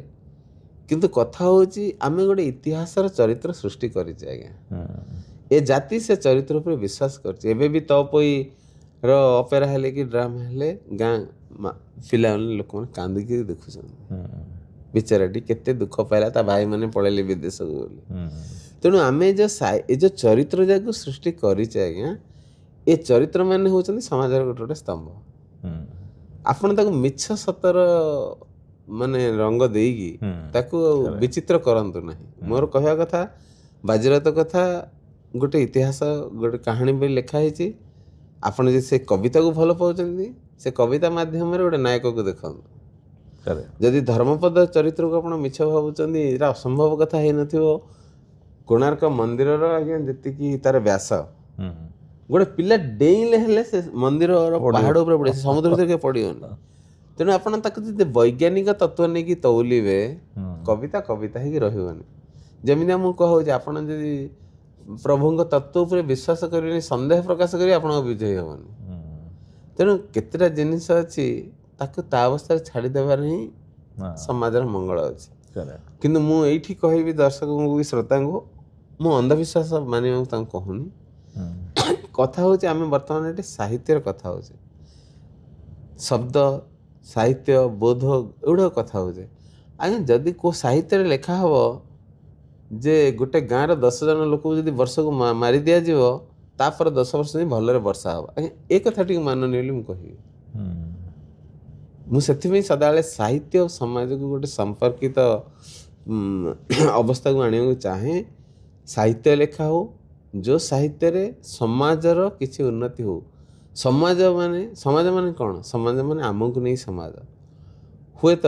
କିନ୍ତୁ କଥା ହେଉଛି ଆମେ ଗୋଟେ ଇତିହାସର ଚରିତ୍ର ସୃଷ୍ଟି କରିଛେ ଆଜ୍ଞା। ଏ ଜାତି ସେ ଚରିତ୍ର ଉପରେ ବିଶ୍ୱାସ କରିଛି। ଏବେ ବି ତପୋଇର ଅପେରା ହେଲେ କି ଡ୍ରାମା ହେଲେ ଗାଁ ପିଲାମାନେ ଲୋକମାନେ କାନ୍ଦିକି ଦେଖୁଛନ୍ତି, ବିଚାରାଟି କେତେ ଦୁଃଖ ପାଇଲା, ତା ଭାଇମାନେ ପଳେଇଲେ ବିଦେଶକୁ ବୋଲି। ତେଣୁ ଆମେ ଏ ଯେଉଁ ଚରିତ୍ର ଯାକୁ ସୃଷ୍ଟି କରିଛେ ଆଜ୍ଞା, ଏ ଚରିତ୍ର ମାନେ ହେଉଛନ୍ତି ସମାଜର ଗୋଟେ ଗୋଟେ ସ୍ତମ୍ଭ। ଆପଣ ତାକୁ ମିଛ ସତର ମାନେ ରଙ୍ଗ ଦେଇକି ତାକୁ ବିଚିତ୍ର କରନ୍ତୁ ନାହିଁ। ମୋର କହିବା କଥା ବାଜିରାଉତ କଥା ଗୋଟେ ଇତିହାସ, ଗୋଟେ କାହାଣୀ ବି ଲେଖା ହେଇଛି। ଆପଣ ଯଦି ସେ କବିତାକୁ ଭଲ ପାଉଛନ୍ତି, ସେ କବିତା ମାଧ୍ୟମରେ ଗୋଟେ ନାୟକକୁ ଦେଖନ୍ତୁ। ଯଦି ଧର୍ମପଦ ଚରିତ୍ରକୁ ଆପଣ ମିଛ ଭାବୁଛନ୍ତି, ଏଇଟା ଅସମ୍ଭବ କଥା ହେଇନଥିବ। କୋଣାର୍କ ମନ୍ଦିରର ଆଜ୍ଞା ଯେତିକି ତାର ବ୍ୟାସ, ଗୋଟେ ପିଲା ଡେଇଁଲେ ହେଲେ ସେ ମନ୍ଦିରର ପାହାଡ଼ ଉପରେ ପଡ଼ିବ, ସେ ସମୁଦ୍ର ଭିତରେ କେବେ ପଡ଼ିବନି। ତେଣୁ ଆପଣ ତାକୁ ଯଦି ବୈଜ୍ଞାନିକ ତତ୍ତ୍ୱ ନେଇକି ତଉଲିବେ, କବିତା କବିତା ହେଇକି ରହିବନି। ଯେମିତି ମୁଁ କହୁଛି, ଆପଣ ଯଦି ପ୍ରଭୁଙ୍କ ତତ୍ତ୍ୱ ଉପରେ ବିଶ୍ୱାସ କରିବେନି, ସନ୍ଦେହ ପ୍ରକାଶ କରିବେ, ଆପଣଙ୍କ ବିଜୟ ହେବନି। ତେଣୁ କେତେଟା ଜିନିଷ ଅଛି ତାକୁ ତା ଅବସ୍ଥାରେ ଛାଡ଼ିଦେବାର ହିଁ ସମାଜର ମଙ୍ଗଳ ଅଛି। କିନ୍ତୁ ମୁଁ ଏଇଠି କହିବି ଦର୍ଶକଙ୍କୁ ବି ଶ୍ରୋତାଙ୍କୁ, ମୁଁ ଅନ୍ଧବିଶ୍ୱାସ ମାନିବାକୁ ତାଙ୍କୁ କହୁନି। କଥା ହେଉଛି ଆମେ ବର୍ତ୍ତମାନ ଏଠି ସାହିତ୍ୟର କଥା ହେଉଛି, ଶବ୍ଦ ସାହିତ୍ୟ ବୋଧ ଏଗୁଡ଼ାକ କଥା ହେଉଛି ଆଜ୍ଞା। ଯଦି କେଉଁ ସାହିତ୍ୟରେ ଲେଖା ହେବ ଯେ ଗୋଟେ ଗାଁର 10 ଜଣ ଲୋକକୁ ଯଦି ବର୍ଷକୁ ମାରି ଦିଆଯିବ, ତାପରେ 10 ବର୍ଷ ହିଁ ଭଲରେ ବର୍ଷା ହେବ, ଆଜ୍ଞା ଏ କଥା ଟିକେ ମାନନୀୟ ବୋଲି ମୁଁ କହିବି। ମୁଁ ସେଥିପାଇଁ ସଦାବେଳେ ସାହିତ୍ୟ ଓ ସମାଜକୁ ଗୋଟେ ସମ୍ପର୍କିତ ଅବସ୍ଥାକୁ ଆଣିବାକୁ ଚାହେଁ। ସାହିତ୍ୟ ଲେଖା ହେଉ, ଯେଉଁ ସାହିତ୍ୟରେ ସମାଜର କିଛି ଉନ୍ନତି ହେଉ। ସମାଜ ମାନେ କ'ଣ? ସମାଜ ମାନେ ଆମକୁ ନେଇ ସମାଜ। ହୁଏତ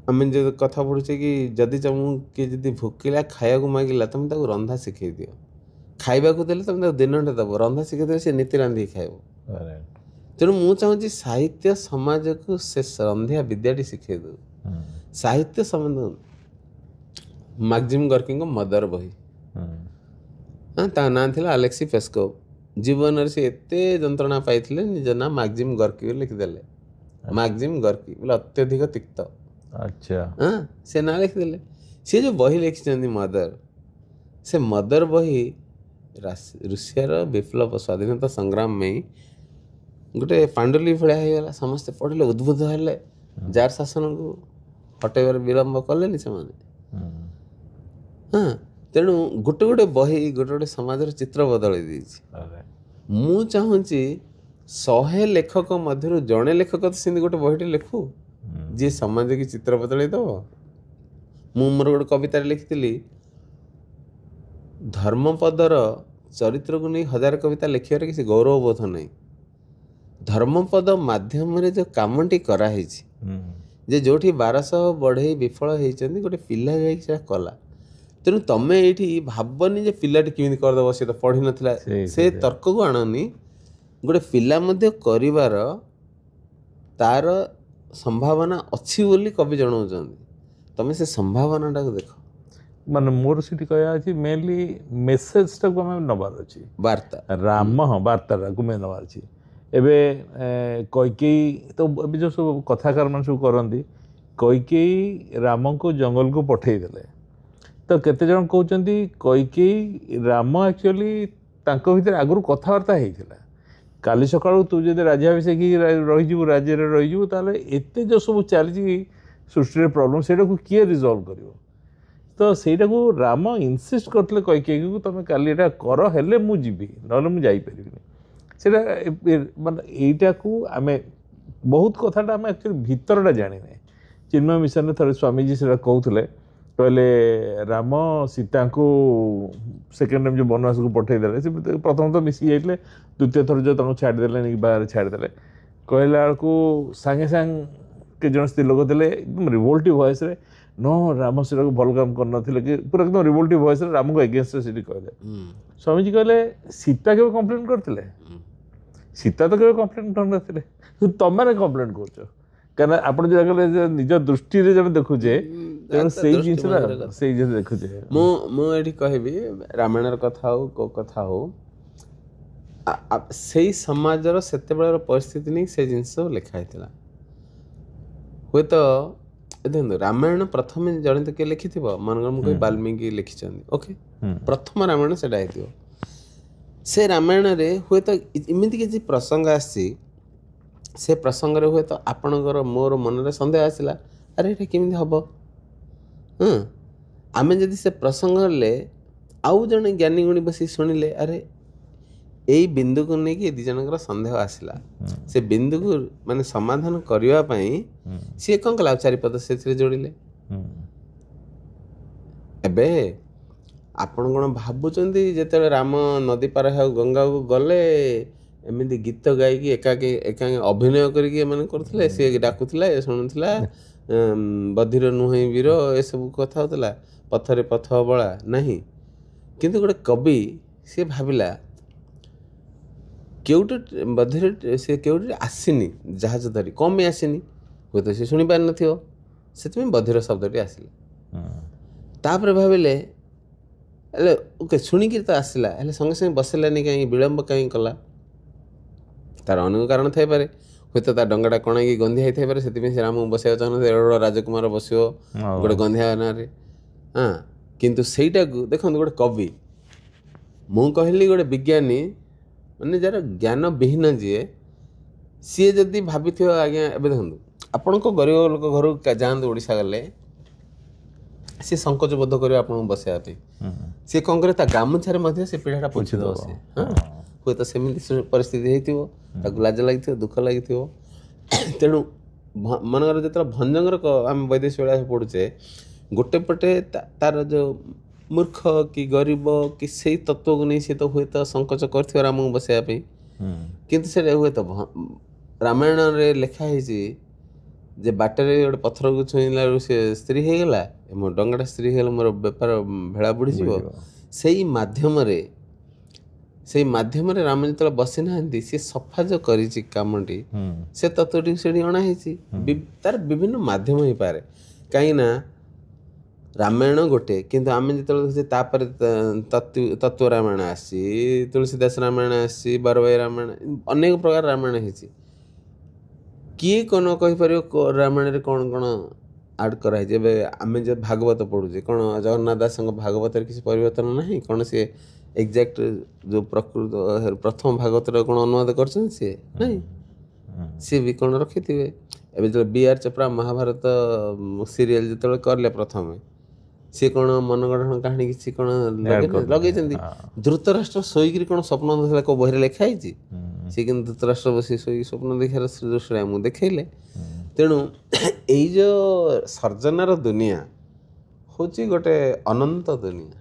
आम जो कथा पढ़ुचे कि जदि तुमको किए जदि भोकिला खाया मागिला तुम ताको रंधा शिखै दियो खाइबा को देले तुम दिनटे दब रंधा शिखै दियो से नीति रांधि खाइब तेणु मु चाहूँगी साहित्य समाज को से रंधिया विद्याटी शिखै दो साहित्य संबंध मैक्सिम गर्की मदर बही हाँ ता ना थिला अलेक्सी पेस्कोव जीवन से एते जंत्रणा पाइथिले निज ना मैक्सिम गर्की लिखिदेले मैक्सिम गर्की बोले अत्यधिक तिक्त अच्छा हाँ से ना लिखिदेले सी जो बही लिखिछन्ती मदर से मदर बही रूसियार विप्लव स्वाधीनता संग्राम में गोटे पांडुली भलिया होगला समस्ते पढ़ले उद्बुद्ध हेले जार शासन को हटेबार विलम्ब कले से हाँ तेणु गोटे गोटे बही गोटे गोटे समाज चित्र बदल मु चाहूँगी 100 लेखक मध्य जड़े लेखक तो सेमती गोटे बहीटे लिखु जी समाज की चित्र बदल दब मु मोर गोटे कविता लिखी धर्मपदर चरित्र को नहीं 1000 कविता लिखिबार किसी गौरव बोध नहीं धर्मपद माध्यम जो कामटी कराई जे जोठी 1200 बढ़ई विफल होती गोटे पिला जा कला तेणु तमें ये भावनी जे पिलाटी किमी करदेव सी तो पढ़ी नाला से तर्क को आणनी गोटे पिला मध्य करिवार तार संभावना अच्छी बोली कवि जनाऊँ तमें से संभावना टाक देख माने मोर सीटी कहया अछि मेनली मेसेज टाक हम नबार अछि वार्ता राम हाँ वार्ता को मैं नबार अछि एबे कैकेयी तो अभी जो सब कथाकार मान सब करती कैकेयी राम को जंगल को पठेई देले तो केते जन कहउचंती कैकेयी राम एक्चुअली तांको भीतर आगुर कथावार्ता होइथिला काली सकाळू तू जदि राज्याभिषेक रहीजु राज्य रे रहीजु ताले एते जो सब चली सृष्टि प्रॉब्लम सेटा को किए रिजॉल्व करिवो तो सेटा को राम इनसिस्ट करथिले कैकेयी को तमे काली एटा कर हेले मु जीबी नले मु जाई परिबिनी सेटा माने एटा को आमे बहुत कथाटा आमे एक्चुअली भीतरटा जानि नै चिन्मय मिशन थरे स्वामीजी सेटा कहउथिले कहले राम सीता को सेकेंड टाइम जो बनवास को पठे देले से प्रथम तो मिसी जाइले द्वितीय थर जो तक छाड़देले नहीं बाहर छाड़देले कहला को सांगे सांग के जन स्त्री लोक देले एकदम रिवोल्टिव वॉइस रे नो राम सीता को भल काम करन थिले कि पूरा एकदम रिवोल्टिव वॉइस रे राम को अगेंस्ट रे सिटी कहले स्वामी जी कहले सीता के कंप्लेंट करथिले सीता तो के कंप्लेंट करनथिले तमारे कंप्लेंट करछो कारण आपण जो कहले निज दृष्टि रे जब देखुजे सेही जिनस सेही जे देखुजे मु एठी कहबी रामायणर कथा हो को कथा हो सेही समाजर सेते बेलर परिस्थिति नहीं से जिनस लिखा हैतला होय तो देखो रामायण प्रथम जने तो के लिखिथिबो मनगर मु कहि वाल्मीकि लिखिचंदी ओके प्रथम रामायण सेटा हैतिबो से रामायण रे होय तो इमिति कि प्रसंग आसी से प्रसंग रे होय तो आपणकर मोर मन रे संदेह आसिला अरे एटा केमिति हबो आमे जदि से प्रसंग ले आउ जने ज्ञानी गुणी बसी सुनिले अरे यही बिंदु को लेकिन दी जनकर संदेह आसला से बिंदु को माने समाधान करने पाई सी कौन कला चारिपद से जोड़िले एबे आपण कौन भावुंट जो राम नदी पार है गंगा को गले एमती गीत गायकी एका अभिनय करते सी डाकुला शुणुला बधिर नुहे वीर ए सब कथा होता पथरे पथ बड़ा नहीं किंतु गोटे कवि सी भाविला केउटे बधिर से केउटे आसीनी जहाज धरी कम में आसीनी हुए तो सी शुणी पार न बधिर शब्दटी आसिला तापर भाविले ओके शुणिकी तो आसला संगे संगे बसलानी कहीं विलम्ब कहीं कला तार अनेक कारण थाई पारे हुए तो डंगाटा कण की गंधिया होता पारे से राम बसवा चाहते राजकुमार बस गोटे गंधिया ना हाँ किंतु सेटा देखो गोटे कवि मु कहली गोटे विज्ञानी माने जार ज्ञान विहीन जीए सी जदि भाभी आज्ञा एवं देखो आपण को गरीब लोक घर जाते ओडिशा गले सी संकोच बोध कर बसवाई सी कौन करे गामुछार से पीढ़ाटा पोछि दो से हाँ हुए तो सेमती परिस्थिति होती लाज लगी दुख लगी तेणु मनकर जो भंजंगर आम वैदेशिक बेला पढ़ुचे गोटे पटे तार जो मूर्ख कि गरीब कि से तत्व को नहीं सी तो हुए तो संकोच कर राम को बसवाई किंतु से हुए तो रामायण रे लिखाई ଯେ ବାଟରେ ଗୋଟେ ପଥରକୁ ଛୁଇଁଲାରୁ ସେ ସ୍ତ୍ରୀ ହେଇଗଲା, ମୋ ଡଙ୍ଗାଟା ସ୍ତ୍ରୀ ହେଇଗଲା, ମୋର ବେପାର ଭେଳା ବୁଡ଼ିଯିବ। ସେଇ ମାଧ୍ୟମରେ ରାମ ଯେତେବେଳେ ବସିନାହାନ୍ତି, ସିଏ ସଫା ଯେଉଁ କରିଛି କାମଟି, ସେ ତତ୍ତ୍ୱଟିକୁ ସେଠି ଅଣା ହେଇଛି। ତାର ବିଭିନ୍ନ ମାଧ୍ୟମ ହେଇପାରେ, କାହିଁକିନା ରାମାୟଣ ଗୋଟେ, କିନ୍ତୁ ଆମେ ଯେତେବେଳେ ଦେଖୁଛେ ତାପରେ ତତ୍ତ୍ୱ ରାମାୟଣ ଆସିଛି, ତୁଳସୀଦାସ ରାମାୟଣ ଆସିଛି, ବାରବାଇ ରାମାୟଣ, ଅନେକ ପ୍ରକାର ରାମାୟଣ ହେଇଛି। କିଏ କ'ଣ କହିପାରିବ ରାମାୟଣରେ କ'ଣ କ'ଣ ଆଡ଼୍ କରାହେଇଛି? ଏବେ ଆମେ ଯେ ଭାଗବତ ପଢ଼ୁଛେ, କ'ଣ ଜଗନ୍ନାଥ ଦାସଙ୍କ ଭାଗବତରେ କିଛି ପରିବର୍ତ୍ତନ ନାହିଁ? କ'ଣ ସିଏ ଏକ୍ଜାକ୍ଟ ଯେଉଁ ପ୍ରଥମ ଭାଗବତର କ'ଣ ଅନୁବାଦ କରିଛନ୍ତି? ସିଏ ନାହିଁ, ସିଏ ବି କ'ଣ ରଖିଥିବେ। ଏବେ ଯେତେବେଳେ B.R. ଚୋପ୍ରା ମହାଭାରତ ସିରିଏଲ ଯେତେବେଳେ କଲେ ପ୍ରଥମେ, ସିଏ କ'ଣ ମନଗଢ଼ଣ କାହାଣୀ କିଛି କ'ଣ ଲଗେଇଛନ୍ତି? ଧୃତରାଷ୍ଟ୍ର ଶୋଇକିରି କ'ଣ ସ୍ୱପ୍ନ ଦେଖେଇଲା, କେଉଁ ବହିରେ ଲେଖା ହେଇଛି? ସିଏ କିନ୍ତୁ ଧୃତରାଷ୍ଟ୍ର ବସି ଶୋଇକି ସ୍ୱପ୍ନ ଦେଖିବାର ଦୃଶ୍ୟରେ ଆମକୁ ଦେଖେଇଲେ। ତେଣୁ ଏଇ ଯେଉଁ ସର୍ଜନାର ଦୁନିଆ ହେଉଛି ଗୋଟେ ଅନନ୍ତ ଦୁନିଆ,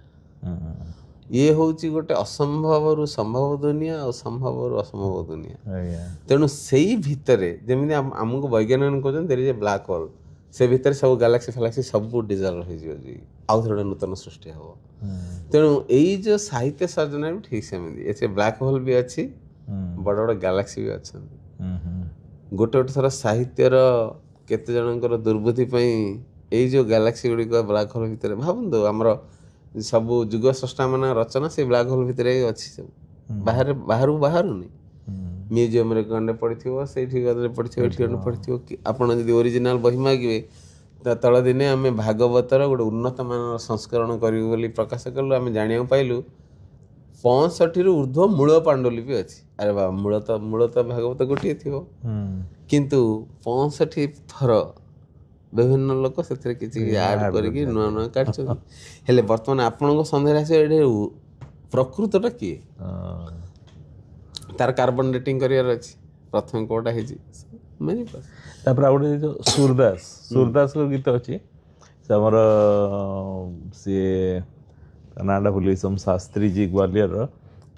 ଇଏ ହେଉଛି ଗୋଟେ ଅସମ୍ଭବରୁ ସମ୍ଭବ ଦୁନିଆ ଆଉ ସମ୍ଭବରୁ ଅସମ୍ଭବ ଦୁନିଆ। ତେଣୁ ସେଇ ଭିତରେ ଯେମିତି ଆମକୁ ବୈଜ୍ଞାନିକ କହୁଛନ୍ତି there is a black hole, ସେ ଭିତରେ ସବୁ ଗ୍ୟାଲାକ୍ସି ଫ୍ୟାଲାକ୍ସି ସବୁ ଡିଜଲ୍ଭ ହେଇଯିବ, ଆଉ ଥରେ ଗୋଟେ ନୂତନ ସୃଷ୍ଟି ହେବ। ତେଣୁ ଏଇ ଯେଉଁ ସାହିତ୍ୟ ସର୍ଜନା ବି ଠିକ୍ ସେମିତି, ଏଥିରେ ବ୍ଲାକ୍ ହୋଲ୍ ବି ଅଛି, ବଡ଼ ବଡ଼ ଗ୍ୟାଲାକ୍ସି ବି ଅଛନ୍ତି। ଗୋଟେ ଗୋଟେ ଥର ସାହିତ୍ୟର କେତେ ଜଣଙ୍କର ଦୁର୍ବୁଦ୍ଧି ପାଇଁ ଏଇ ଯେଉଁ ଗ୍ୟାଲାକ୍ସି ଗୁଡ଼ିକ ବ୍ଲାକ୍ ହୋଲ୍ ଭିତରେ, ଭାବନ୍ତୁ ଆମର ସବୁ ଯୁଗ ସ୍ରଷ୍ଟା ମାନ ରଚନା ସେଇ ବ୍ଲାକ୍ ହୋଲ୍ ଭିତରେ ଅଛି, ସବୁ ବାହାରକୁ ବାହାରୁନି। ମ୍ୟୁଜିୟମ୍ରେ ଗଣ୍ଡେ ପଡ଼ିଥିବ, ସେଇଠି ଗଣ୍ଡେ ପଡ଼ିଥିବ, ଏଠି ଗଣ୍ଡେ ପଡ଼ିଥିବ। ଆପଣ ଯଦି ଓରିଜିନାଲ୍ ବହି ମାଗିବେ, ତା ତଳ ଦିନେ ଆମେ ଭାଗବତର ଗୋଟେ ଉନ୍ନତମାନର ସଂସ୍କରଣ କରିବୁ ବୋଲି ପ୍ରକାଶ କଲୁ, ଆମେ ଜାଣିବାକୁ ପାଇଲୁ 65ରୁ ଉର୍ଦ୍ଧ୍ୱ ମୂଳ ପାଣ୍ଡୁଲିପି ଅଛି। ଆରେ ବାବା, ମୂଳ ତ ଭାଗବତ ଗୋଟିଏ ଥିବ, କିନ୍ତୁ 65 ଥର ବିଭିନ୍ନ ଲୋକ ସେଥିରେ କିଛି ଆଡ୍ କରିକି ନୂଆ ନୂଆ କାଢିଛନ୍ତି। ହେଲେ ବର୍ତ୍ତମାନ ଆପଣଙ୍କ ସନ୍ଦେହରେ ଆସିବ ଏଠି ପ୍ରକୃତଟା କିଏ? ତାର କାର୍ବନ ଡେଟିଂ କରିବାର ଅଛି, ପ୍ରଥମେ କୋଉଟା ହେଇଛି। ତାପରେ ଆଉ ଗୋଟେ ଯେଉଁ ସୁରଦାସଙ୍କ ଗୀତ ଅଛି, ସେ ଆମର ସିଏ ନାଁଟା ଭୁଲି ଶାସ୍ତ୍ରୀଜୀ ଗ୍ୱାଲିୟରର,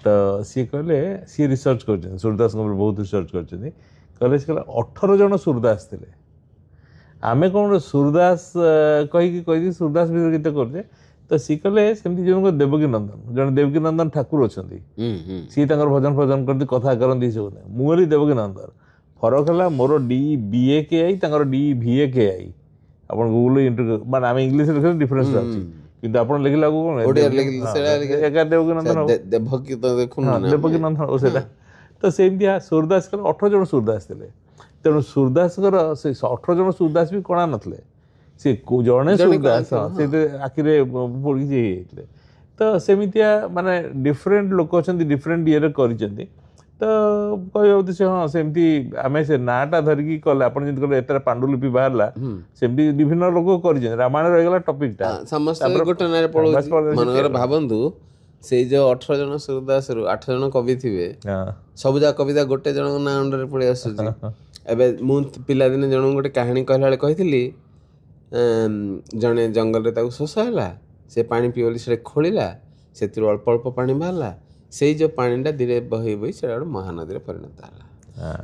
ତ ସିଏ କହିଲେ, ସିଏ ରିସର୍ଚ୍ଚ କରିଛନ୍ତି, ସୁରଦାସଙ୍କ ଉପରେ ବହୁତ ରିସର୍ଚ୍ଚ କରିଛନ୍ତି। କହିଲେ ସେ କହିଲେ 18 ଜଣ ସୁରଦାସ ଥିଲେ। ଆମେ କ'ଣ ସୁରଦାସ କହିକି ସୁରଦାସ ଭିତରେ ଗୀତ କରୁଛେ, ତ ସିଏ କହିଲେ ସେମିତି ଜଣକ ଦେବକୀ ନନ୍ଦନ, ଜଣେ ଦେବକୀ ନନ୍ଦନ ଠାକୁର ଅଛନ୍ତି, ସିଏ ତାଙ୍କର ଭଜନ କରନ୍ତି, କଥା କରନ୍ତି, ସବୁ ନାହିଁ। ମୁଁ ହେଲି ଦେବକୀ ନନ୍ଦନ। ଫରକ ହେଲା ମୋର DBAKI, ତାଙ୍କର DVAKI। ଆପଣ ଗୁଗୁଲ ଇଣ୍ଟରଭ୍ୟୁ, ମାନେ ଆମେ ଇଂଲିଶରେ ଲେଖିଲେ ଡିଫରେନ୍ସ ଅଛି, କିନ୍ତୁ ଆପଣ ଲେଖିଲା ବେଳକୁ କ'ଣ ଏକା ଦେବକୀ ନନ୍ଦନ, ଦେବକୀ ନନ୍ଦନ ସେଇଟା। ତ ସେମିତିଆ ସୁରଦାସ କହିଲେ 18 ଜଣ ସୁରଦାସ ଥିଲେ। ତେଣୁ ସୁରଦାସଙ୍କର ସେ 18 ଜଣ ସୁରଦାସ ବି କଣା ନଥିଲେ, ସେ ଜଣେ ସୁରଦାସ ସେ ଆଖିରେ ପଡ଼ିକି ସେ ହେଇଯାଇଥିଲେ। ତ ସେମିତିଆ ମାନେ ଡିଫରେଣ୍ଟ ଲୋକ ଅଛନ୍ତି, ଡିଫରେଣ୍ଟ ଇଏରେ କରିଛନ୍ତି। ତ କହିବା ଉଦ୍ଦେଶ୍ୟ, ହଁ ସେମିତି ଆମେ ସେ ନାଁଟା ଧରିକି କଲେ, ଆପଣ ଯେମିତି କହିଲେ ଏତେଟା ପାଣ୍ଡୁଲିପି ବାହାରିଲା, ସେମିତି ବିଭିନ୍ନ ଲୋକ କରିଛନ୍ତି। ରାମାୟଣ ରହିଗଲା ଟପିକଟା, ସମସ୍ତେ ଗୋଟେ ନାଁରେ ପଳଉଛି। ମନେକର ଭାବନ୍ତୁ, ସେଇ ଯେଉଁ 18 ଜଣ ସୁରଦାସରୁ 8 ଜଣ କବି ଥିବେ, ସବୁଯାକ କବିତା ଗୋଟେ ଜଣଙ୍କ ନାଁ ଅଣ୍ଡରେ ପଳେଇ ଆସୁଛି। ଏବେ ମୁଁ ପିଲାଦିନେ ଜଣଙ୍କୁ ଗୋଟେ କାହାଣୀ କହିଲା ବେଳେ କହିଥିଲି, ଜଣେ ଜଙ୍ଗଲରେ ତାକୁ ଶୋଷ ହେଲା, ସେ ପାଣି ପିଇବ ବୋଲି ସେଟା ଖୋଳିଲା, ସେଥିରୁ ଅଳ୍ପ ଅଳ୍ପ ପାଣି ବାହାରିଲା। ସେଇ ଯେଉଁ ପାଣିଟା ଧୀରେ ବହି ସେଟା ଗୋଟେ ମହାନଦୀରେ ପରିଣତ ହେଲା।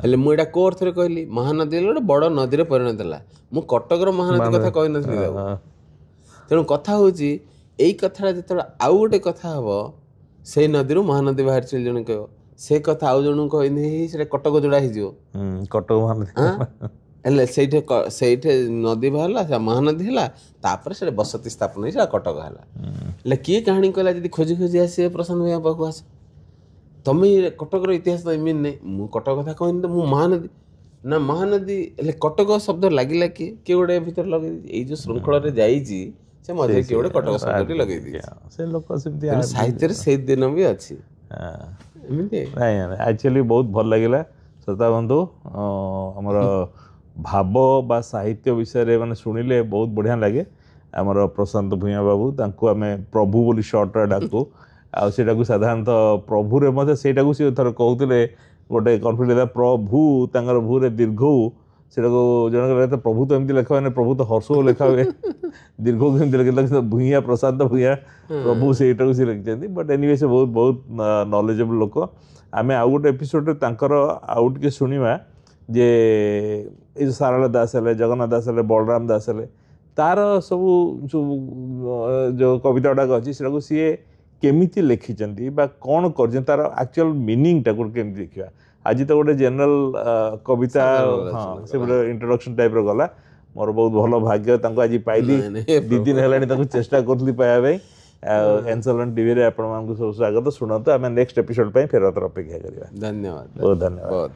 ହେଲେ ମୁଁ ଏଇଟା କୋଉ ଅର୍ଥରେ କହିଲି? ମହାନଦୀ ହେଲେ ଗୋଟେ ବଡ଼ ନଦୀରେ ପରିଣତ ହେଲା। ମୁଁ କଟକର ମହାନଦୀ କଥା କହିନଥିଲି ତାକୁ। ତେଣୁ କଥା ହେଉଛି, ଏଇ କଥାଟା ଯେତେବେଳେ ଆଉ ଗୋଟେ କଥା ହେବ, ସେଇ ନଦୀରୁ ମହାନଦୀ ବାହାରିଛି ବୋଲି ଜଣେ କହିବ, ସେ କଥା ଆଉ ଜଣଙ୍କୁ କହିନି, ସେଟା କଟକ ଯୋଡ଼ା ହେଇଯିବ, କଟକ ମହାନଦୀ। ହେଲେ ସେଇଠି ନଦୀ ବାହାରିଲା, ସେ ମହାନଦୀ ହେଲା, ତାପରେ ସେଟା ବସତି ସ୍ଥାପନ ହେଇ ସେଟା କଟକ ହେଲା। ହେଲେ କିଏ କାହାଣୀ କହିଲା? ଯଦି ଖୋଜି ଖୋଜି ଆସିବେ ପ୍ରଶାନ୍ତ ଭୂୟାଁ ପାଖକୁ ଆସ, ତମେ କଟକର ଇତିହାସ ତ ଏମିତି ନାହିଁ। ମୁଁ କଟକ କଥା କହିନି ତ, ମୁଁ ମହାନଦୀ ନା ମହାନଦୀ। ହେଲେ କଟକ ଶବ୍ଦ ଲାଗିଲା କିଏ ଗୋଟେ ଭିତରେ ଲଗେଇ ଦେଇଛି। ଏଇ ଯେଉଁ ଶୃଙ୍ଖଳରେ ଯାଇଛି, ସେ ମଝିରେ କିଏ ଗୋଟେ କଟକ ଶବ୍ଦଟି ଲଗେଇ ଦେଇଛି। ସେ ଲୋକ ସେମିତି ସାହିତ୍ୟରେ ସେଇ ଦିନ ବି ଅଛି ଏମିତି। ନାଇଁ ଆକ୍ଚୁଆଲି ବହୁତ ଭଲ ଲାଗିଲା ଶ୍ରୋତା ବନ୍ଧୁ। ଆମର ଭାବ ବା ସାହିତ୍ୟ ବିଷୟରେ ମାନେ ଶୁଣିଲେ ବହୁତ ବଢ଼ିଆ ଲାଗେ। ଆମର ପ୍ରଶାନ୍ତ ଭୂୟାଁ ବାବୁ, ତାଙ୍କୁ ଆମେ ପ୍ରଭୁ ବୋଲି ସର୍ଟରେ ଡାକୁ, ଆଉ ସେଇଟାକୁ ସାଧାରଣତଃ ପ୍ରଭୁରେ ମଧ୍ୟ ସେଇଟାକୁ ସେ ଥରେ କହୁଥିଲେ, ଗୋଟେ କନଫ୍ଲିକ୍ଟ ହେଲା, ପ୍ରଭୁ ତାଙ୍କର ଭୂରେ ଦୀର୍ଘ, ସେଇଟାକୁ ଜଣେ କହିଲେ ପ୍ରଭୁ ତ ଏମିତି ଲେଖା ହୁଏନି, ପ୍ରଭୁ ତ ହର୍ଷ ଲେଖା ହୁଏ, ଦୀର୍ଘକୁ କେମିତି ଲେଖିଲା ଭୂୟାଁ, ପ୍ରଶାନ୍ତ ଭୂୟାଁ ପ୍ରଭୁ, ସେଇଟାକୁ ସେ ଲେଖିଛନ୍ତି। ବଟ୍ ଏନିୱେ ସେ ବହୁତ ନଲେଜେବଲ୍ ଲୋକ। ଆମେ ଆଉ ଗୋଟେ ଏପିସୋଡ଼ରେ ତାଙ୍କର ଆଉ ଟିକେ ଶୁଣିବା जे ये सारला दास हेले जगन्नाथ दास हेले बलराम दास हेले तार सबू जो कविता गुड़ाक अच्छी से सी केमिति लिखिं बा कौन कर तार एक्चुअल मीनिंग टाक केमती देखा आज तो गोटे जनरल कविता हाँ से गोटे इंट्रोडक्शन टाइप गला मोर बहुत भल भाग्य आज पाइली दी दिन है चेष्टा करी पाइबा एनसलन टीवी आप सब स्वागत शुणु आम नेक्स्ट एपिसोड फेर अपेक्षा करा धन्यवाद बहुत धन्यवाद। बहुत